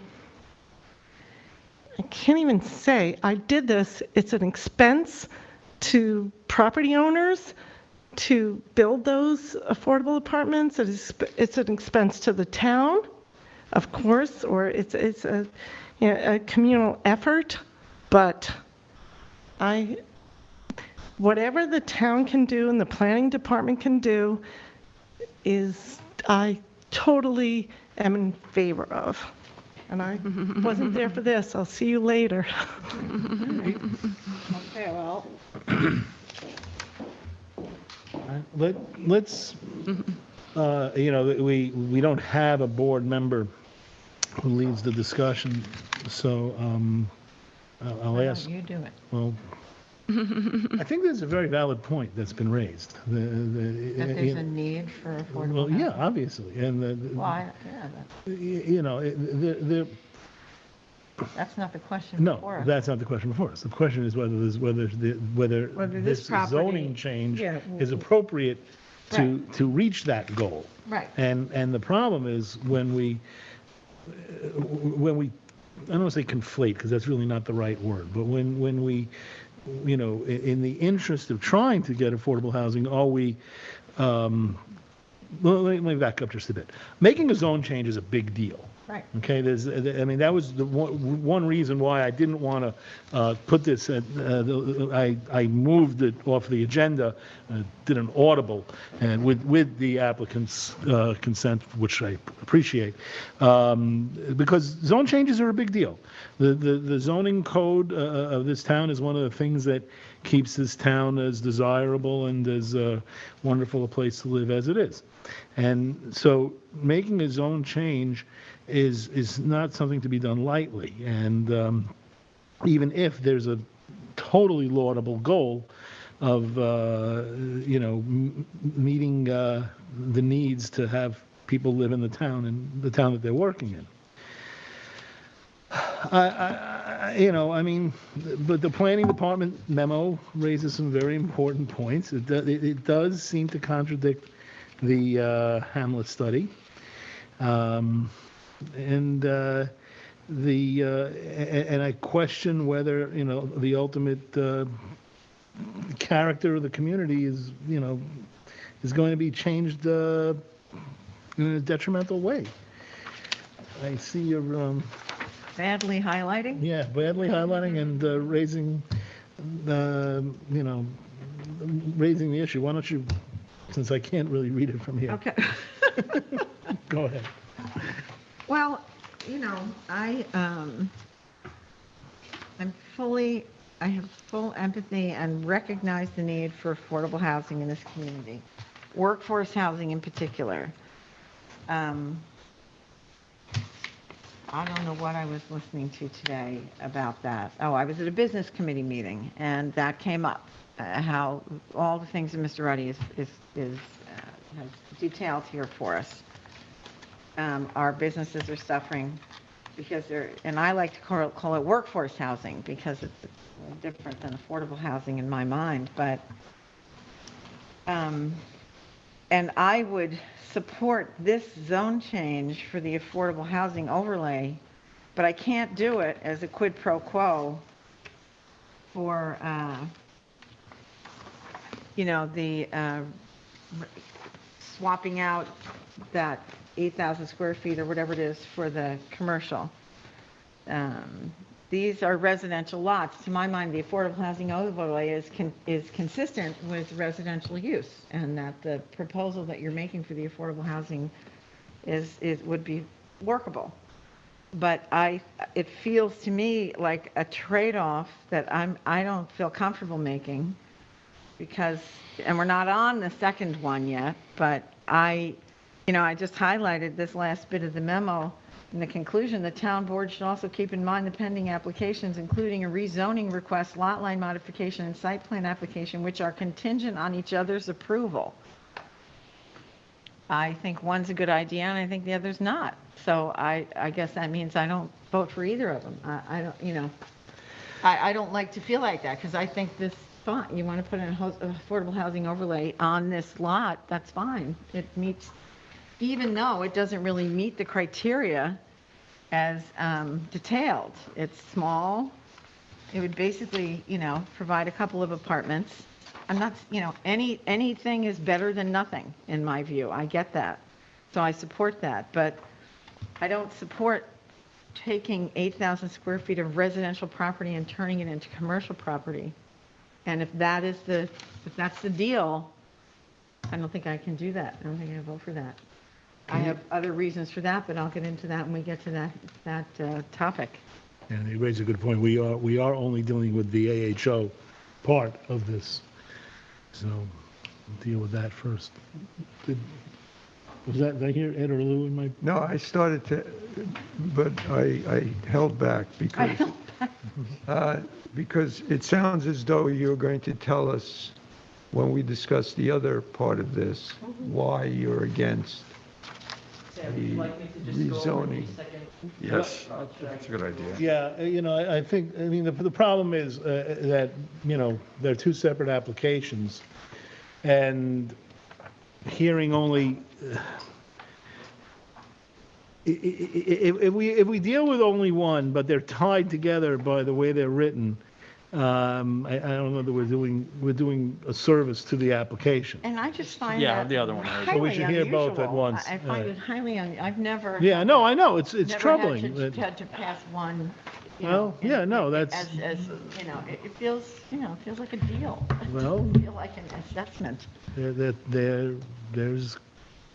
can't even say. I did this. It's an expense to property owners to build those affordable apartments. It's an expense to the town, of course, or it's a communal effort. But whatever the town can do and the planning department can do I totally am in favor of. And I wasn't there for this. I'll see you later. Okay, well. Let's, we don't have a board member who leads the discussion, so I'll ask. You do it. Well, I think there's a very valid point that's been raised. That there's a need for affordable Well, yeah, housing. obviously, and that's not the question before no, us. that's not the question before us. The question is whether this property- zoning change Yeah. is appropriate to reach that goal. Right. And the problem is when we I don't want to say conflate because that's really not the right word, but when we in the interest of trying to get affordable housing, are we let me back up just a bit. Making a zone change is a big deal. Right. Okay, I mean, that was the one reason why I didn't want to put this, I moved it off the agenda, did an audible, and with the applicant's consent, which I appreciate, because zone changes are a big deal. The zoning code of this town is one of the things that keeps this town as desirable and as wonderful a place to live as it is. And so making a zone change is not something to be done lightly. And even if there's a totally laudable goal of, meeting the needs to have people live in the town and the town that they're working in. But the planning department memo raises some very important points. It does seem to contradict the Hamlet study. And I question whether, the ultimate character of the community is going to be changed in a detrimental way. I see your Badly highlighting? yeah, badly highlighting and raising raising the issue. Why don't you, since I can't really read it from here. Okay. Go ahead. Well, I have full empathy and recognize the need for affordable housing in this community, workforce housing in particular. I don't know what I was listening to today about that. Oh, I was at a business committee meeting, and that came up, how all the things that Mr. Ruddy has detailed here for us. Our businesses are suffering because and I like to call it workforce housing because it's different than affordable housing in my mind, but, and I would support this zone change for the affordable housing overlay, but I can't do it as a quid pro quo for, the swapping out that 8,000 square feet or whatever it is for the commercial. These are residential lots. To my mind, the affordable housing overlay is consistent with residential use, and that the proposal that you're making for the affordable housing would be workable. But it feels to me like a trade-off that I don't feel comfortable making, because, and we're not on the second one yet, but I just highlighted this last bit of the memo. In the conclusion, the town board should also keep in mind the pending applications, including a rezoning request, lot line modification, and site plan application, which are contingent on each other's approval. I think one's a good idea, and I think the other's not. So I guess that means I don't vote for either of them. I don't like to feel like that, because I think this fine. You want to put an affordable housing overlay on this lot, that's fine. It meets, even though it doesn't really meet the criteria as detailed. It's small. It would basically, provide a couple of apartments. I'm not, anything is better than nothing in my view. I get that. So I support that. But I don't support taking 8,000 square feet of residential property and turning it into commercial property. And if that's the deal, I don't think I can do that. I don't think I vote for that. I have other reasons for that, but I'll get into that when we get to that topic. And you raise a good point. We are only dealing with the AHO part of this, so we'll deal with that first. Did I hear Ed or Lou in my? No, I started to, but I held back because it sounds as though you're going to tell us when we discuss the other part of this why you're against the rezoning. Yes, that's a good idea. Yeah, I think, the problem is that, there are two separate applications, and hearing only, if we deal with only one, but they're tied together by the way they're written, I don't know that we're doing a service to the application. And I just find Yeah, that the other one. So we highly should hear both at unusual. once. I find it highly, I've never. Yeah, no, I know, it's never troubling. had to pass one, Well, yeah, no, that's, as, you know, it feels, it feels like a deal. It Well- doesn't feel like an assessment. there's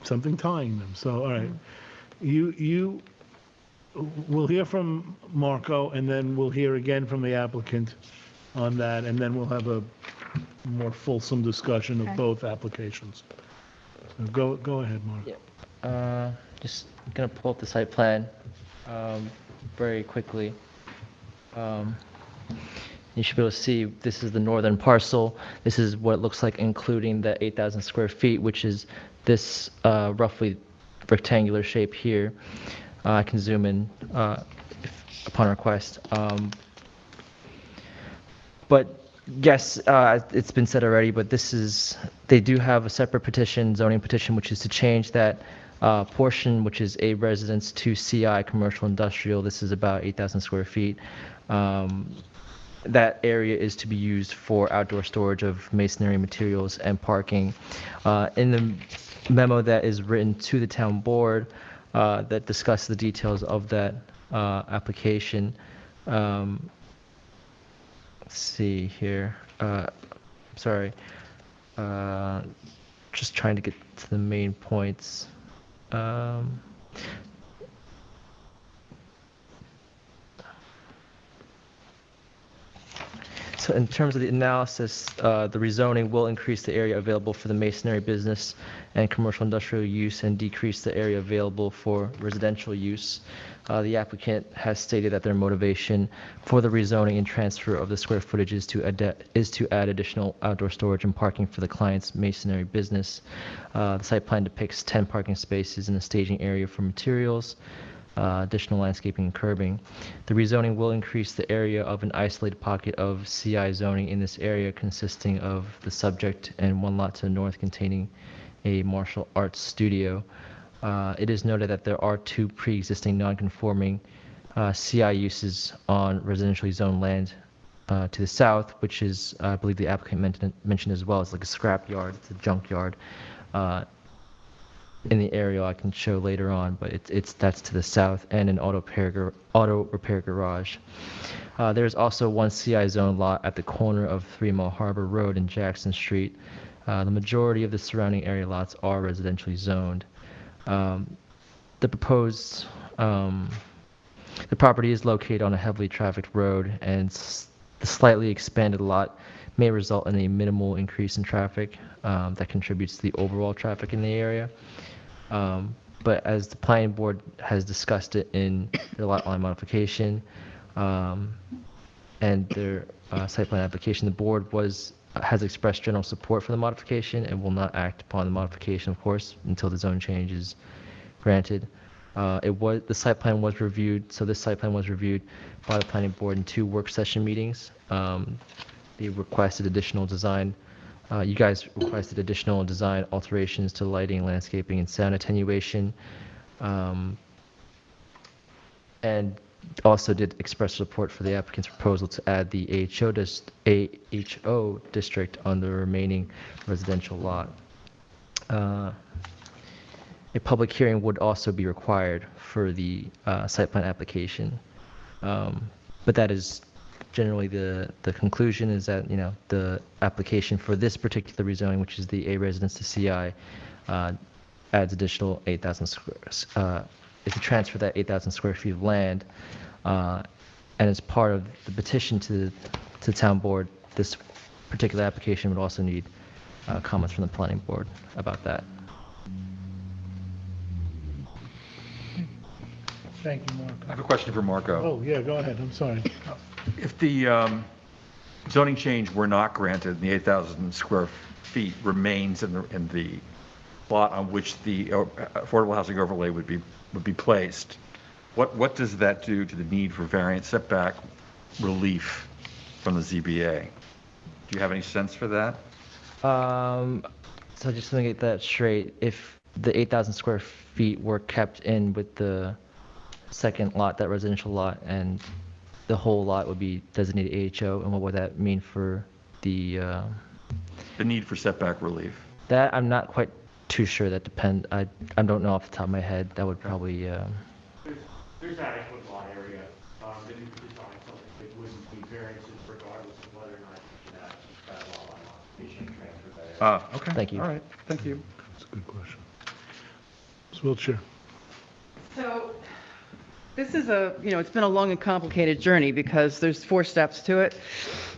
something tying them, so, all right. We'll hear from Marco, and then we'll hear again from the applicant on that, and then we'll have a more fulsome discussion of Okay. both applications. So go ahead, Mark. Just gonna pull up the site plan very quickly. You should be able to see this is the northern parcel. This is what it looks like, including the 8,000 square feet, which is this roughly rectangular shape here. I can zoom in upon request. But yes, it's been said already, but they do have a separate petition, zoning petition, which is to change that portion, which is a residence to CI, commercial industrial. This is about 8,000 square feet. That area is to be used for outdoor storage of masonry materials and parking. In the memo that is written to the town board that discusses the details of that application, let's see here. Sorry. Just trying to get to the main points. So in terms of the analysis, the rezoning will increase the area available for the masonry business and commercial industrial use and decrease the area available for residential use. The applicant has stated that their motivation for the rezoning and transfer of the square footage is to add additional outdoor storage and parking for the client's masonry business. The site plan depicts 10 parking spaces in a staging area for materials, additional landscaping and curbing. The rezoning will increase the area of an isolated pocket of CI zoning in this area, consisting of the subject and one lot to the north containing a martial arts studio. It is noted that there are two pre-existing non-conforming CI uses on residentially zoned land to the south, which is, I believe the applicant mentioned as well, it's like a scrap yard, it's a junk yard. In the area I can show later on, but that's to the south, and an auto repair garage. There's also one CI zone lot at the corner of 3 Mile Harbor Road and Jackson Street. The majority of the surrounding area lots are residentially zoned. The property is located on a heavily trafficked road, and the slightly expanded lot may result in a minimal increase in traffic that contributes to the overall traffic in the area. But as the planning board has discussed it in their lot line modification and their site plan application, the board has expressed general support for the modification and will not act upon the modification, of course, until the zone change is granted. The site plan was reviewed, so this site plan was reviewed by the planning board in 2 work session meetings. They requested additional design. You guys requested additional design alterations to lighting, landscaping, and sound attenuation, and also did express support for the applicant's proposal to add the AHO district on the remaining residential lot. A public hearing would also be required for the site plan application, but that is generally the conclusion is that, the application for this particular rezoning, which is the A residence to CI, adds additional 8,000 squares. It's a transfer that 8,000 square feet of land, and as part of the petition to the town board, this particular application would also need comments from the planning board about that. Thank you, Mark. I have a question for Marco. Oh, yeah, go ahead, I'm sorry. If the zoning change were not granted, the 8,000 square feet remains in the lot on which the affordable housing overlay would be placed, what does that do to the need for variance setback relief from the ZBA? Do you have any sense for that? So just to get that straight, if the 8,000 square feet were kept in with the second lot, that residential lot, and the whole lot would be designated AHO, and what would that mean for the need for setback relief? that I'm not quite too sure. That depend. I don't know off the top of my head. That would probably. There's adequate lot area that you could design something that wouldn't be variances regardless of whether or not you should have that lot line modification transfer there. Okay. Thank you. All right, thank you. That's a good question. Ms. Wiltshire. So this is it's been a long and complicated journey because there's 4 steps to it.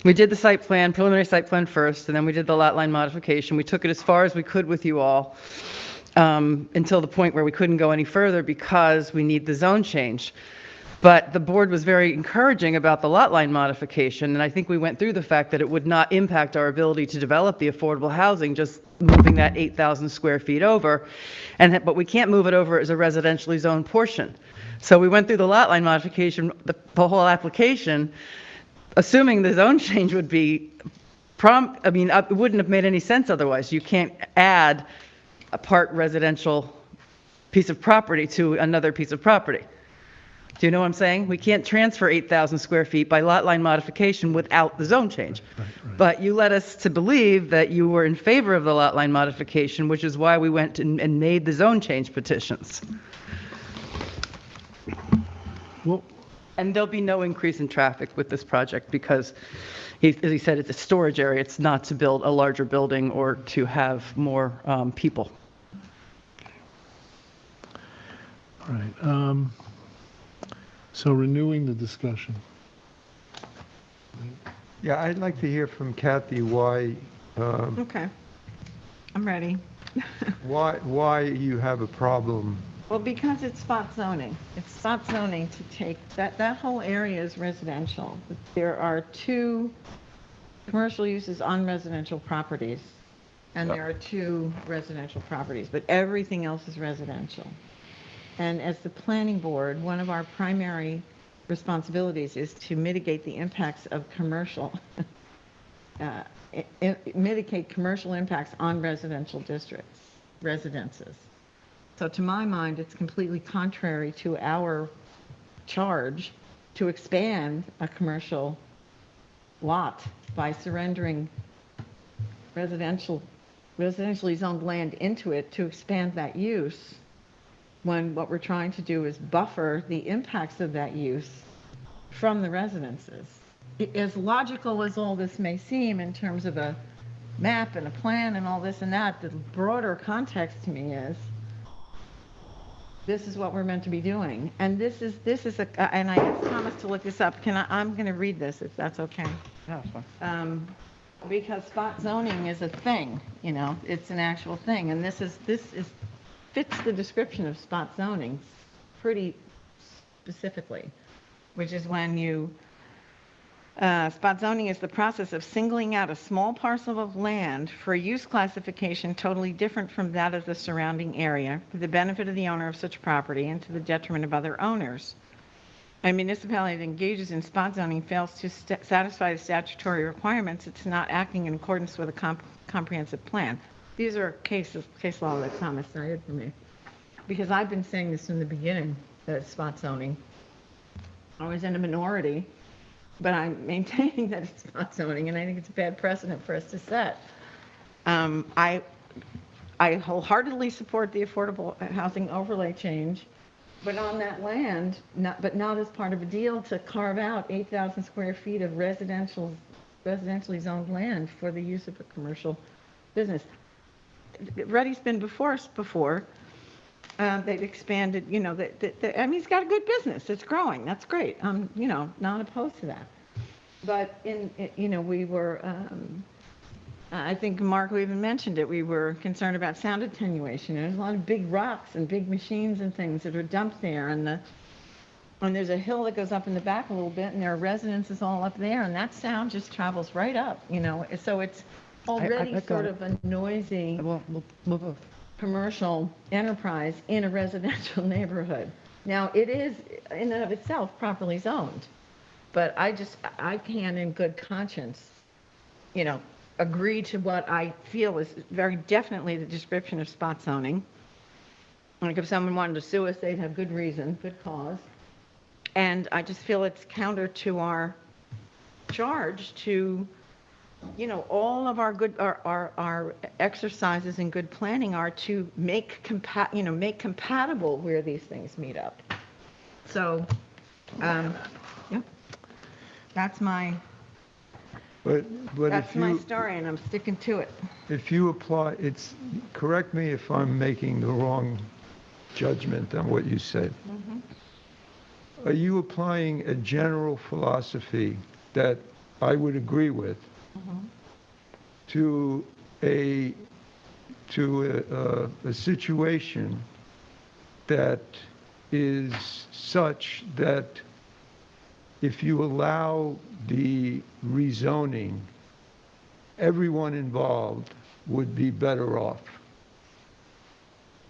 We did the site plan, preliminary site plan first, and then we did the lot line modification. We took it as far as we could with you all until the point where we couldn't go any further because we need the zone change. But the board was very encouraging about the lot line modification, and I think we went through the fact that it would not impact our ability to develop the affordable housing, just moving that 8,000 square feet over. But we can't move it over as a residentially zoned portion. So we went through the lot line modification, the whole application, assuming the zone change would be it wouldn't have made any sense otherwise. You can't add a part residential piece of property to another piece of property. Do you know what I'm saying? We can't transfer 8,000 square feet by lot line modification without the zone change. Right. But you led us to believe that you were in favor of the lot line modification, which is why we went and made the zone change petitions. Well, and there'll be no increase in traffic with this project because, as he said, it's a storage area. It's not to build a larger building or to have more people. all right. So renewing the discussion. Yeah, I'd like to hear from Kathy why, Okay, I'm ready. why you have a problem. Well, because it's spot zoning. It's spot zoning to take, that whole area is residential. There are 2 commercial uses on residential properties, and there are 2 residential properties, but everything else is residential. And as the planning board, one of our primary responsibilities is to mitigate the impacts of mitigate commercial impacts on residential districts, residences. So to my mind, it's completely contrary to our charge to expand a commercial lot by surrendering residentially zoned land into it to expand that use, when what we're trying to do is buffer the impacts of that use from the residences. As logical as all this may seem in terms of a map and a plan and all this and that, the broader context to me is this is what we're meant to be doing. And this is and I asked Thomas to look this up. I'm going to read this if that's okay. Yeah, that's fine. Because spot zoning is a thing, it's an actual thing. And this fits the description of spot zoning pretty specifically, which is when spot zoning is the process of singling out a small parcel of land for use classification totally different from that of the surrounding area for the benefit of the owner of such property and to the detriment of other owners. A municipality that engages in spot zoning fails to satisfy the statutory requirements. It's not acting in accordance with a comprehensive plan. These are case law that Thomas cited for me. Because I've been saying this from the beginning, that it's spot zoning. I was in a minority, but I'm maintaining that it's spot zoning, and I think it's a bad precedent for us to set. I wholeheartedly support the affordable housing overlay change, but on that land, not as part of a deal to carve out 8,000 square feet of residentially zoned land for the use of a commercial business. Reddy's been before us before. They've expanded, he's got a good business. It's growing. That's great. I'm, not opposed to that. But we were, I think Mark even mentioned it. We were concerned about sound attenuation. There's a lot of big rocks and big machines and things that are dumped there. And there's a hill that goes up in the back a little bit, and there are residences all up there, and that sound just travels right up, So it's already sort of a noisy commercial enterprise in a residential neighborhood. Now, it is in and of itself properly zoned, but I can in good conscience, agree to what I feel is very definitely the description of spot zoning. Like if someone wanted to sue us, they'd have good reason, good cause. And I just feel it's counter to our charge to, you know, all of our good, our exercises in good planning are to make make compatible where these things meet up. So, yeah, that's my But that's if my you, story, and I'm sticking to it. if you apply, correct me if I'm making the wrong judgment on what you said. Are you applying a general philosophy that I would agree with to a situation that is such that if you allow the rezoning, everyone involved would be better off?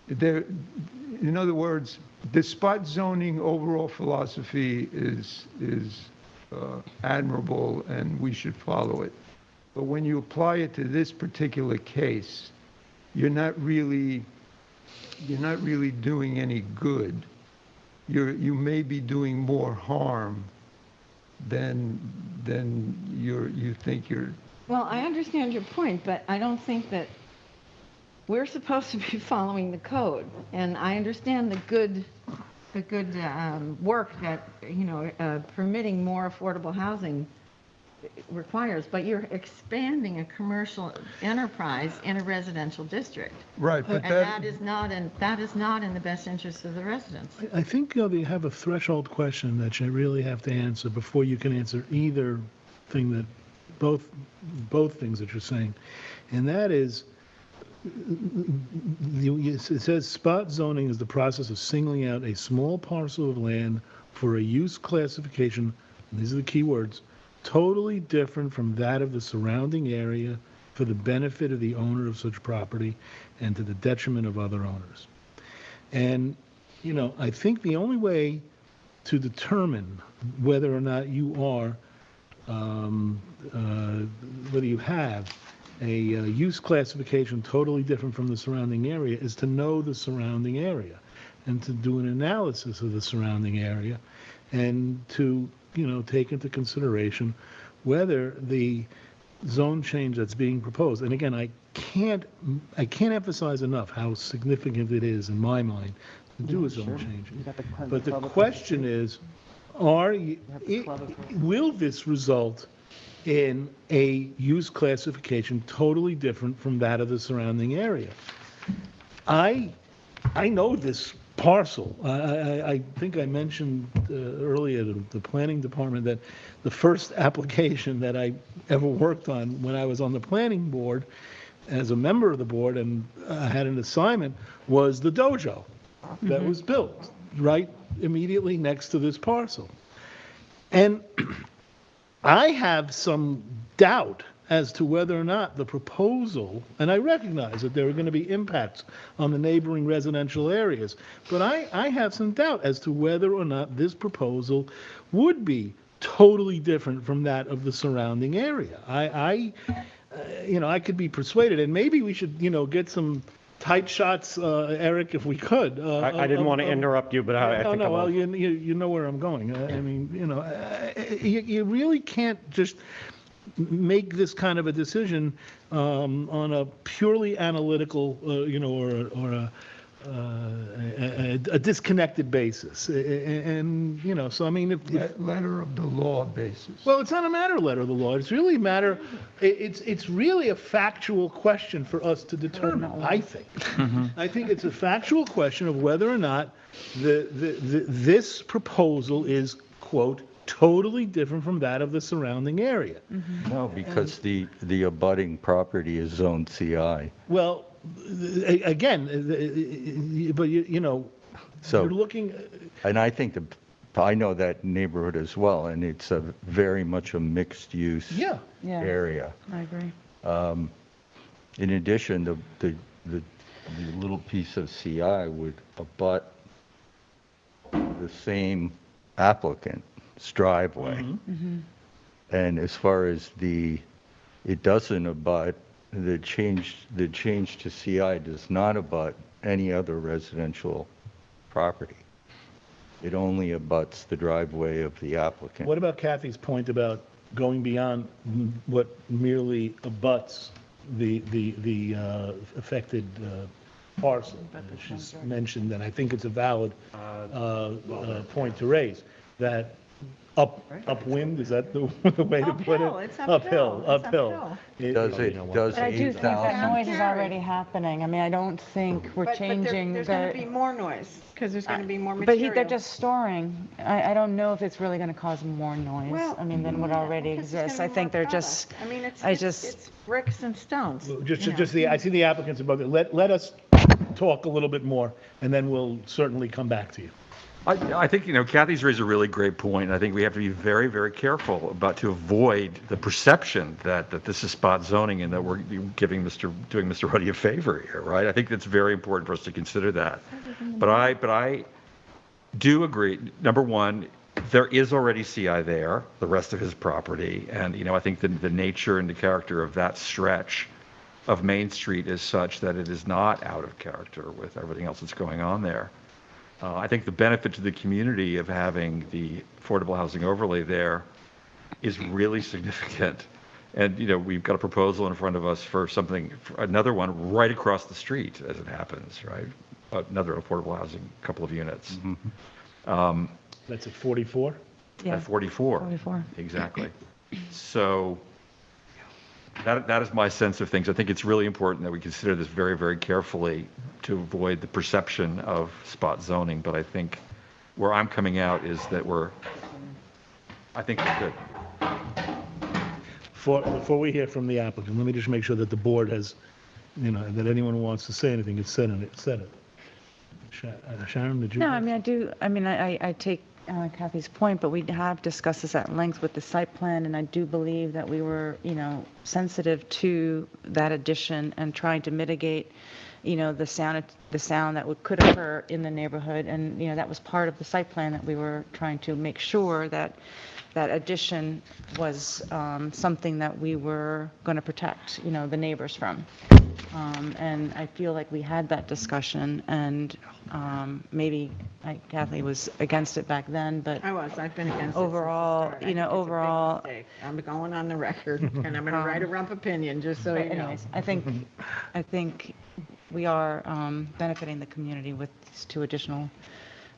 In other words, the spot zoning overall philosophy is admirable, and we should follow it. But when you apply it to this particular case, you're not really doing any good. You may be doing more harm than you think you're. Well, I understand your point, but I don't think that we're supposed to be following the code. And I understand the good work that, you know, permitting more affordable housing requires, but you're expanding a commercial enterprise in a residential district. Right, but and that is not in the best interest of the residents. I think you have a threshold question that you really have to answer before you can answer either thing that, both things that you're saying. And that is, it says spot zoning is the process of singling out a small parcel of land for a use classification, and these are the key words, totally different from that of the surrounding area for the benefit of the owner of such property and to the detriment of other owners. And, you know, I think the only way to determine whether or not you are, whether you have a use classification totally different from the surrounding area is to know the surrounding area and to do an analysis of the surrounding area and to, you know, take into consideration whether the zone change that's being proposed, and again, I can't emphasize enough how significant it is in my mind to do a zone change. But the question is, will this result in a use classification totally different from that of the surrounding area? I know this parcel. I think I mentioned earlier to the planning department that the first application that I ever worked on when I was on the planning board as a member of the board and had an assignment was the dojo that was built right immediately next to this parcel. And I have some doubt as to whether or not the proposal, and I recognize that there are going to be impacts on the neighboring residential areas, but I have some doubt as to whether or not this proposal would be totally different from that of the surrounding area. You know, I could be persuaded, and maybe we should, you know, get some tight shots, Eric, if we could. I didn't want to interrupt you, but I think no, I'm well, on. you know where I'm going. I mean, you know, you really can't just make this kind of a decision on a purely analytical, you know, or a disconnected basis. And you know, so I mean, if Letter of the law basis. well, it's not a matter of letter of the law. It's really a matter. It's really a factual question for us to determine. I think. I think it's a factual question of whether or not this proposal is, quote, totally different from that of the surrounding area. No, because the abutting property is zone CI. Well, again, but you know, So, you're looking. and I think I know that neighborhood as well, and it's a very much a mixed-use area. I agree. In addition, the little piece of CI would abut the same applicant's driveway. And as far as it doesn't abut, the change to CI does not abut any other residential property. It only abuts the driveway of the applicant. What about Kathy's point about going beyond what merely abuts the affected parcel? She's mentioned, and I think it's a valid point to raise, that upwind, is that the way to put it? Uphill, it's uphill. Uphill. Does it, does But I do think that 8,000? noise is already happening. I mean, I don't think we're changing There's going to be more noise, because there's going to be more material. But they're just storing. I don't know if it's really going to cause more noise, Well, I mean, than what already because there's exists. gonna I be think more they're just, product. I mean, it's it's bricks and stones. I see the applicants above it. Let us talk a little bit more, and then we'll certainly come back to you. I think, Kathy's raised a really great point. I think we have to be very, very careful to avoid the perception that this is spot zoning and that we're doing Mr. Ruddy a favor here, right? I think it's very important for us to consider that. But I do agree. Number one, there is already CI there, the rest of his property. And, I think the nature and the character of that stretch of Main Street is such that it is not out of character with everything else that's going on there. I think the benefit to the community of having the affordable housing overlay there is really significant. And, we've got a proposal in front of us for another one right across the street as it happens, right? Another affordable housing, couple of units. That's at 44? yeah. At 44. 44. Exactly. So that is my sense of things. I think it's really important that we consider this very, very carefully to avoid the perception of spot zoning. But I think where I'm coming out is that I think we're good. Before we hear from the applicant, let me just make sure that the board has, that anyone who wants to say anything, it's said it. Sharon, did you? No, I mean, I take Kathy's point, but we have discussed this at length with the site plan, and I do believe that we were, sensitive to that addition and trying to mitigate, the sound that could occur in the neighborhood. And, that was part of the site plan, that we were trying to make sure that that addition was something that we were going to protect, the neighbors from. And I feel like we had that discussion, and maybe Kathy was against it back then, but I've been against it. overall, overall. I'm going on the record, and I'm going to write a rough opinion, just so you know. Anyways, I think we are benefiting the community with these 2 additional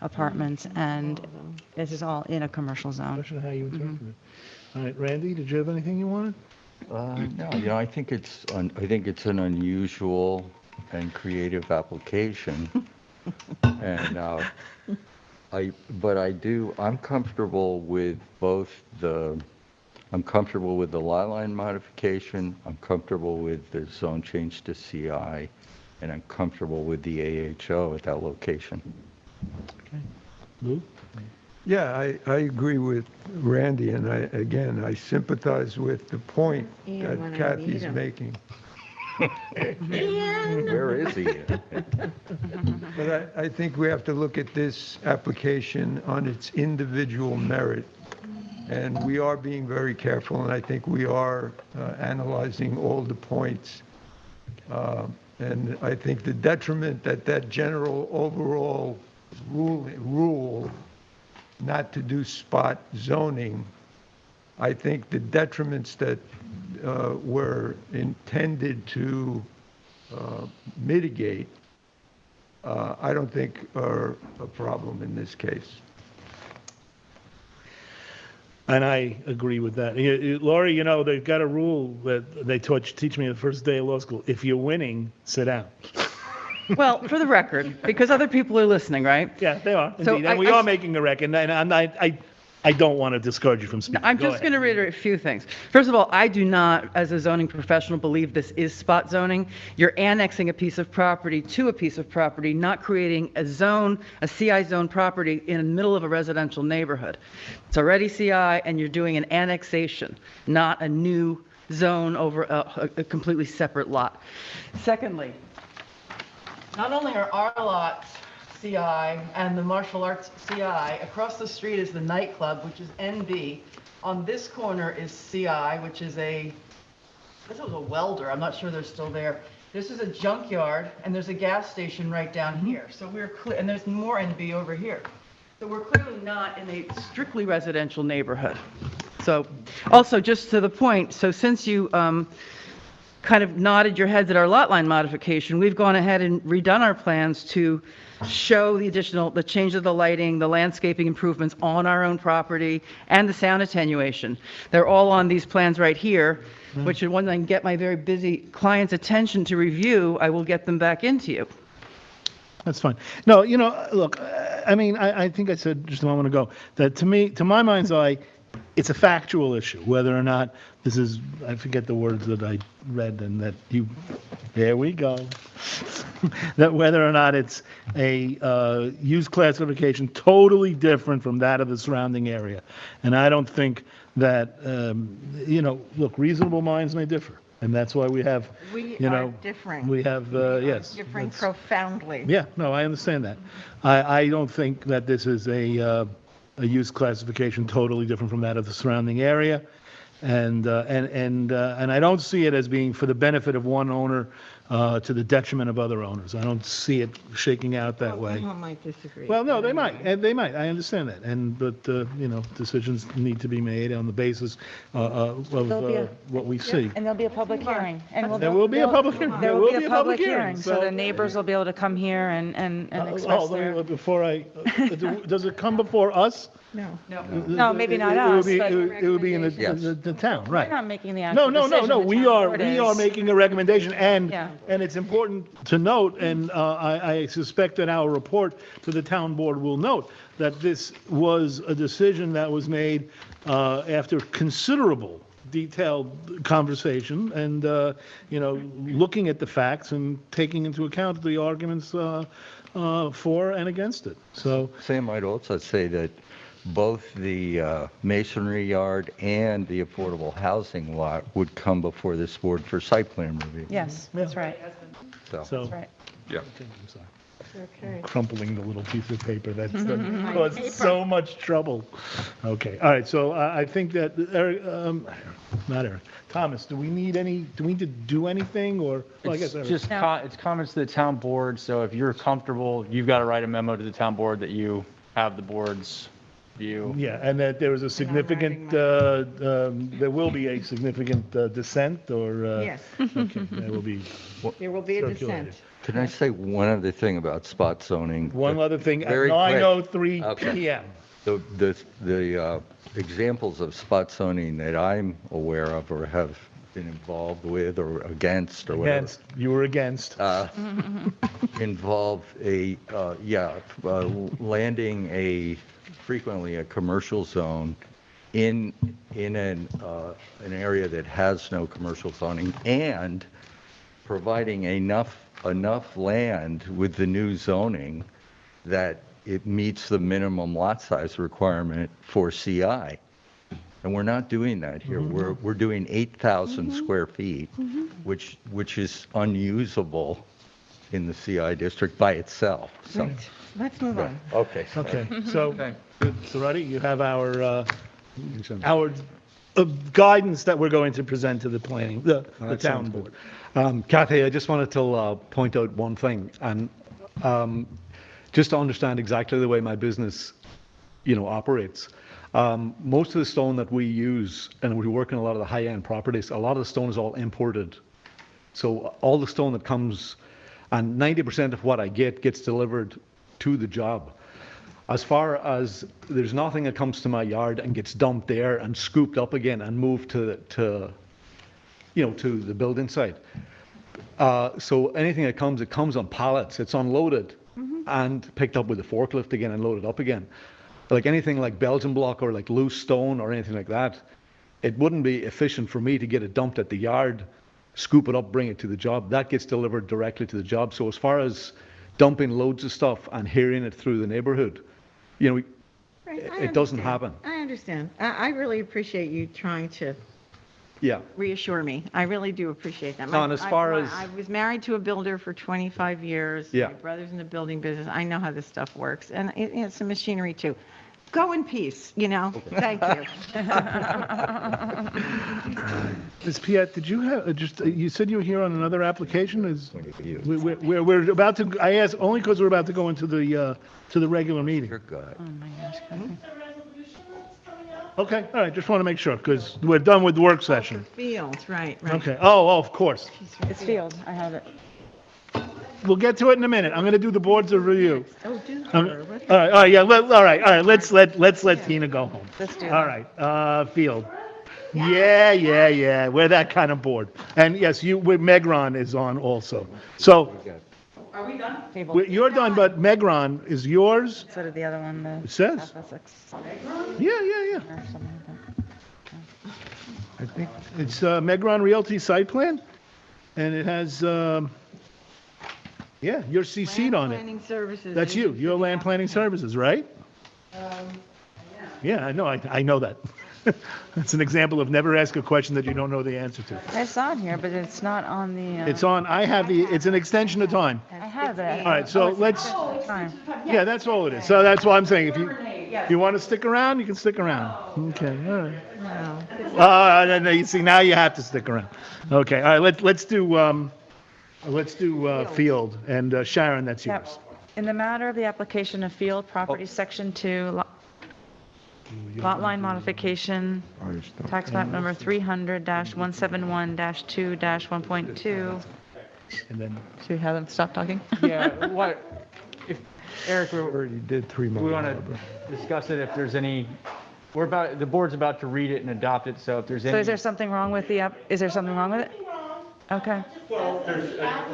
apartments, and this is all in a commercial zone. Question how you interpret it. All right, Randy, did you have anything you wanted? No, I think it's an unusual and creative application. And I'm comfortable with I'm comfortable with the lot line modification, I'm comfortable with the zone change to CI, and I'm comfortable with the AHO at that location. Okay. Lou? Yeah, I agree with Randy, and I sympathize with the point that Kathy's making. Where is he? But I think we have to look at this application on its individual merit, and we are being very careful, and I think we are analyzing all the points. And I think the detriment that general overall rule not to do spot zoning, I think the detriments that were intended to mitigate, I don't think are a problem in this case. And I agree with that. Laurie, they've got a rule that they teach me the first day of law school. If you're winning, sit down. Well, for the record, because other people are listening, right? Yeah, they are. So indeed. And we are making the record. And I don't want to discourage you from speaking. I'm just going to reiterate a few things. First of all, I do not, as a zoning professional, believe this is spot zoning. You're annexing a piece of property to a piece of property, not creating a CI zone property in the middle of a residential neighborhood. It's already CI, and you're doing an annexation, not a new zone over a completely separate lot. Secondly, not only are our lots CI and the martial arts CI, across the street is the nightclub, which is NB. On this corner is CI, which is this was a welder. I'm not sure they're still there. This is a junkyard, and there's a gas station right down here. So we're clear, and there's more NB over here. So we're clearly not in a strictly residential neighborhood. So also just to the point, so since you kind of nodded your heads at our lot line modification, we've gone ahead and redone our plans to show the change of the lighting, the landscaping improvements on our own property, and the sound attenuation. They're all on these plans right here, which when I can get my very busy client's attention to review, I will get them back into you. That's fine. No, look, I mean, I think I said just a moment ago that to my mind's eye, it's a factual issue, whether or not this is, I forget the words that I read and that there we go, that whether or not it's a use classification totally different from that of the surrounding area. And I don't think that, look, reasonable minds may differ. And that's why we have, differing. we have, yes. Differing profoundly. Yeah, no, I understand that. I don't think that this is a use classification totally different from that of the surrounding area. And I don't see it as being for the benefit of one owner to the detriment of other owners. I don't see it shaking out that way. Someone might disagree. Well, no, they might. I understand that. But decisions need to be made on the basis of what we see. And there'll be a public hearing. And There will be a public hearing. There will be a public hearing, so the neighbors will be able to come here and express their. Does it come before us? No. No, maybe not us, but. It would be in the town, right? We're not making the actual decision. No. the We town board are is. making a recommendation, and Yeah. it's important to note, and I suspect that our report to the town board will note that this was a decision that was made after considerable detailed conversation and looking at the facts and taking into account the arguments for and against it. So Sam might also say that both the masonry yard and the affordable housing lot would come before this board for site plan review. Yes, that's right. So That's right. Yeah. I'm sorry. Okay. Crumpling the little piece of paper that caused so much trouble. Okay, all right, so I think that, not Eric, Thomas, do we need to do anything, or? Well, I guess It's Eric. just, it's comments to the town board, so if you're comfortable, you've got to write a memo to the town board that you have the board's view. Yeah, and that there was a significant, there will be a significant dissent, or? Yes. Okay, there will be. There will be a circulated. dissent. Can I say one other thing about spot zoning? One other thing, at Very quick. 9:03 Okay. PM. The examples of spot zoning that I'm aware of or have been involved with or against or whatever. Against, you were against. Involve landing frequently a commercial zone in an area that has no commercial zoning, and providing enough land with the new zoning that it meets the minimum lot size requirement for CI. And we're not doing that here. We're doing 8,000 square feet, which is unusable in the CI district by itself. So, Right. Let's move on. okay. Okay, so, so Ruddy, you have our guidance that we're going to present to the planning, the town board. Kathy, I just wanted to point out one thing, and just to understand exactly the way my business, operates. Most of the stone that we use, and we work in a lot of the high-end properties, a lot of the stone is all imported. So all the stone that comes, and 90% of what I get gets delivered to the job. As far as there's nothing that comes to my yard and gets dumped there and scooped up again and moved to the building site. So anything that comes, it comes on pallets. It's unloaded and picked up with a forklift again and loaded up again. Like anything like Belgian block or like loose stone or anything like that, it wouldn't be efficient for me to get it dumped at the yard, scoop it up, bring it to the job. That gets delivered directly to the job. So as far as dumping loads of stuff and hearing it through the neighborhood, it doesn't happen. I understand. I really appreciate you trying to Yeah. reassure me. I really do appreciate that. And as far as- I was married to a builder for 25 years. Yeah. My brother's in the building business. I know how this stuff works. And it's the machinery too. go in peace, Thank you. Ms. Piet, did you have, you said you were here on another application? We're about to, I asked only because we're about to go into the regular meeting. Oh my gosh. Okay, all right, just want to make sure, because we're done with the work session. Fields, right. Okay, oh, of course. It's Field, I have it. We'll get to it in a minute. I'm going to do the boards of review. Oh, do All right, yeah, all right, let's let Tina go home. Let's do All that. right, Field. Yeah, we're that kind of board. And yes, Megron is on also. So, Are we done? you're done, but Megron is yours? So did the other one, the. It says. Ethics. Yeah. Or something like that. I think it's Megron Realty site plan, and it has, yeah, you're CC'd on it. Planning services. That's you, you're Land Planning Services, right? Yeah, I know that. That's an example of never ask a question that you don't know the answer to. It's on here, but it's not on the. It's on, it's an extension of time. I have it. All right, so let's, Time. yeah, that's all it is. So that's why I'm saying, if you want to stick around, you can stick around. Okay, all right. No, you see, now you have to stick around. Okay, all right, let's do Field, and Sharon, that's Yep. yours. In the matter of the application of Field Property Section 2, lot line modification, tax map number 300-171-2-1.2. And then. Should we have them stop talking? Yeah, if, Eric, Already did 3 we Mile want Harbor. to discuss it if there's any, the board's about to read it and adopt it, so if there's any. So is there something wrong with is there something wrong with it? Okay. Well, there's. I have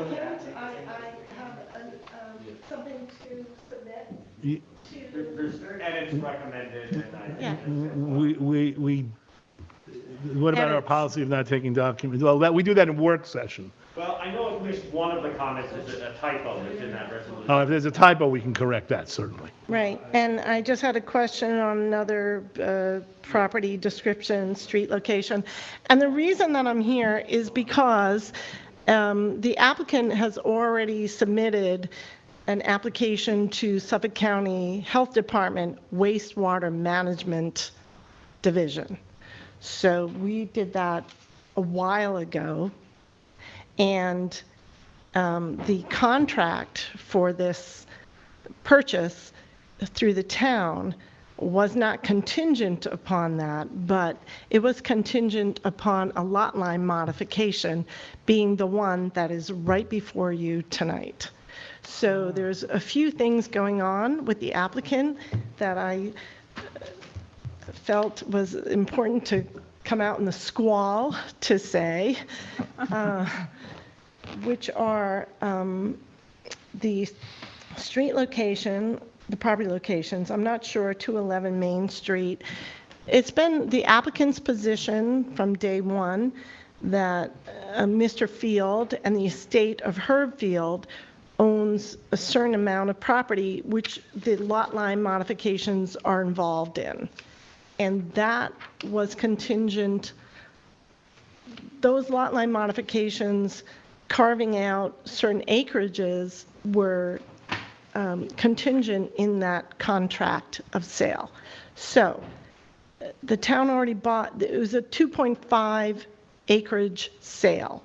something to submit. There's edits recommended, and I. What about our policy of not taking documents? Well, we do that in work session. Well, I know at least one of the comments is a typo that's in that resolution. If there's a typo, we can correct that, certainly. Right, and I just had a question on another property description, street location. And the reason that I'm here is because the applicant has already submitted an application to Suffolk County Health Department Wastewater Management Division. So we did that a while ago. And the contract for this purchase through the town was not contingent upon that, but it was contingent upon a lot line modification being the one that is right before you tonight. So there's a few things going on with the applicant that I felt was important to come out in the squall to say, which are the street location, the property locations. I'm not sure, 211 Main Street. It's been the applicant's position from day one that Mr. Field and the estate of Herb Field owns a certain amount of property which the lot line modifications are involved in. And that was contingent, those lot line modifications carving out certain acreages were contingent in that contract of sale. So the town already bought, it was a 2.5 acreage sale.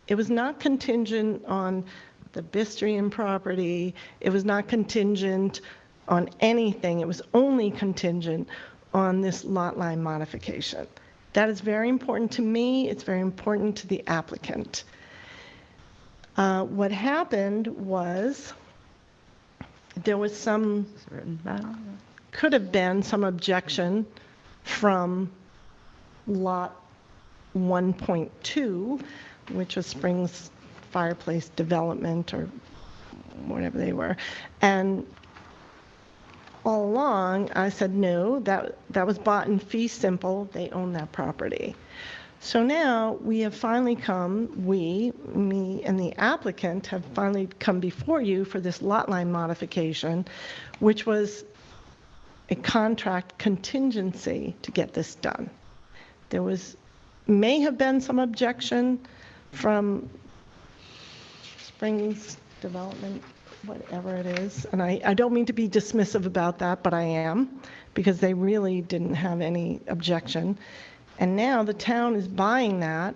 It was not contingent on the Bistrian property. It was not contingent on anything. It was only contingent on this lot line modification. That is very important to me. It's very important to the applicant. What happened was there was could have been some objection from lot 1.2, which was Springs Fireplace Development or whatever they were. And all along, I said, no, that was bought in fee simple. They own that property. So now we have finally come, me and the applicant have finally come before you for this lot line modification, which was a contract contingency to get this done. There may have been some objection from Springs Development, whatever it is. And I don't mean to be dismissive about that, but I am, because they really didn't have any objection. And now the town is buying that.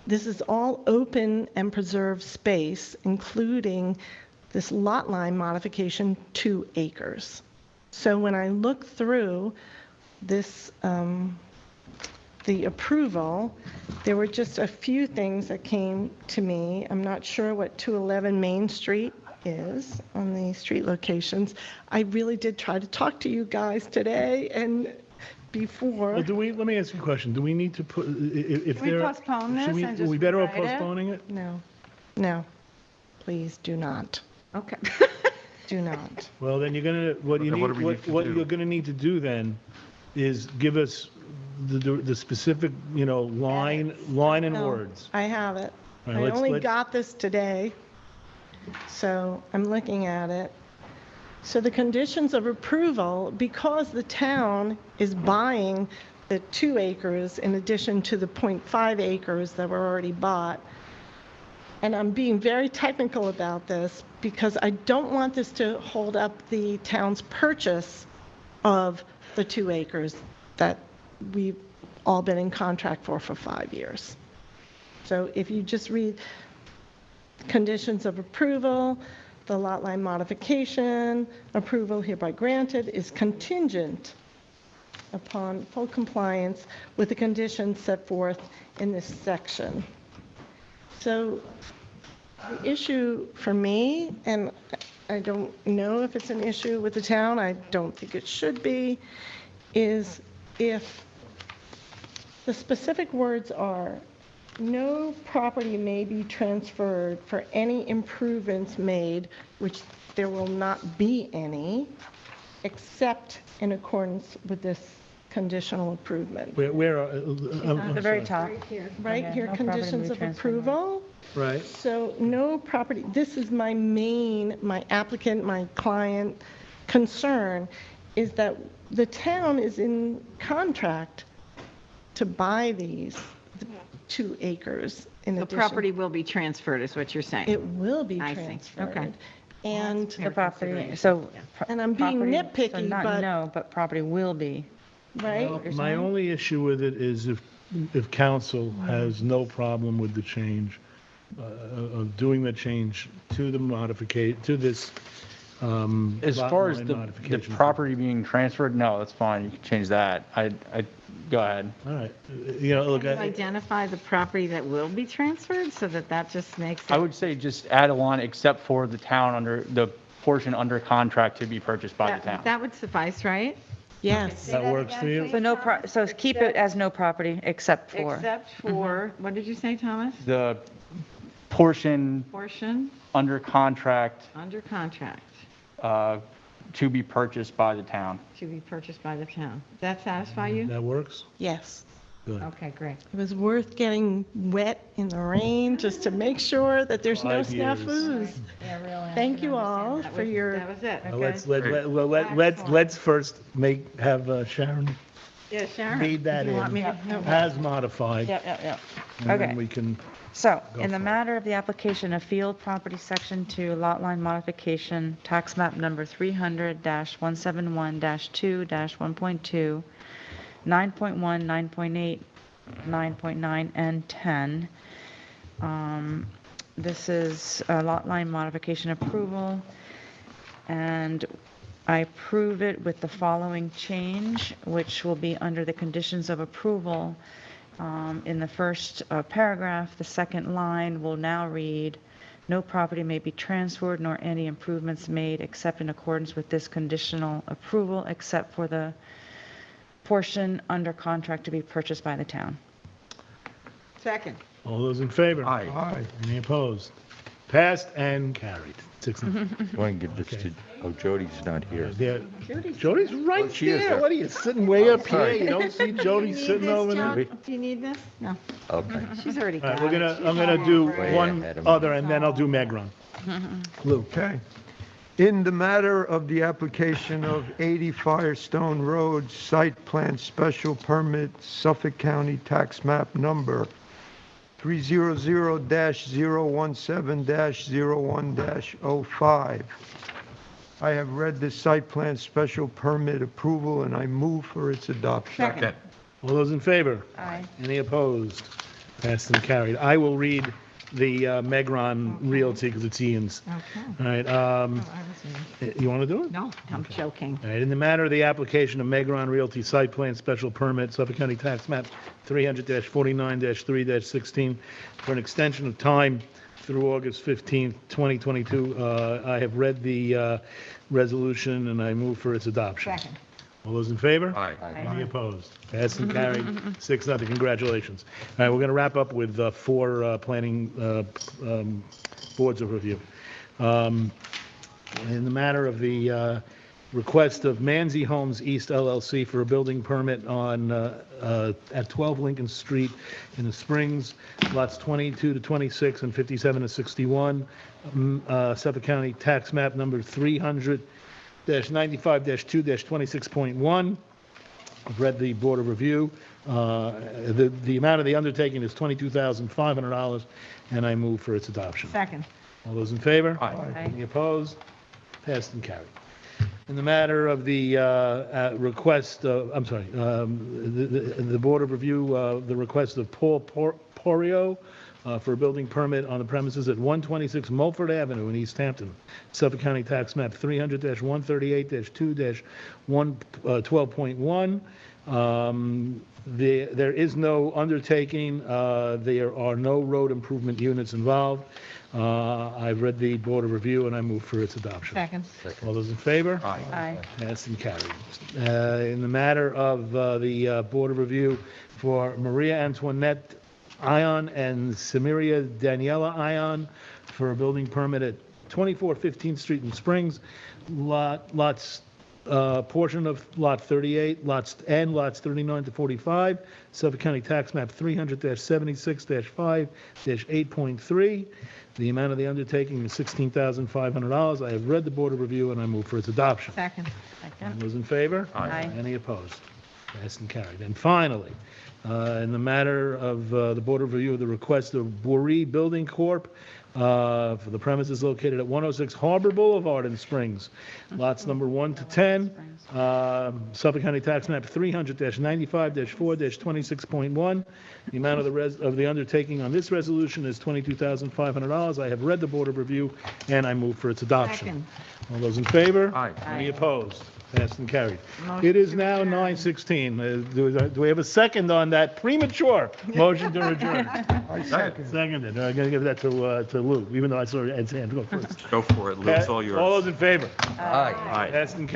This is all open and preserved space, including this lot line modification, 2 acres. So when I look through this, the approval, there were just a few things that came to me. I'm not sure what 211 Main Street is on the street locations. I really did try to talk to you guys today and before. Well, let me ask you a question. Do we need to put, if Can we there... postpone this and just Are we better off rewrite it? postponing it? No, please do not. Okay. Do not. Well, then you're gonna, what do we need to do? you're gonna need to do then is give us the specific, line and No, words. I have it. All right, I only let's- got this today, so I'm looking at it. So the conditions of approval, because the town is buying the 2 acres in addition to the 0.5 acres that were already bought, and I'm being very technical about this because I don't want this to hold up the town's purchase of the 2 acres that we've all been in contract for 5 years. So if you just read conditions of approval, the lot line modification, approval hereby granted is contingent upon full compliance with the conditions set forth in this section. So the issue for me, and I don't know if it's an issue with the town, I don't think it should be, is if the specific words are, no property may be transferred for any improvements made, which there will not be any, except in accordance with this conditional improvement. Where are... The very top. Right here, No property conditions may of transfer. approval. Right. So no property, this is my applicant, my client concern, is that the town is in contract to buy these 2 acres in The addition. property will be transferred, is what you're saying? It will be I see. transferred. Okay. And, The property, so. and I'm being property- so nitpicky, not but, no, but property will be. right? Well, my only issue with it is if council has no problem with the change, of doing the change to the modification, to this, As lot far as line the modification. property being transferred, no, that's fine, you can change that. Go ahead. All right, look, Can you identify the property that will be transferred so that just makes it? I would say just add a line except for the town the portion under contract to be purchased by the town. That would suffice, right? Yes. that works for you? So so keep it as no property except for. Except for, what did you say, Thomas? The portion Portion under contract under contract to be purchased by the town. to be purchased by the town. Does that satisfy you? That works? Yes. Good. Okay, great. It was worth getting wet in the rain just to make sure that there's no 5 years. snafus. Yeah, really. Thank you all for your, That was it, Now, okay? let's first have Sharon Yeah, Sharon. read that do you want me in, to? as modified. Yep. And then Okay. we can, So, Go in the for it. matter of the application of field property section 2, lot line modification, tax map number 300-171-2-1.2, 9.1, 9.8, 9.9, and 10. This is a lot line modification approval, and I approve it with the following change, which will be under the conditions of approval. In the first paragraph, the second line will now read, no property may be transferred nor any improvements made except in accordance with this conditional approval, except for the portion under contract to be purchased by the town. Second. all those in favor? Aye. Any opposed? Passed and carried. 6-0. I want to give this to, Jody's not here. Jody's right she is there. there. What are you, sitting way up here? sorry. You don't see Jody sitting over there? Do you need this? No. Okay. She's already All right, got it. I'm gonna do Way one ahead of me. other, and then I'll do Megron. Lou. Okay. In the matter of the application of 80 Firestone Road, site plan special permit, Suffolk County tax map number 300-017-01-05. I have read the site plan special permit approval, and I move for its adoption. Second. All those in favor? Aye. Any opposed? Passed and carried. I will read the Megron Realty because it's Ian's. Okay. All right, you want to do it? No, I'm joking. All right, in the matter of the application of Megron Realty Site Plan Special Permit, Suffolk County Tax Map 300-49-3-16, for an extension of time through August 15th, 2022. I have read the resolution and I move for its adoption. Second. All those in favor? Aye. Any opposed? Passed and carried, 6-0. Congratulations. All right, we're going to wrap up with 4 planning boards of review. In the matter of the request of Manzi Homes East LLC for a building permit on at 12 Lincoln Street in the Springs, lots 22 to 26 and 57 to 61, Suffolk County Tax Map number 300-95-2-26.1. I've read the Board of Review. The amount of the undertaking is $22,500, and I move for its adoption. Second. All those in favor? Aye. Any opposed? Passed and carried. In the matter of the request, the Board of Review, the request of Paul Porio for a building permit on the premises at 126 Mulford Avenue in East Hampton, Suffolk County Tax Map 300-138-2-12.1. There is no undertaking. There are no road improvement units involved. I've read the Board of Review and I move for its adoption. Second. All those in favor? Aye. Passed and carried. In the matter of the Board of Review for Maria Antoinette Ion and Samiria Daniela Ion for a building permit at 24 15th Street in Springs, portion of lot 38, lots 39 to 45, Suffolk County Tax Map 300-76-5-8.3. The amount of the undertaking is $16,500. I have read the Board of Review and I move for its adoption. Second. All those in favor? Aye. Any opposed? Passed and carried. And finally, in the matter of the Board of Review of the request of Bouree Building Corp. For the premises located at 106 Harbor Boulevard in Springs, lots number 1 to 10, Suffolk County Tax Map 300-95-4-26.1. The amount of the undertaking on this resolution is $22,500. I have read the Board of Review and I move for its adoption. Second. All those in favor? Aye. Any opposed? Passed and carried. Motion It is to now adjourn. 9:16. Do we have a second on that premature motion to adjourn? Seconded. I'm going to give that to Lou, even though I saw Ed's hand go first. Go for it, Lou. It's all yours. All those in favor? Aye. Passed and carried.